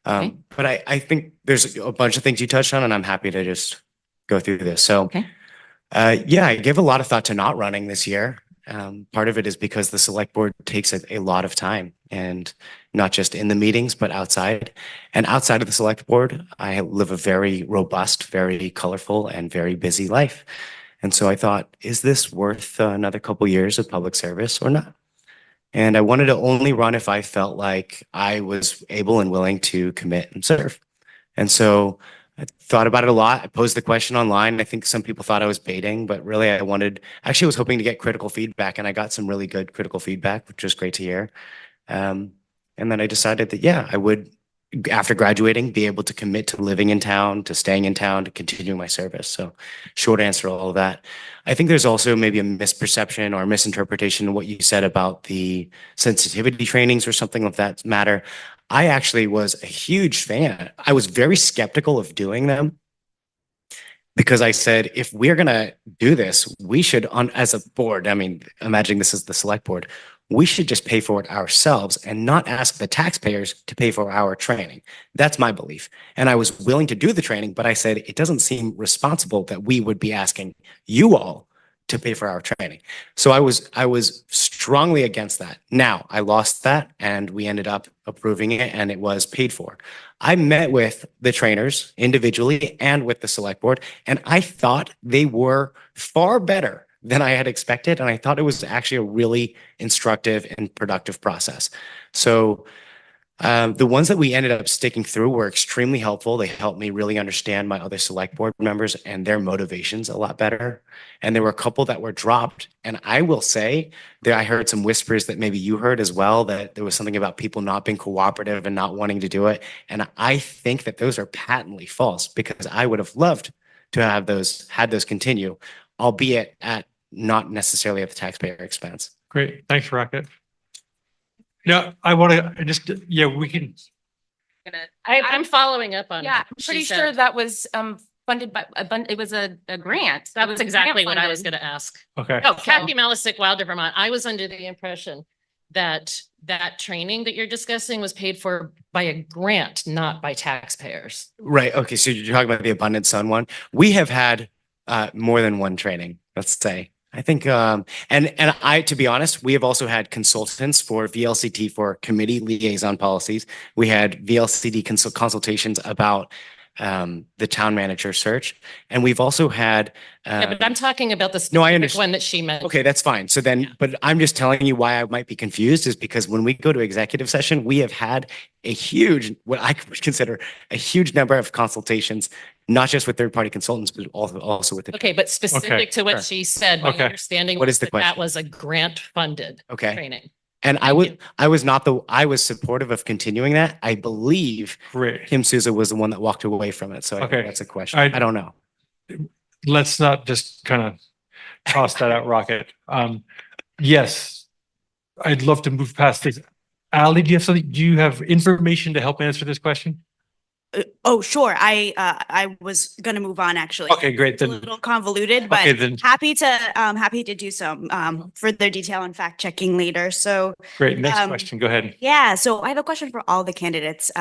Okay. but I think there's a bunch of things you touched on, and I'm happy to just go through this. So, Okay. Yeah, I gave a lot of thought to not running this year. Part of it is because the select board takes a lot of time, and not just in the meetings, but outside. And outside of the select board, I live a very robust, very colorful, and very busy life. And so I thought, is this worth another couple years of public service or not? And I wanted to only run if I felt like I was able and willing to commit and serve. And so I thought about it a lot. I posed the question online. I think some people thought I was baiting, but really I was hoping to get critical feedback, and I got some really good critical feedback, which was great to hear. And then I decided that, yeah, I would, after graduating, be able to commit to living in town, to staying in town, to continuing my service. So short answer to all of that. I think there's also maybe a misperception or misinterpretation of what you said about the sensitivity trainings or something of that matter. I actually was a huge fan. I was very skeptical of doing them because I said, if we're going to do this, we should, as a board, I mean, imagining this is the select board, we should just pay for it ourselves and not ask the taxpayers to pay for our training. That's my belief. And I was willing to do the training, but I said, it doesn't seem responsible that we would be asking you all to pay for our training. So I was strongly against that. Now I lost that and we ended up approving it and it was paid for. I met with the trainers individually and with the select board, and I thought they were far better than I had expected. And I thought it was actually a really instructive and productive process. So the ones that we ended up sticking through were extremely helpful. They helped me really understand my other select board members and their motivations a lot better. And there were a couple that were dropped. And I will say that I heard some whispers that maybe you heard as well, that there was something about people not being cooperative and not wanting to do it. And I think that those are patently false, because I would have loved to have had those continue, albeit at not necessarily at the taxpayer expense. Great. Thanks, Rocket. No, I want to just, yeah, we can. I'm following up on. Yeah, what I'm she pretty said. sure that was funded by, it was a grant. That was exactly what I was Grant going to ask. Okay. Oh, Kathy Malisic, Wilder, Vermont. I was under the impression that that training that you're discussing was paid for by a grant, not by taxpayers. Right. Okay. So you're talking about the Abundant Sun one. We have had more than one training, let's say. I think, and I, to be honest, we have also had consultants for VLCT for committee liaison policies. We had VLCT consultations about the town manager search. And we've also had. Yeah, but I'm talking about the No, I specific understand. one that she meant. Okay, that's fine. So then, but I'm just telling you why I might be confused is because when we go to executive session, we have had a huge, what I would consider a huge number of consultations, not just with third-party consultants, but also with the. Okay, but specific to what she said, my understanding What was is the that that question? was a grant-funded Okay. training. And I was supportive of continuing that. I believe Kim Souza was the one that walked away from it. So I think that's a question. I don't know. Let's not just kind of toss that out, Rocket. Yes, I'd love to move past this. Ali, do you have something? Do you have information to help answer this question? Oh, sure. I was gonna move on actually. Okay, great. It's a Then little convoluted, but Okay, then. happy to do some further detail and fact checking later. So Great. Next question. Go ahead. yeah, so I have a question for all the candidates.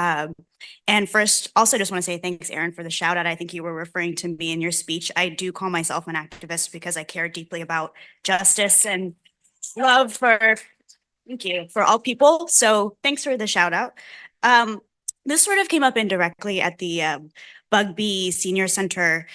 And first, also just want to say thanks, Aaron, for the shout out. I think you were referring to me in your speech. I do call myself an activist because I care deeply about justice and love for, thank you, for all people. So thanks for the shout out. This sort of came up indirectly at the Bugby Senior Center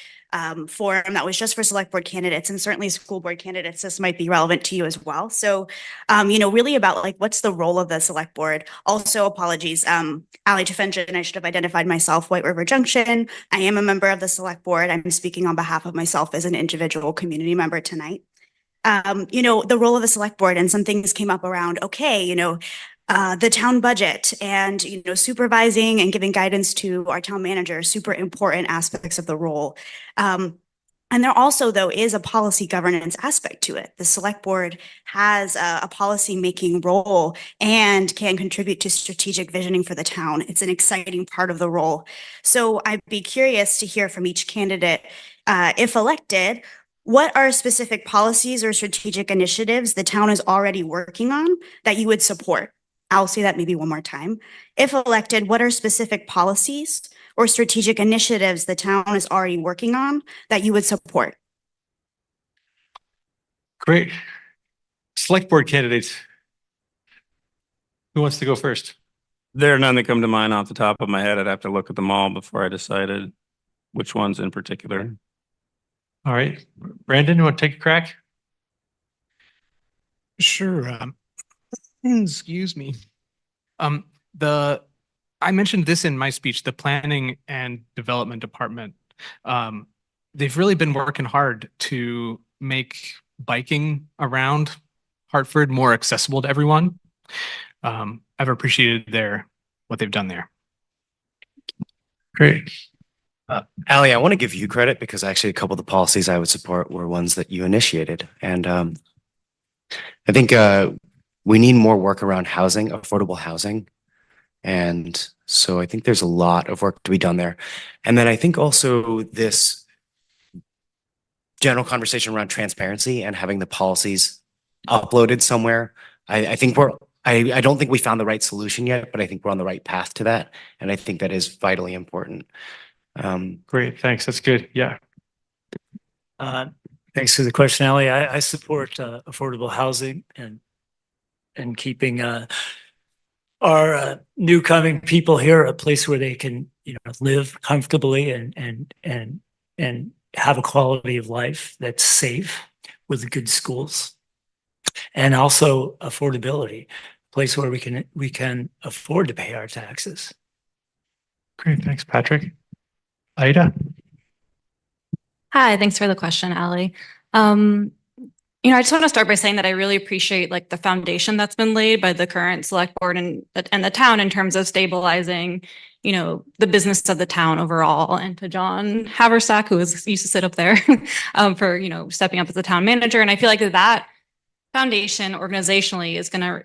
forum that was just for select board candidates, and certainly school board candidates. This might be relevant to you as well. So, really about like what's the role of the select board. Also, apologies, Ali Chafenjan, I should have identified myself, White River Junction. I am a member of the select board. I'm speaking on behalf of myself as an individual community member tonight. The role of the select board, and some things came up around, the town budget and, supervising and giving guidance to our town manager, super important aspects of the role. And there also, though, is a policy governance aspect to it. The select board has a policy making role and can contribute to strategic visioning for the town. It's an exciting part of the role. So I'd be curious to hear from each candidate, if elected, what are specific policies or strategic initiatives the town is already working on that you would support? I'll say that maybe one more time. If elected, what are specific policies or strategic initiatives the town is already working on that you would support? Great. Select board candidates. Who wants to go first? There are none that come to mind off the top of my head. I'd have to look at them all before I decided which ones in particular. All right. Brandon, you want to take a crack? Sure. Excuse me. I mentioned this in my speech, the planning and development department. They've really been working hard to make biking around Hartford more accessible to everyone. I've appreciated what they've done there. Great. Ali, I want to give you credit because actually a couple of the policies I would support were ones that you initiated. And I think we need more work around housing, affordable housing. And so I think there's a lot of work to be done there. And then I think also this general conversation around transparency and having the policies uploaded somewhere. I think I don't think we found the right solution yet, but I think we're on the right path to that. And I think that is vitally important. Great. Thanks. That's good. Yeah. Thanks for the question, Ali. I support affordable housing and keeping our new coming people here a place where they can, live comfortably and have a quality of life that's safe with good schools. And also affordability, a place where we can afford to pay our taxes. Great, thanks, Patrick. Ida? Hi, thanks for the question, Allie. I just want to start by saying that I really appreciate like the foundation that's been laid by the current select board and the town in terms of stabilizing, the business of the town overall. And to John Haversack, who used to sit up there, for stepping up as the town manager. And I feel like that foundation organizationally is going to,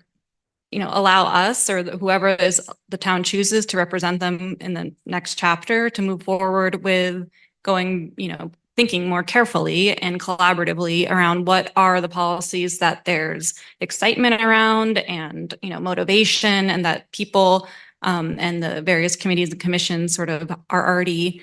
allow us or whoever is the town chooses to represent them in the next chapter to move forward with going, thinking more carefully and collaboratively around what are the policies that there's excitement around and, motivation, and that people and the various committees and commissions sort of are already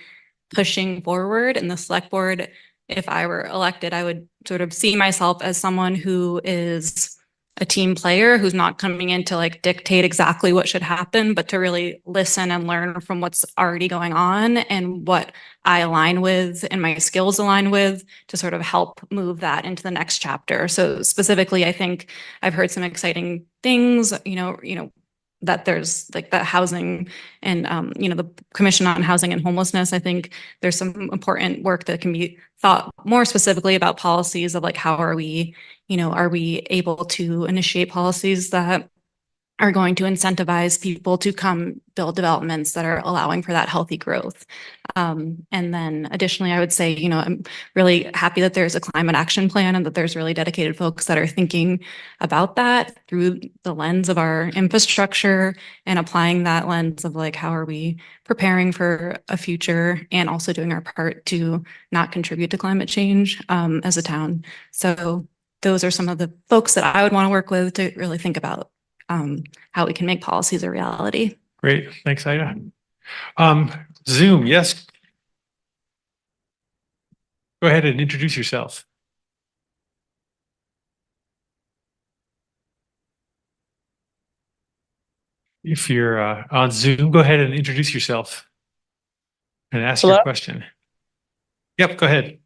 pushing forward. And the select board, if I were elected, I would sort of see myself as someone who is a team player, who's not coming in to like dictate exactly what should happen, but to really listen and learn from what's already going on and what I align with and my skills align with to sort of help move that into the next chapter. So specifically, I think I've heard some exciting things, that there's like that housing and, the Commission on Housing and Homelessness. I think there's some important work that can be thought more specifically about policies of like, how are we able to initiate policies that are going to incentivize people to come build developments that are allowing for that healthy growth. And then additionally, I would say, I'm really happy that there's a climate action plan and that there's really dedicated folks that are thinking about that through the lens of our infrastructure and applying that lens of like, how are we preparing for a future and also doing our part to not contribute to climate change as a town. So those are some of the folks that I would want to work with to really think about how we can make policies a reality. Great, thanks, Ida. Zoom, yes. Go ahead and introduce yourself. If you're on Zoom, go ahead and introduce yourself and ask your question. Yep, go ahead.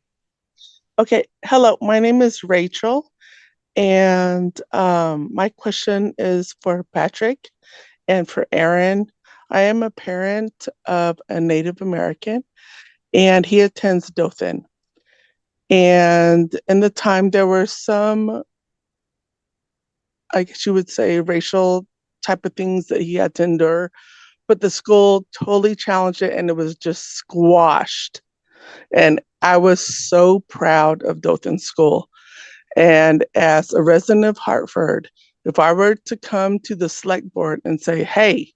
Okay, hello, my name is Rachel, and my question is for Patrick and for Aaron. I am a parent of a Native American, and he attends Dothan. And in the time, there were some, I guess you would say, racial type of things that he had to endure, but the school totally challenged it and it was just squashed. And I was so proud of Dothan School. And as a resident of Hartford, if I were to come to the select board and say, hey,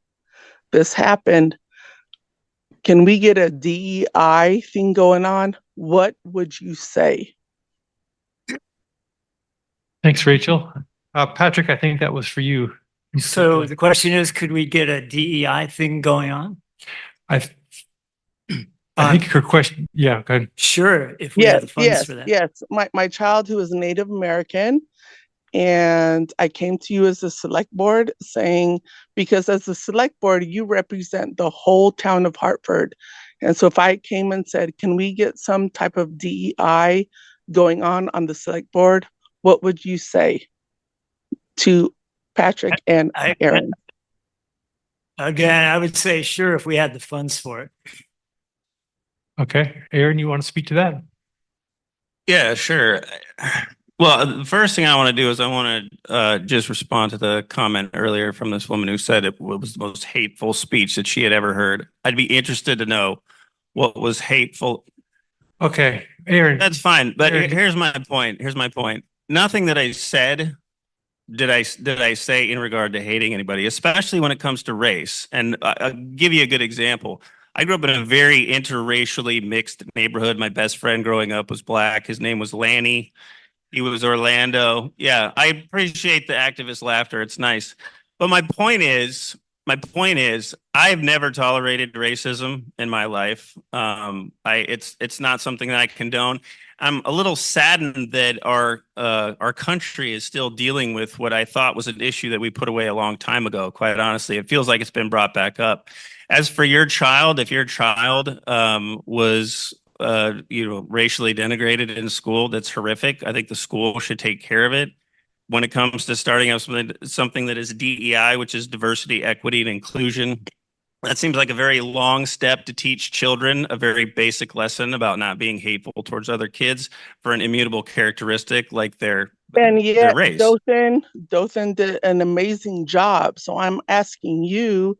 this happened, can we get a DEI thing going on? What would you say? Thanks, Rachel. Patrick, I think that was for you. So the question is, could we get a DEI thing going on? I think her question, yeah, go ahead. Sure, if we have the funds for that. Yes. My child, who is Native American, and I came to you as a select board saying, because as a select board, you represent the whole town of Hartford. And so if I came and said, can we get some type of DEI going on the select board, what would you say to Patrick and Aaron? Again, I would say, sure, if we had the funds for it. Okay, Aaron, you want to speak to that? Yeah, sure. Well, the first thing I want to do is I want to just respond to the comment earlier from this woman who said it was the most hateful speech that she had ever heard. I'd be interested to know what was hateful. Okay, Aaron. That's fine, but Aaron. here's my point. Nothing that I said did I say in regard to hating anybody, especially when it comes to race. And I'll give you a good example. I grew up in a very interracially mixed neighborhood. My best friend growing up was Black. His name was Lanny. He was Orlando. Yeah, I appreciate the activist laughter. It's nice. But my point is, I've never tolerated racism in my life. It's not something that I condone. I'm a little saddened that our country is still dealing with what I thought was an issue that we put away a long time ago. Quite honestly, it feels like it's been brought back up. As for your child, if your child was racially denigrated in school. That's horrific. I think the school should take care of it. When it comes to starting up something that is DEI, which is diversity, equity, and inclusion, that seems like a very long step to teach children a very basic lesson about not being hateful towards other kids for an immutable characteristic like their race. Dothan did an amazing job. So I'm asking you,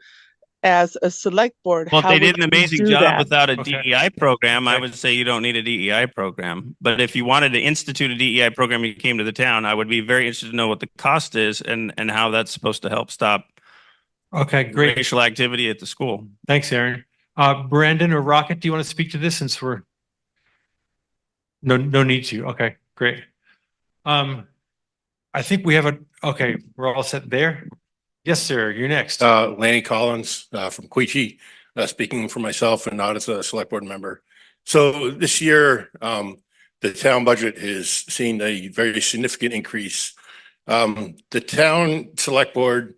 as a select board, Well, if how they would did an you amazing do job that? without a DEI program, I would say you don't need a DEI program. But if you wanted to institute a DEI program and you came to the town, I would be very interested to know what the cost is and how that's supposed to help stop Okay, great. racial activity at the school. Thanks, Aaron. Brandon or Rocket, do you want to speak to this since we're no need to? Okay, great. I think we have okay, we're all set there. Yes, sir. You're next. Lanny Collins from Queechee, speaking for myself and not as a select board member. So this year, the town budget has seen a very significant increase. The town select board,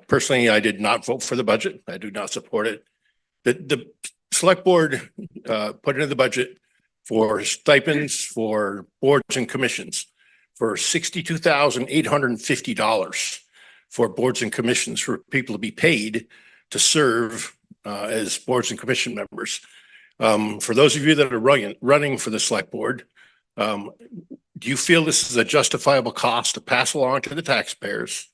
personally, I did not vote for the budget. I do not support it. The select board put into the budget for stipends for boards and commissions for $62,850 for boards and commissions for people to be paid to serve as boards and commission members. For those of you that are running for the select board, do you feel this is a justifiable cost to pass along to the taxpayers?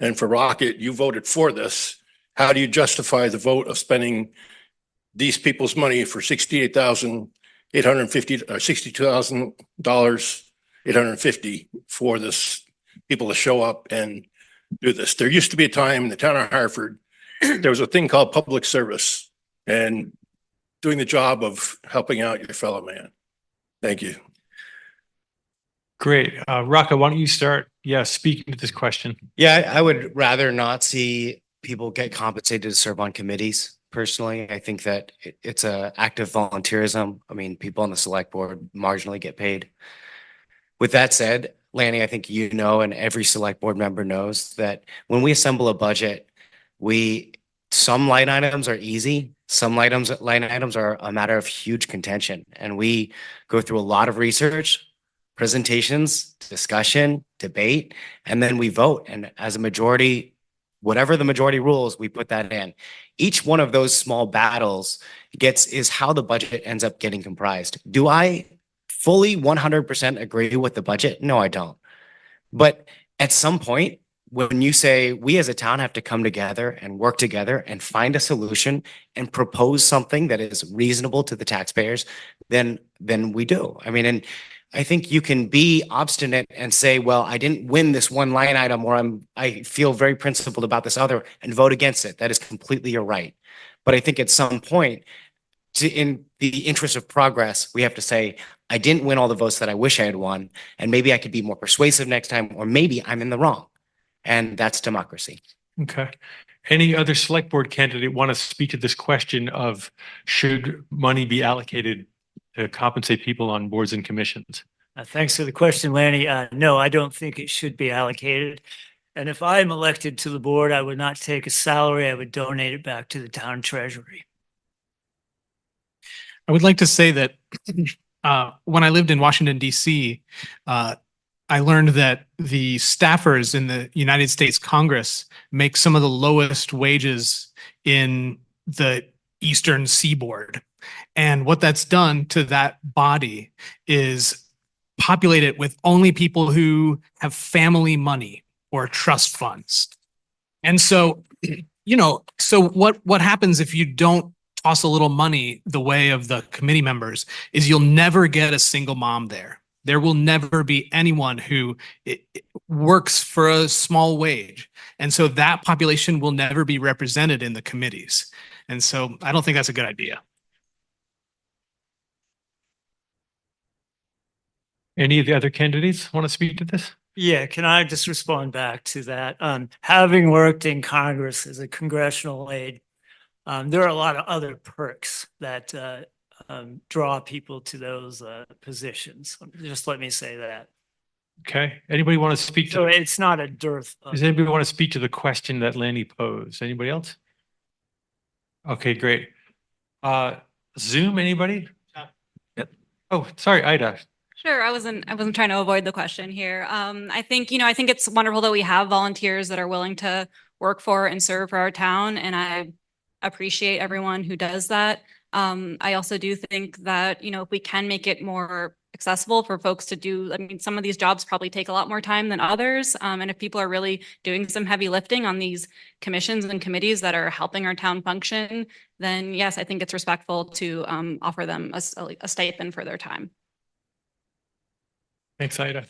And for Rocket, you voted for this. How do you justify the vote of spending these people's money for $68,850 or $62,850 for this people to show up and do this? There used to be a time in the town of Hartford, there was a thing called public service and doing the job of helping out your fellow man. Thank you. Great. Raka, why don't you start? Yeah, speaking to this question. Yeah, I would rather not see people get compensated to serve on committees. Personally, I think that it's a act of volunteerism. I mean, people on the select board marginally get paid. With that said, Lanny, I think you know, and every select board member knows that when we assemble a budget, some line items are easy. Some line items are a matter of huge contention. And we go through a lot of research, presentations, discussion, debate, and then we vote. And as a majority, whatever the majority rules, we put that in. Each one of those small battles is how the budget ends up getting comprised. Do I fully 100% agree with the budget? No, I don't. But at some point, when you say we as a town have to come together and work together and find a solution and propose something that is reasonable to the taxpayers, then we do. I mean, and I think you can be obstinate and say, well, I didn't win this one line item, or I feel very principled about this other, and vote against it. That is completely your right. But I think at some point, in the interest of progress, we have to say, I didn't win all the votes that I wish I had won, and maybe I could be more persuasive next time, or maybe I'm in the wrong. And that's democracy. Okay. Any other select board candidate want to speak to this question of should money be allocated to compensate people on boards and commissions? Thanks for the question, Lanny. No, I don't think it should be allocated. And if I'm elected to the board, I would not take a salary. I would donate it back to the town treasury. I would like to say that when I lived in Washington, D.C., I learned that the staffers in the United States Congress make some of the lowest wages in the Eastern Seaboard. And what that's done to that body is populate it with only people who have family money or trust funds. And so, so what happens if you don't toss a little money the way of the committee members is you'll never get a single mom there. There will never be anyone who works for a small wage. And so that population will never be represented in the committees. And so I don't think that's a good idea. Any of the other candidates want to speak to this? Yeah, can I just respond back to that? Having worked in Congress as a congressional aide, there are a lot of other perks that draw people to those positions. Just let me say that. Okay. Anybody want to speak to? So it's not a dearth. Does anybody want to speak to the question that Lanny posed? Anybody else? Okay, great. Zoom, anybody? Oh, sorry, Ida. Sure, I wasn't trying to avoid the question here. I think, I think it's wonderful that we have volunteers that are willing to work for and serve for our town, and I appreciate everyone who does that. I also do think that, if we can make it more accessible for folks to do, I mean, some of these jobs probably take a lot more time than others. And if people are really doing some heavy lifting on these commissions and committees that are helping our town function, then yes, I think it's respectful to offer them a stipend for their time. Thanks, Ida.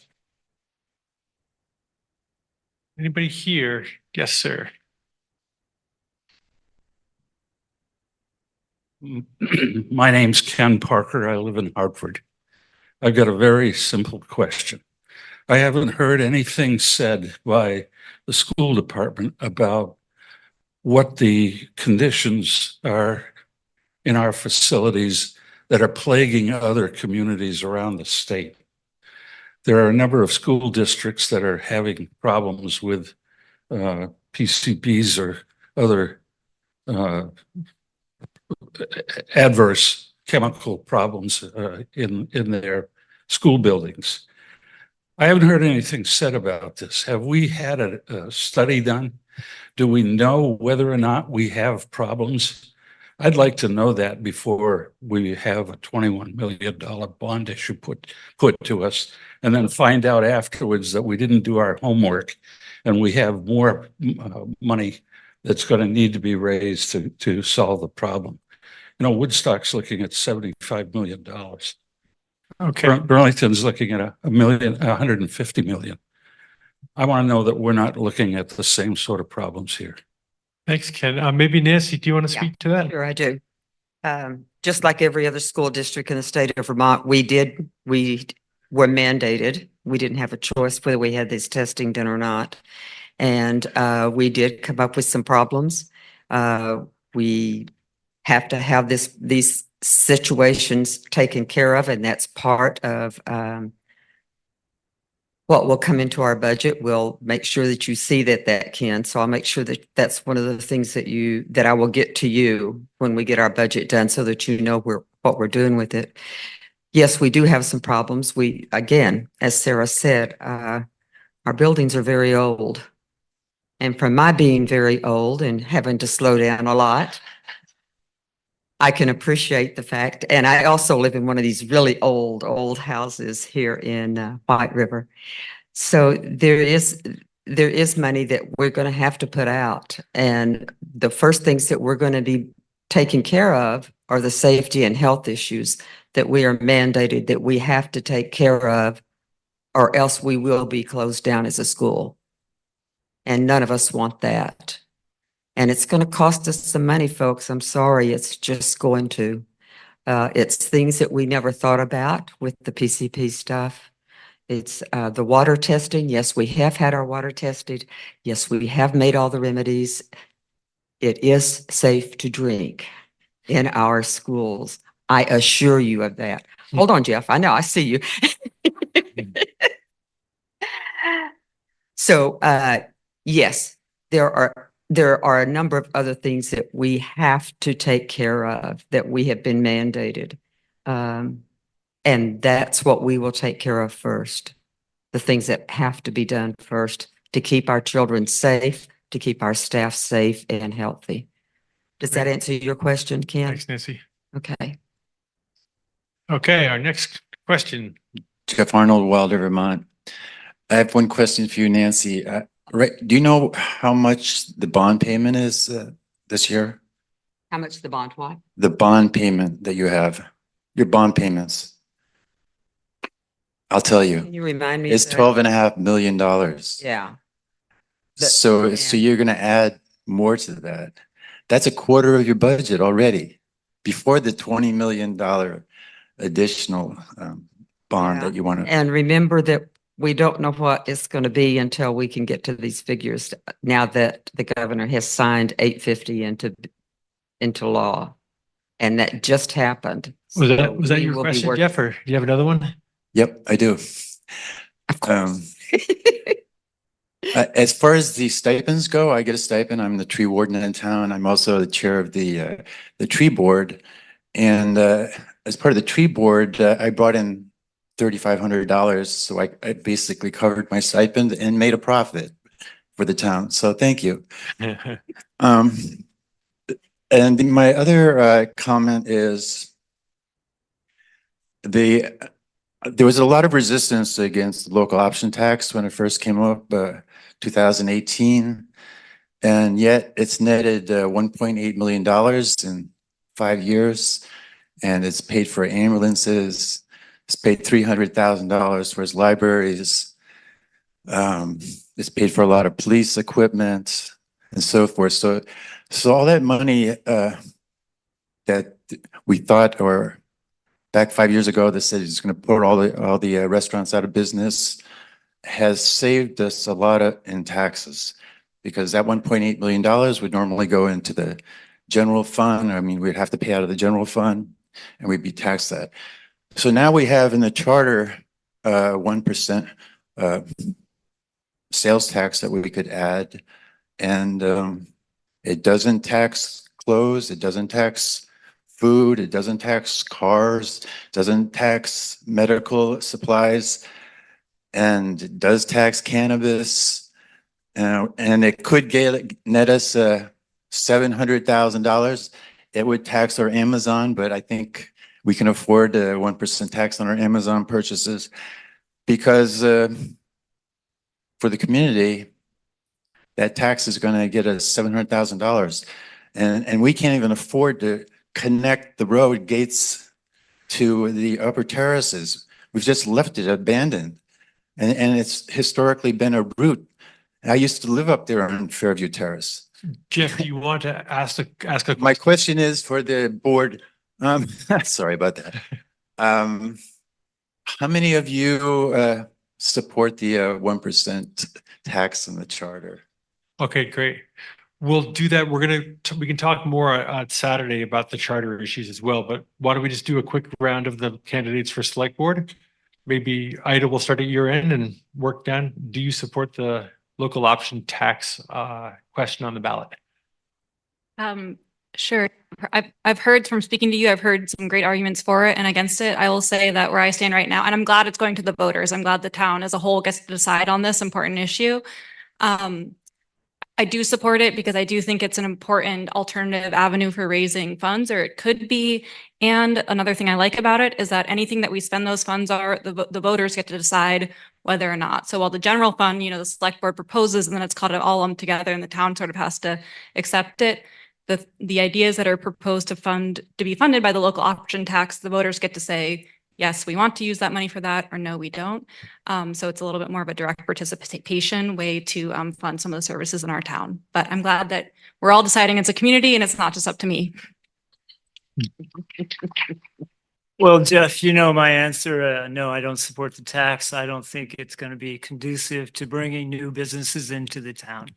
Anybody here? Yes, sir. My name's Ken Parker. I live in Hartford. I've got a very simple question. I haven't heard anything said by the school department about what the conditions are in our facilities that are plaguing other communities around the state. There are a number of school districts that are having problems with PCBs or other adverse chemical problems in their school buildings. I haven't heard anything said about this. Have we had a study done? Do we know whether or not we have problems? I'd like to know that before we have a $21 million bond issue put to us, and then find out afterwards that we didn't do our homework and we have more money that's going to need to be raised to solve the problem. Woodstock's looking at $75 million. Okay. Burlington's looking at $150 million. I want to know that we're not looking at the same sort of problems here. Thanks, Ken. Maybe Nancy, do you want to speak to that? Sure, I do. Just like every other school district in the state of Vermont, we were mandated. We didn't have a choice whether we had this testing done or not. And we did come up with some problems. We have to have these situations taken care of, and that's part of what will come into our budget. We'll make sure that you see that can. So I'll make sure that that's one of the things that I will get to you when we get our budget done, so that you know what we're doing with it. Yes, we do have some problems. Again, as Sarah said, our buildings are very old. And from my being very old and having to slow down a lot, I can appreciate the fact, and I also live in one of these really old houses here in White River. So there is money that we're going to have to put out. And the first things that we're going to be taking care of are the safety and health issues that we are mandated that we have to take care of, or else we will be closed down as a school. And none of us want that. And it's going to cost us some money, folks. I'm sorry. It's just going to. It's things that we never thought about with the PCP stuff. It's the water testing. Yes, we have had our water tested. Yes, we have made all the remedies. It is safe to drink in our schools. I assure you of that. Hold on, Jeff. I know. I see you. So, yes, there are a number of other things that we have to take care of that we have been mandated. And that's what we will take care of first. The things that have to be done first to keep our children safe, to keep our staff safe and healthy. Does that answer your question, Ken? Thanks, Nancy. Okay. Okay, our next question. Jeff Arnold, Wilder, Vermont. I have one question for you, Nancy. Do you know how much the bond payment is this year? How much the bond what? The bond payment that you have, your bond payments. I'll tell you. Can you remind me? It's $12.5 million. Yeah. So you're going to add more to that. That's a quarter of your budget already, before the $20 million additional bond that you want to. And remember that we don't know what it's going to be until we can get to these figures. Now that the governor has signed 850 into law, and that just happened. Was that your question, Jeff, or do you have another one? Yep, I do. Of course. As far as the stipends go, I get a stipend. I'm the tree warden in town. I'm also the chair of the tree board. And as part of the tree board, I brought in $3,500. So I basically covered my stipend and made a profit for the town. So thank you. And my other comment is there was a lot of resistance against the local option tax when it first came up, 2018. And yet it's netted $1.8 million in 5 years. And it's paid for ambulances. It's paid $300,000 for his libraries. It's paid for a lot of police equipment and so forth. So all that money that we thought, or back 5 years ago, that said it's going to put all the restaurants out of business, has saved us a lot in taxes, because that $1.8 million would normally go into the general fund. I mean, we'd have to pay out of the general fund, and we'd be taxed that. So now we have in the charter 1% sales tax that we could add, and it doesn't tax clothes, it doesn't tax food, it doesn't tax cars, it doesn't tax medical supplies, and it does tax cannabis, and it could net us $700,000. It would tax our Amazon, but I think we can afford a 1% tax on our Amazon purchases, because for the community, that tax is going to get us $700,000, and we can't even afford to connect the road gates to the upper terraces. We've just left it abandoned, and it's historically been a route. I used to live up there on Fairview Terrace. Jeff, do you want to ask a My question is for the board. Sorry about that. How many of you support the 1% tax in the charter? Okay, great. We'll do that. We can talk more on Saturday about the charter issues as well, but why don't we just do a quick round of the candidates for select board? Maybe Ida will start at your end and work down. Do you support the local option tax question on the ballot? Sure. I've heard from speaking to you, I've heard some great arguments for it and against it. I will say that where I stand right now, and I'm glad it's going to the voters. I'm glad the town as a whole gets to decide on this important issue. I do support it because I do think it's an important alternative avenue for raising funds, or it could be. And another thing I like about it is that anything that we spend those funds are, the voters get to decide whether or not. So while the general fund, the select board proposes and then it's called all lumped together and the town sort of has to accept it. The ideas that are proposed to be funded by the local option tax, the voters get to say, yes, we want to use that money for that, or no, we don't. So it's a little bit more of a direct participation way to fund some of the services in our town. But I'm glad that we're all deciding it's a community and it's not just up to me. Well, Jeff, you know my answer. No, I don't support the tax. I don't think it's going to be conducive to bringing new businesses into the town.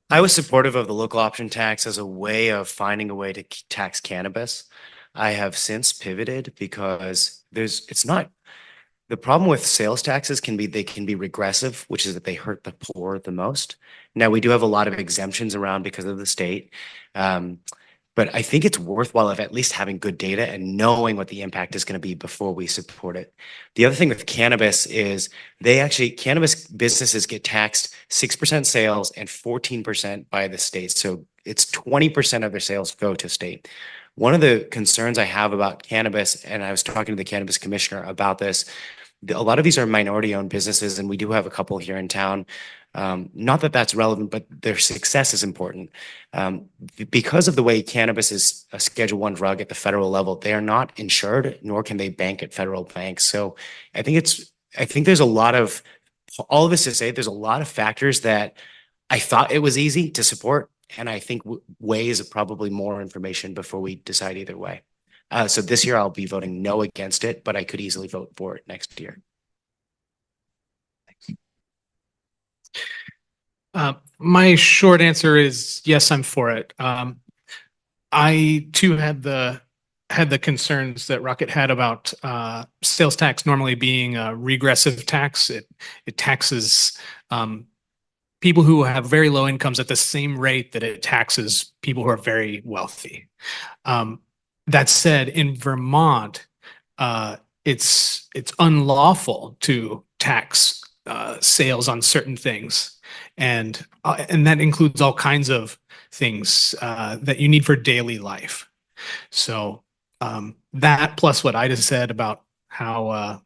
I was supportive of the local option tax as a way of finding a way to tax cannabis. I have since pivoted because the problem with sales taxes they can be regressive, which is that they hurt the poor the most. Now, we do have a lot of exemptions around because of the state. But I think it's worthwhile of at least having good data and knowing what the impact is going to be before we support it. The other thing with cannabis is cannabis businesses get taxed 6% sales and 14% by the state. So it's 20% of their sales go to state. One of the concerns I have about cannabis, and I was talking to the cannabis commissioner about this, a lot of these are minority-owned businesses, and we do have a couple here in town. Not that that's relevant, but their success is important. Because of the way cannabis is a Schedule I drug at the federal level, they are not insured, nor can they bank at federal banks. So I think there's all of this to say, there's a lot of factors that I thought it was easy to support, and I think weighs probably more information before we decide either way. So this year I'll be voting no against it, but I could easily vote for it next year. My short answer is yes, I'm for it. I too had the concerns that Rocket had about sales tax normally being a regressive tax. It taxes people who have very low incomes at the same rate that it taxes people who are very wealthy. That said, in Vermont, it's unlawful to tax sales on certain things, and that includes all kinds of things that you need for daily life. So that plus what Ida said about how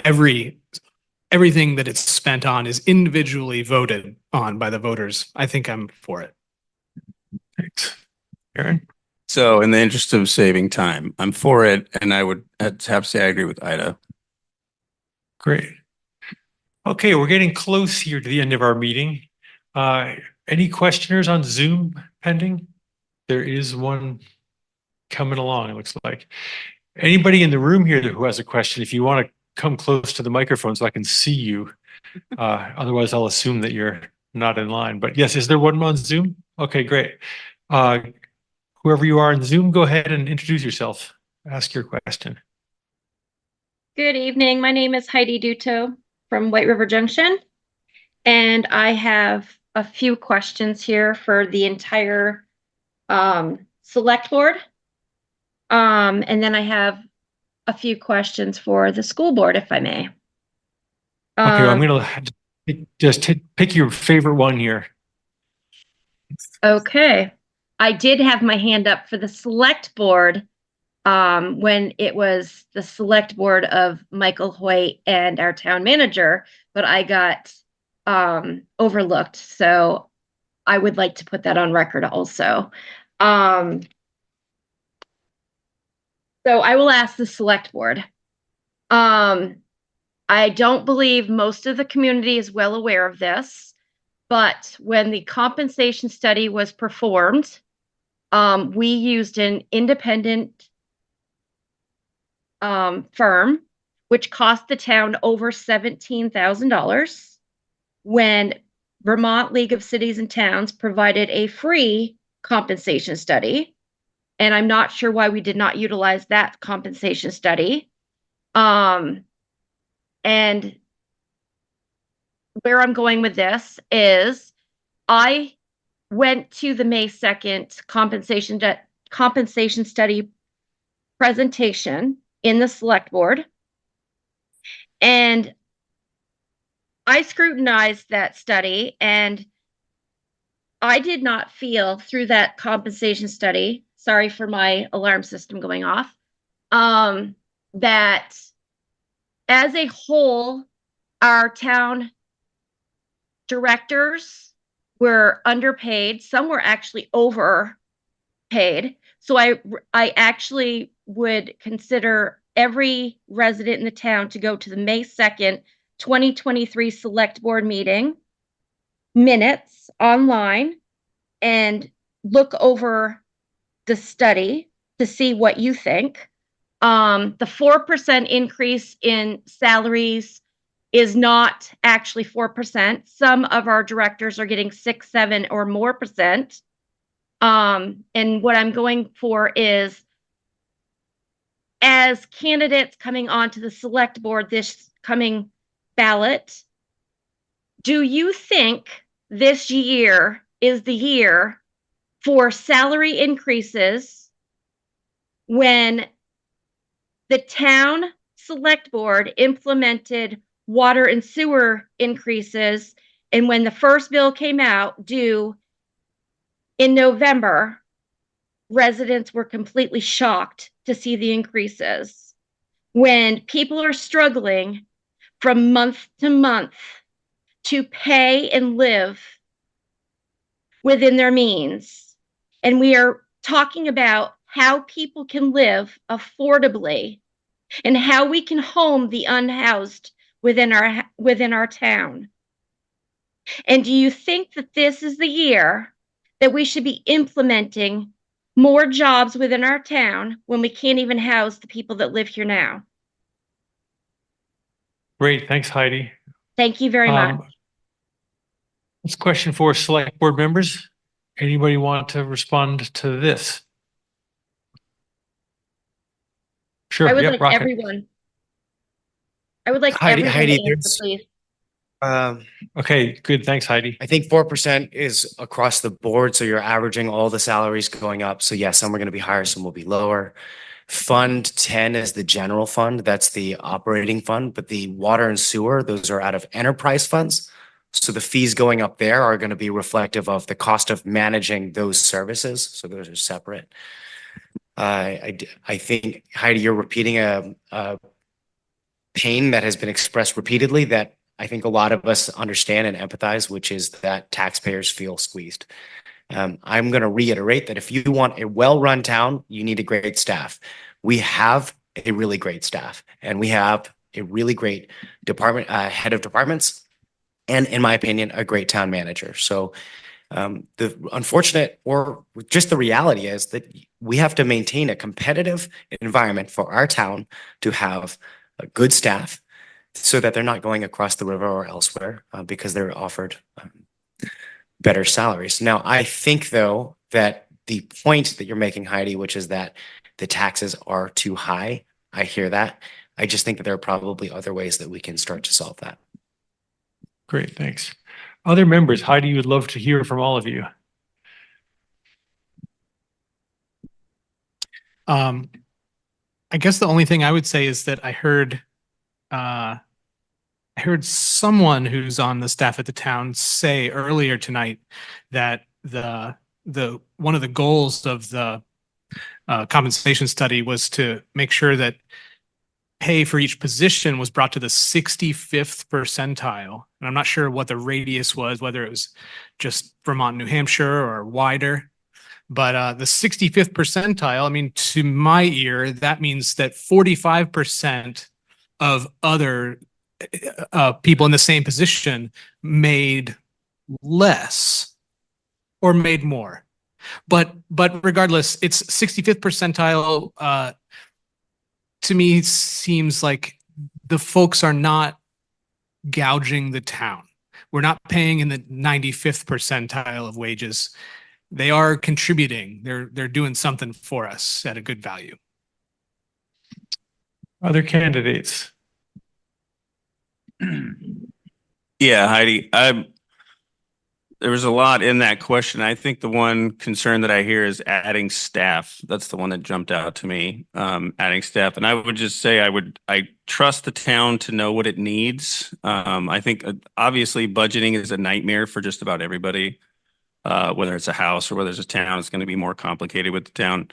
everything that it's spent on is individually voted on by the voters, I think I'm for it. Thanks. Aaron? So in the interest of saving time, I'm for it, and I would have to say I agree with Ida. Great. Okay, we're getting close here to the end of our meeting. Any questioners on Zoom pending? There is one coming along, it looks like. Anybody in the room here who has a question, if you want to come close to the microphone so I can see you. Otherwise, I'll assume that you're not in line. But yes, is there one on Zoom? Okay, great. Whoever you are in Zoom, go ahead and introduce yourself. Ask your question. Good evening. My name is Heidi Duto from White River Junction, and I have a few questions here for the entire select board. And then I have a few questions for the school board, if I may. Okay, I'm gonna just pick your favorite one here. Okay. I did have my hand up for the select board when it was the select board of Michael Hoyt and our town manager, but I got overlooked. So I would like to put that on record also. So I will ask the select board. I don't believe most of the community is well aware of this, but when the compensation study was performed, we used an independent firm, which cost the town over $17,000, when Vermont League of Cities and Towns provided a free compensation study. And I'm not sure why we did not utilize that compensation study. And where I'm going with this is I went to the May 2nd compensation study presentation in the select board, and I scrutinized that study, and I did not feel through that compensation study, sorry for my alarm system going off, that as a whole, our town directors were underpaid. Some were actually overpaid. So I actually would consider every resident in the town to go to the May 2nd, 2023 select board meeting minutes online and look over the study to see what you think. The 4% increase in salaries is not actually 4%. Some of our directors are getting 6, 7 or more percent. And what I'm going for is, as candidates coming onto the select board this coming ballot, do you think this year is the year for salary increases when the town select board implemented water and sewer increases, and when the first bill came out due in November, residents were completely shocked to see the increases? When people are struggling from month to month to pay and live within their means, and we are talking about how people can live affordably and how we can home the unhoused within our town. And do you think that this is the year that we should be implementing more jobs within our town when we can't even house the people that live here now? Great, thanks, Heidi. Thank you very much. This question for select board members. Anybody want to respond to this? Sure. I would Yep, like Rocket. everyone. I would like Heidi, everyone Heidi, to answer, please. Okay, good. Thanks, Heidi. I think 4% is across the board. So you're averaging all the salaries going up. So yes, some are going to be higher, some will be lower. Fund 10 is the general fund. That's the operating fund, but the water and sewer, those are out of enterprise funds. So the fees going up there are going to be reflective of the cost of managing those services. So those are separate. I think, Heidi, you're repeating a pain that has been expressed repeatedly that I think a lot of us understand and empathize, which is that taxpayers feel squeezed. I'm going to reiterate that if you want a well-run town, you need a great staff. We have a really great staff, and we have a really great department head of departments, and in my opinion, a great town manager. So the unfortunate or just the reality is that we have to maintain a competitive environment for our town to have a good staff so that they're not going across the river or elsewhere because they're offered better salaries. Now, I think, though, that the point that you're making, Heidi, which is that the taxes are too high, I hear that. I just think that there are probably other ways that we can start to solve that. Great, thanks. Other members, Heidi would love to hear from all of you. I guess the only thing I would say is that I heard someone who's on the staff at the town say earlier tonight that the one of the goals of the compensation study was to make sure that pay for each position was brought to the 65th percentile. And I'm not sure what the radius was, whether it was just Vermont, New Hampshire or wider. But the 65th percentile, I mean, to my ear, that means that 45% of other people in the same position made less or made more. But regardless, it's 65th percentile to me seems like the folks are not gouging the town. We're not paying in the 95th percentile of wages. They are contributing. They're doing something for us at a good value. Other candidates? Yeah, Heidi, there was a lot in that question. I think the one concern that I hear is adding staff. That's the one that jumped out to me, adding staff. And I would just say I trust the town to know what it needs. I think obviously budgeting is a nightmare for just about everybody, whether it's a house or whether it's a town. It's going to be more complicated with the town.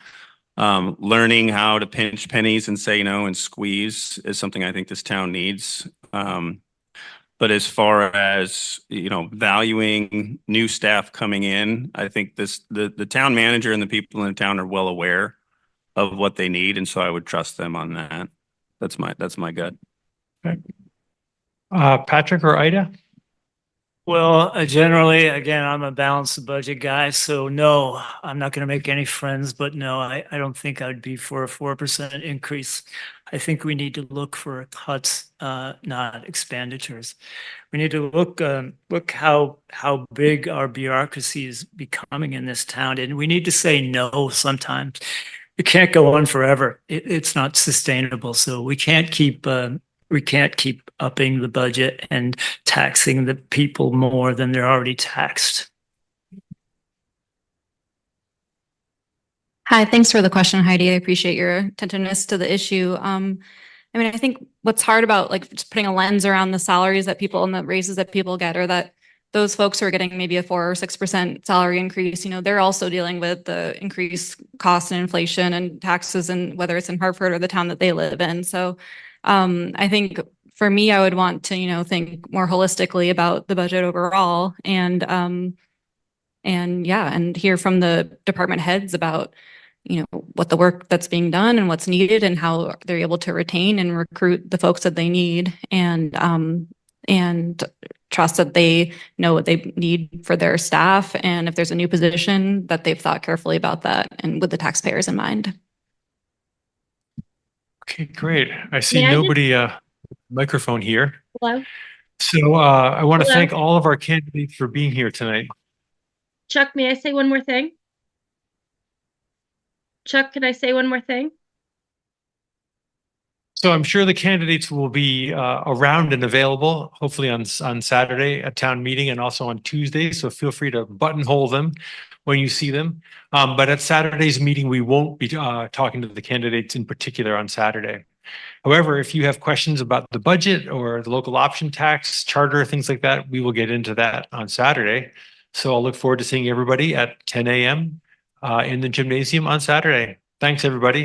Learning how to pinch pennies and say no and squeeze is something I think this town needs. But as far as, valuing new staff coming in, I think the town manager and the people in the town are well aware of what they need. And so I would trust them on that. That's my gut. Okay. Patrick or Ida? Well, generally, again, I'm a balanced budget guy, so no, I'm not going to make any friends, but no, I don't think I'd be for a 4% increase. I think we need to look for cuts, not expenditures. We need to look how big our bureaucracy is becoming in this town, and we need to say no sometimes. It can't go on forever. It's not sustainable, so we can't keep upping the budget and taxing the people more than they're already taxed. Hi, thanks for the question, Heidi. I appreciate your attentiveness to the issue. I think what's hard about just putting a lens around the salaries that people and the raises that people get, or that those folks who are getting maybe a 4 or 6% salary increase, they're also dealing with the increased cost and inflation and taxes, and whether it's in Hartford or the town that they live in. So I think for me, I would want to, think more holistically about the budget overall, and hear from the department heads about, what the work that's being done and what's needed and how they're able to retain and recruit the folks that they need, and trust that they know what they need for their staff. And if there's a new position, that they've thought carefully about that and with the taxpayers in mind. Okay, great. I see nobody microphone here. Hello. So I want to Hello? thank all of our candidates for being here tonight. Chuck, may I say one more thing? Chuck, can I say one more thing? So I'm sure the candidates will be around and available, hopefully on Saturday at town meeting and also on Tuesday. So feel free to buttonhole them when you see them. But at Saturday's meeting, we won't be talking to the candidates in particular on Saturday. However, if you have questions about the budget or the local option tax charter, things like that, we will get into that on Saturday. So I'll look forward to seeing everybody at 10 a.m. In the gymnasium on Saturday. Thanks, everybody.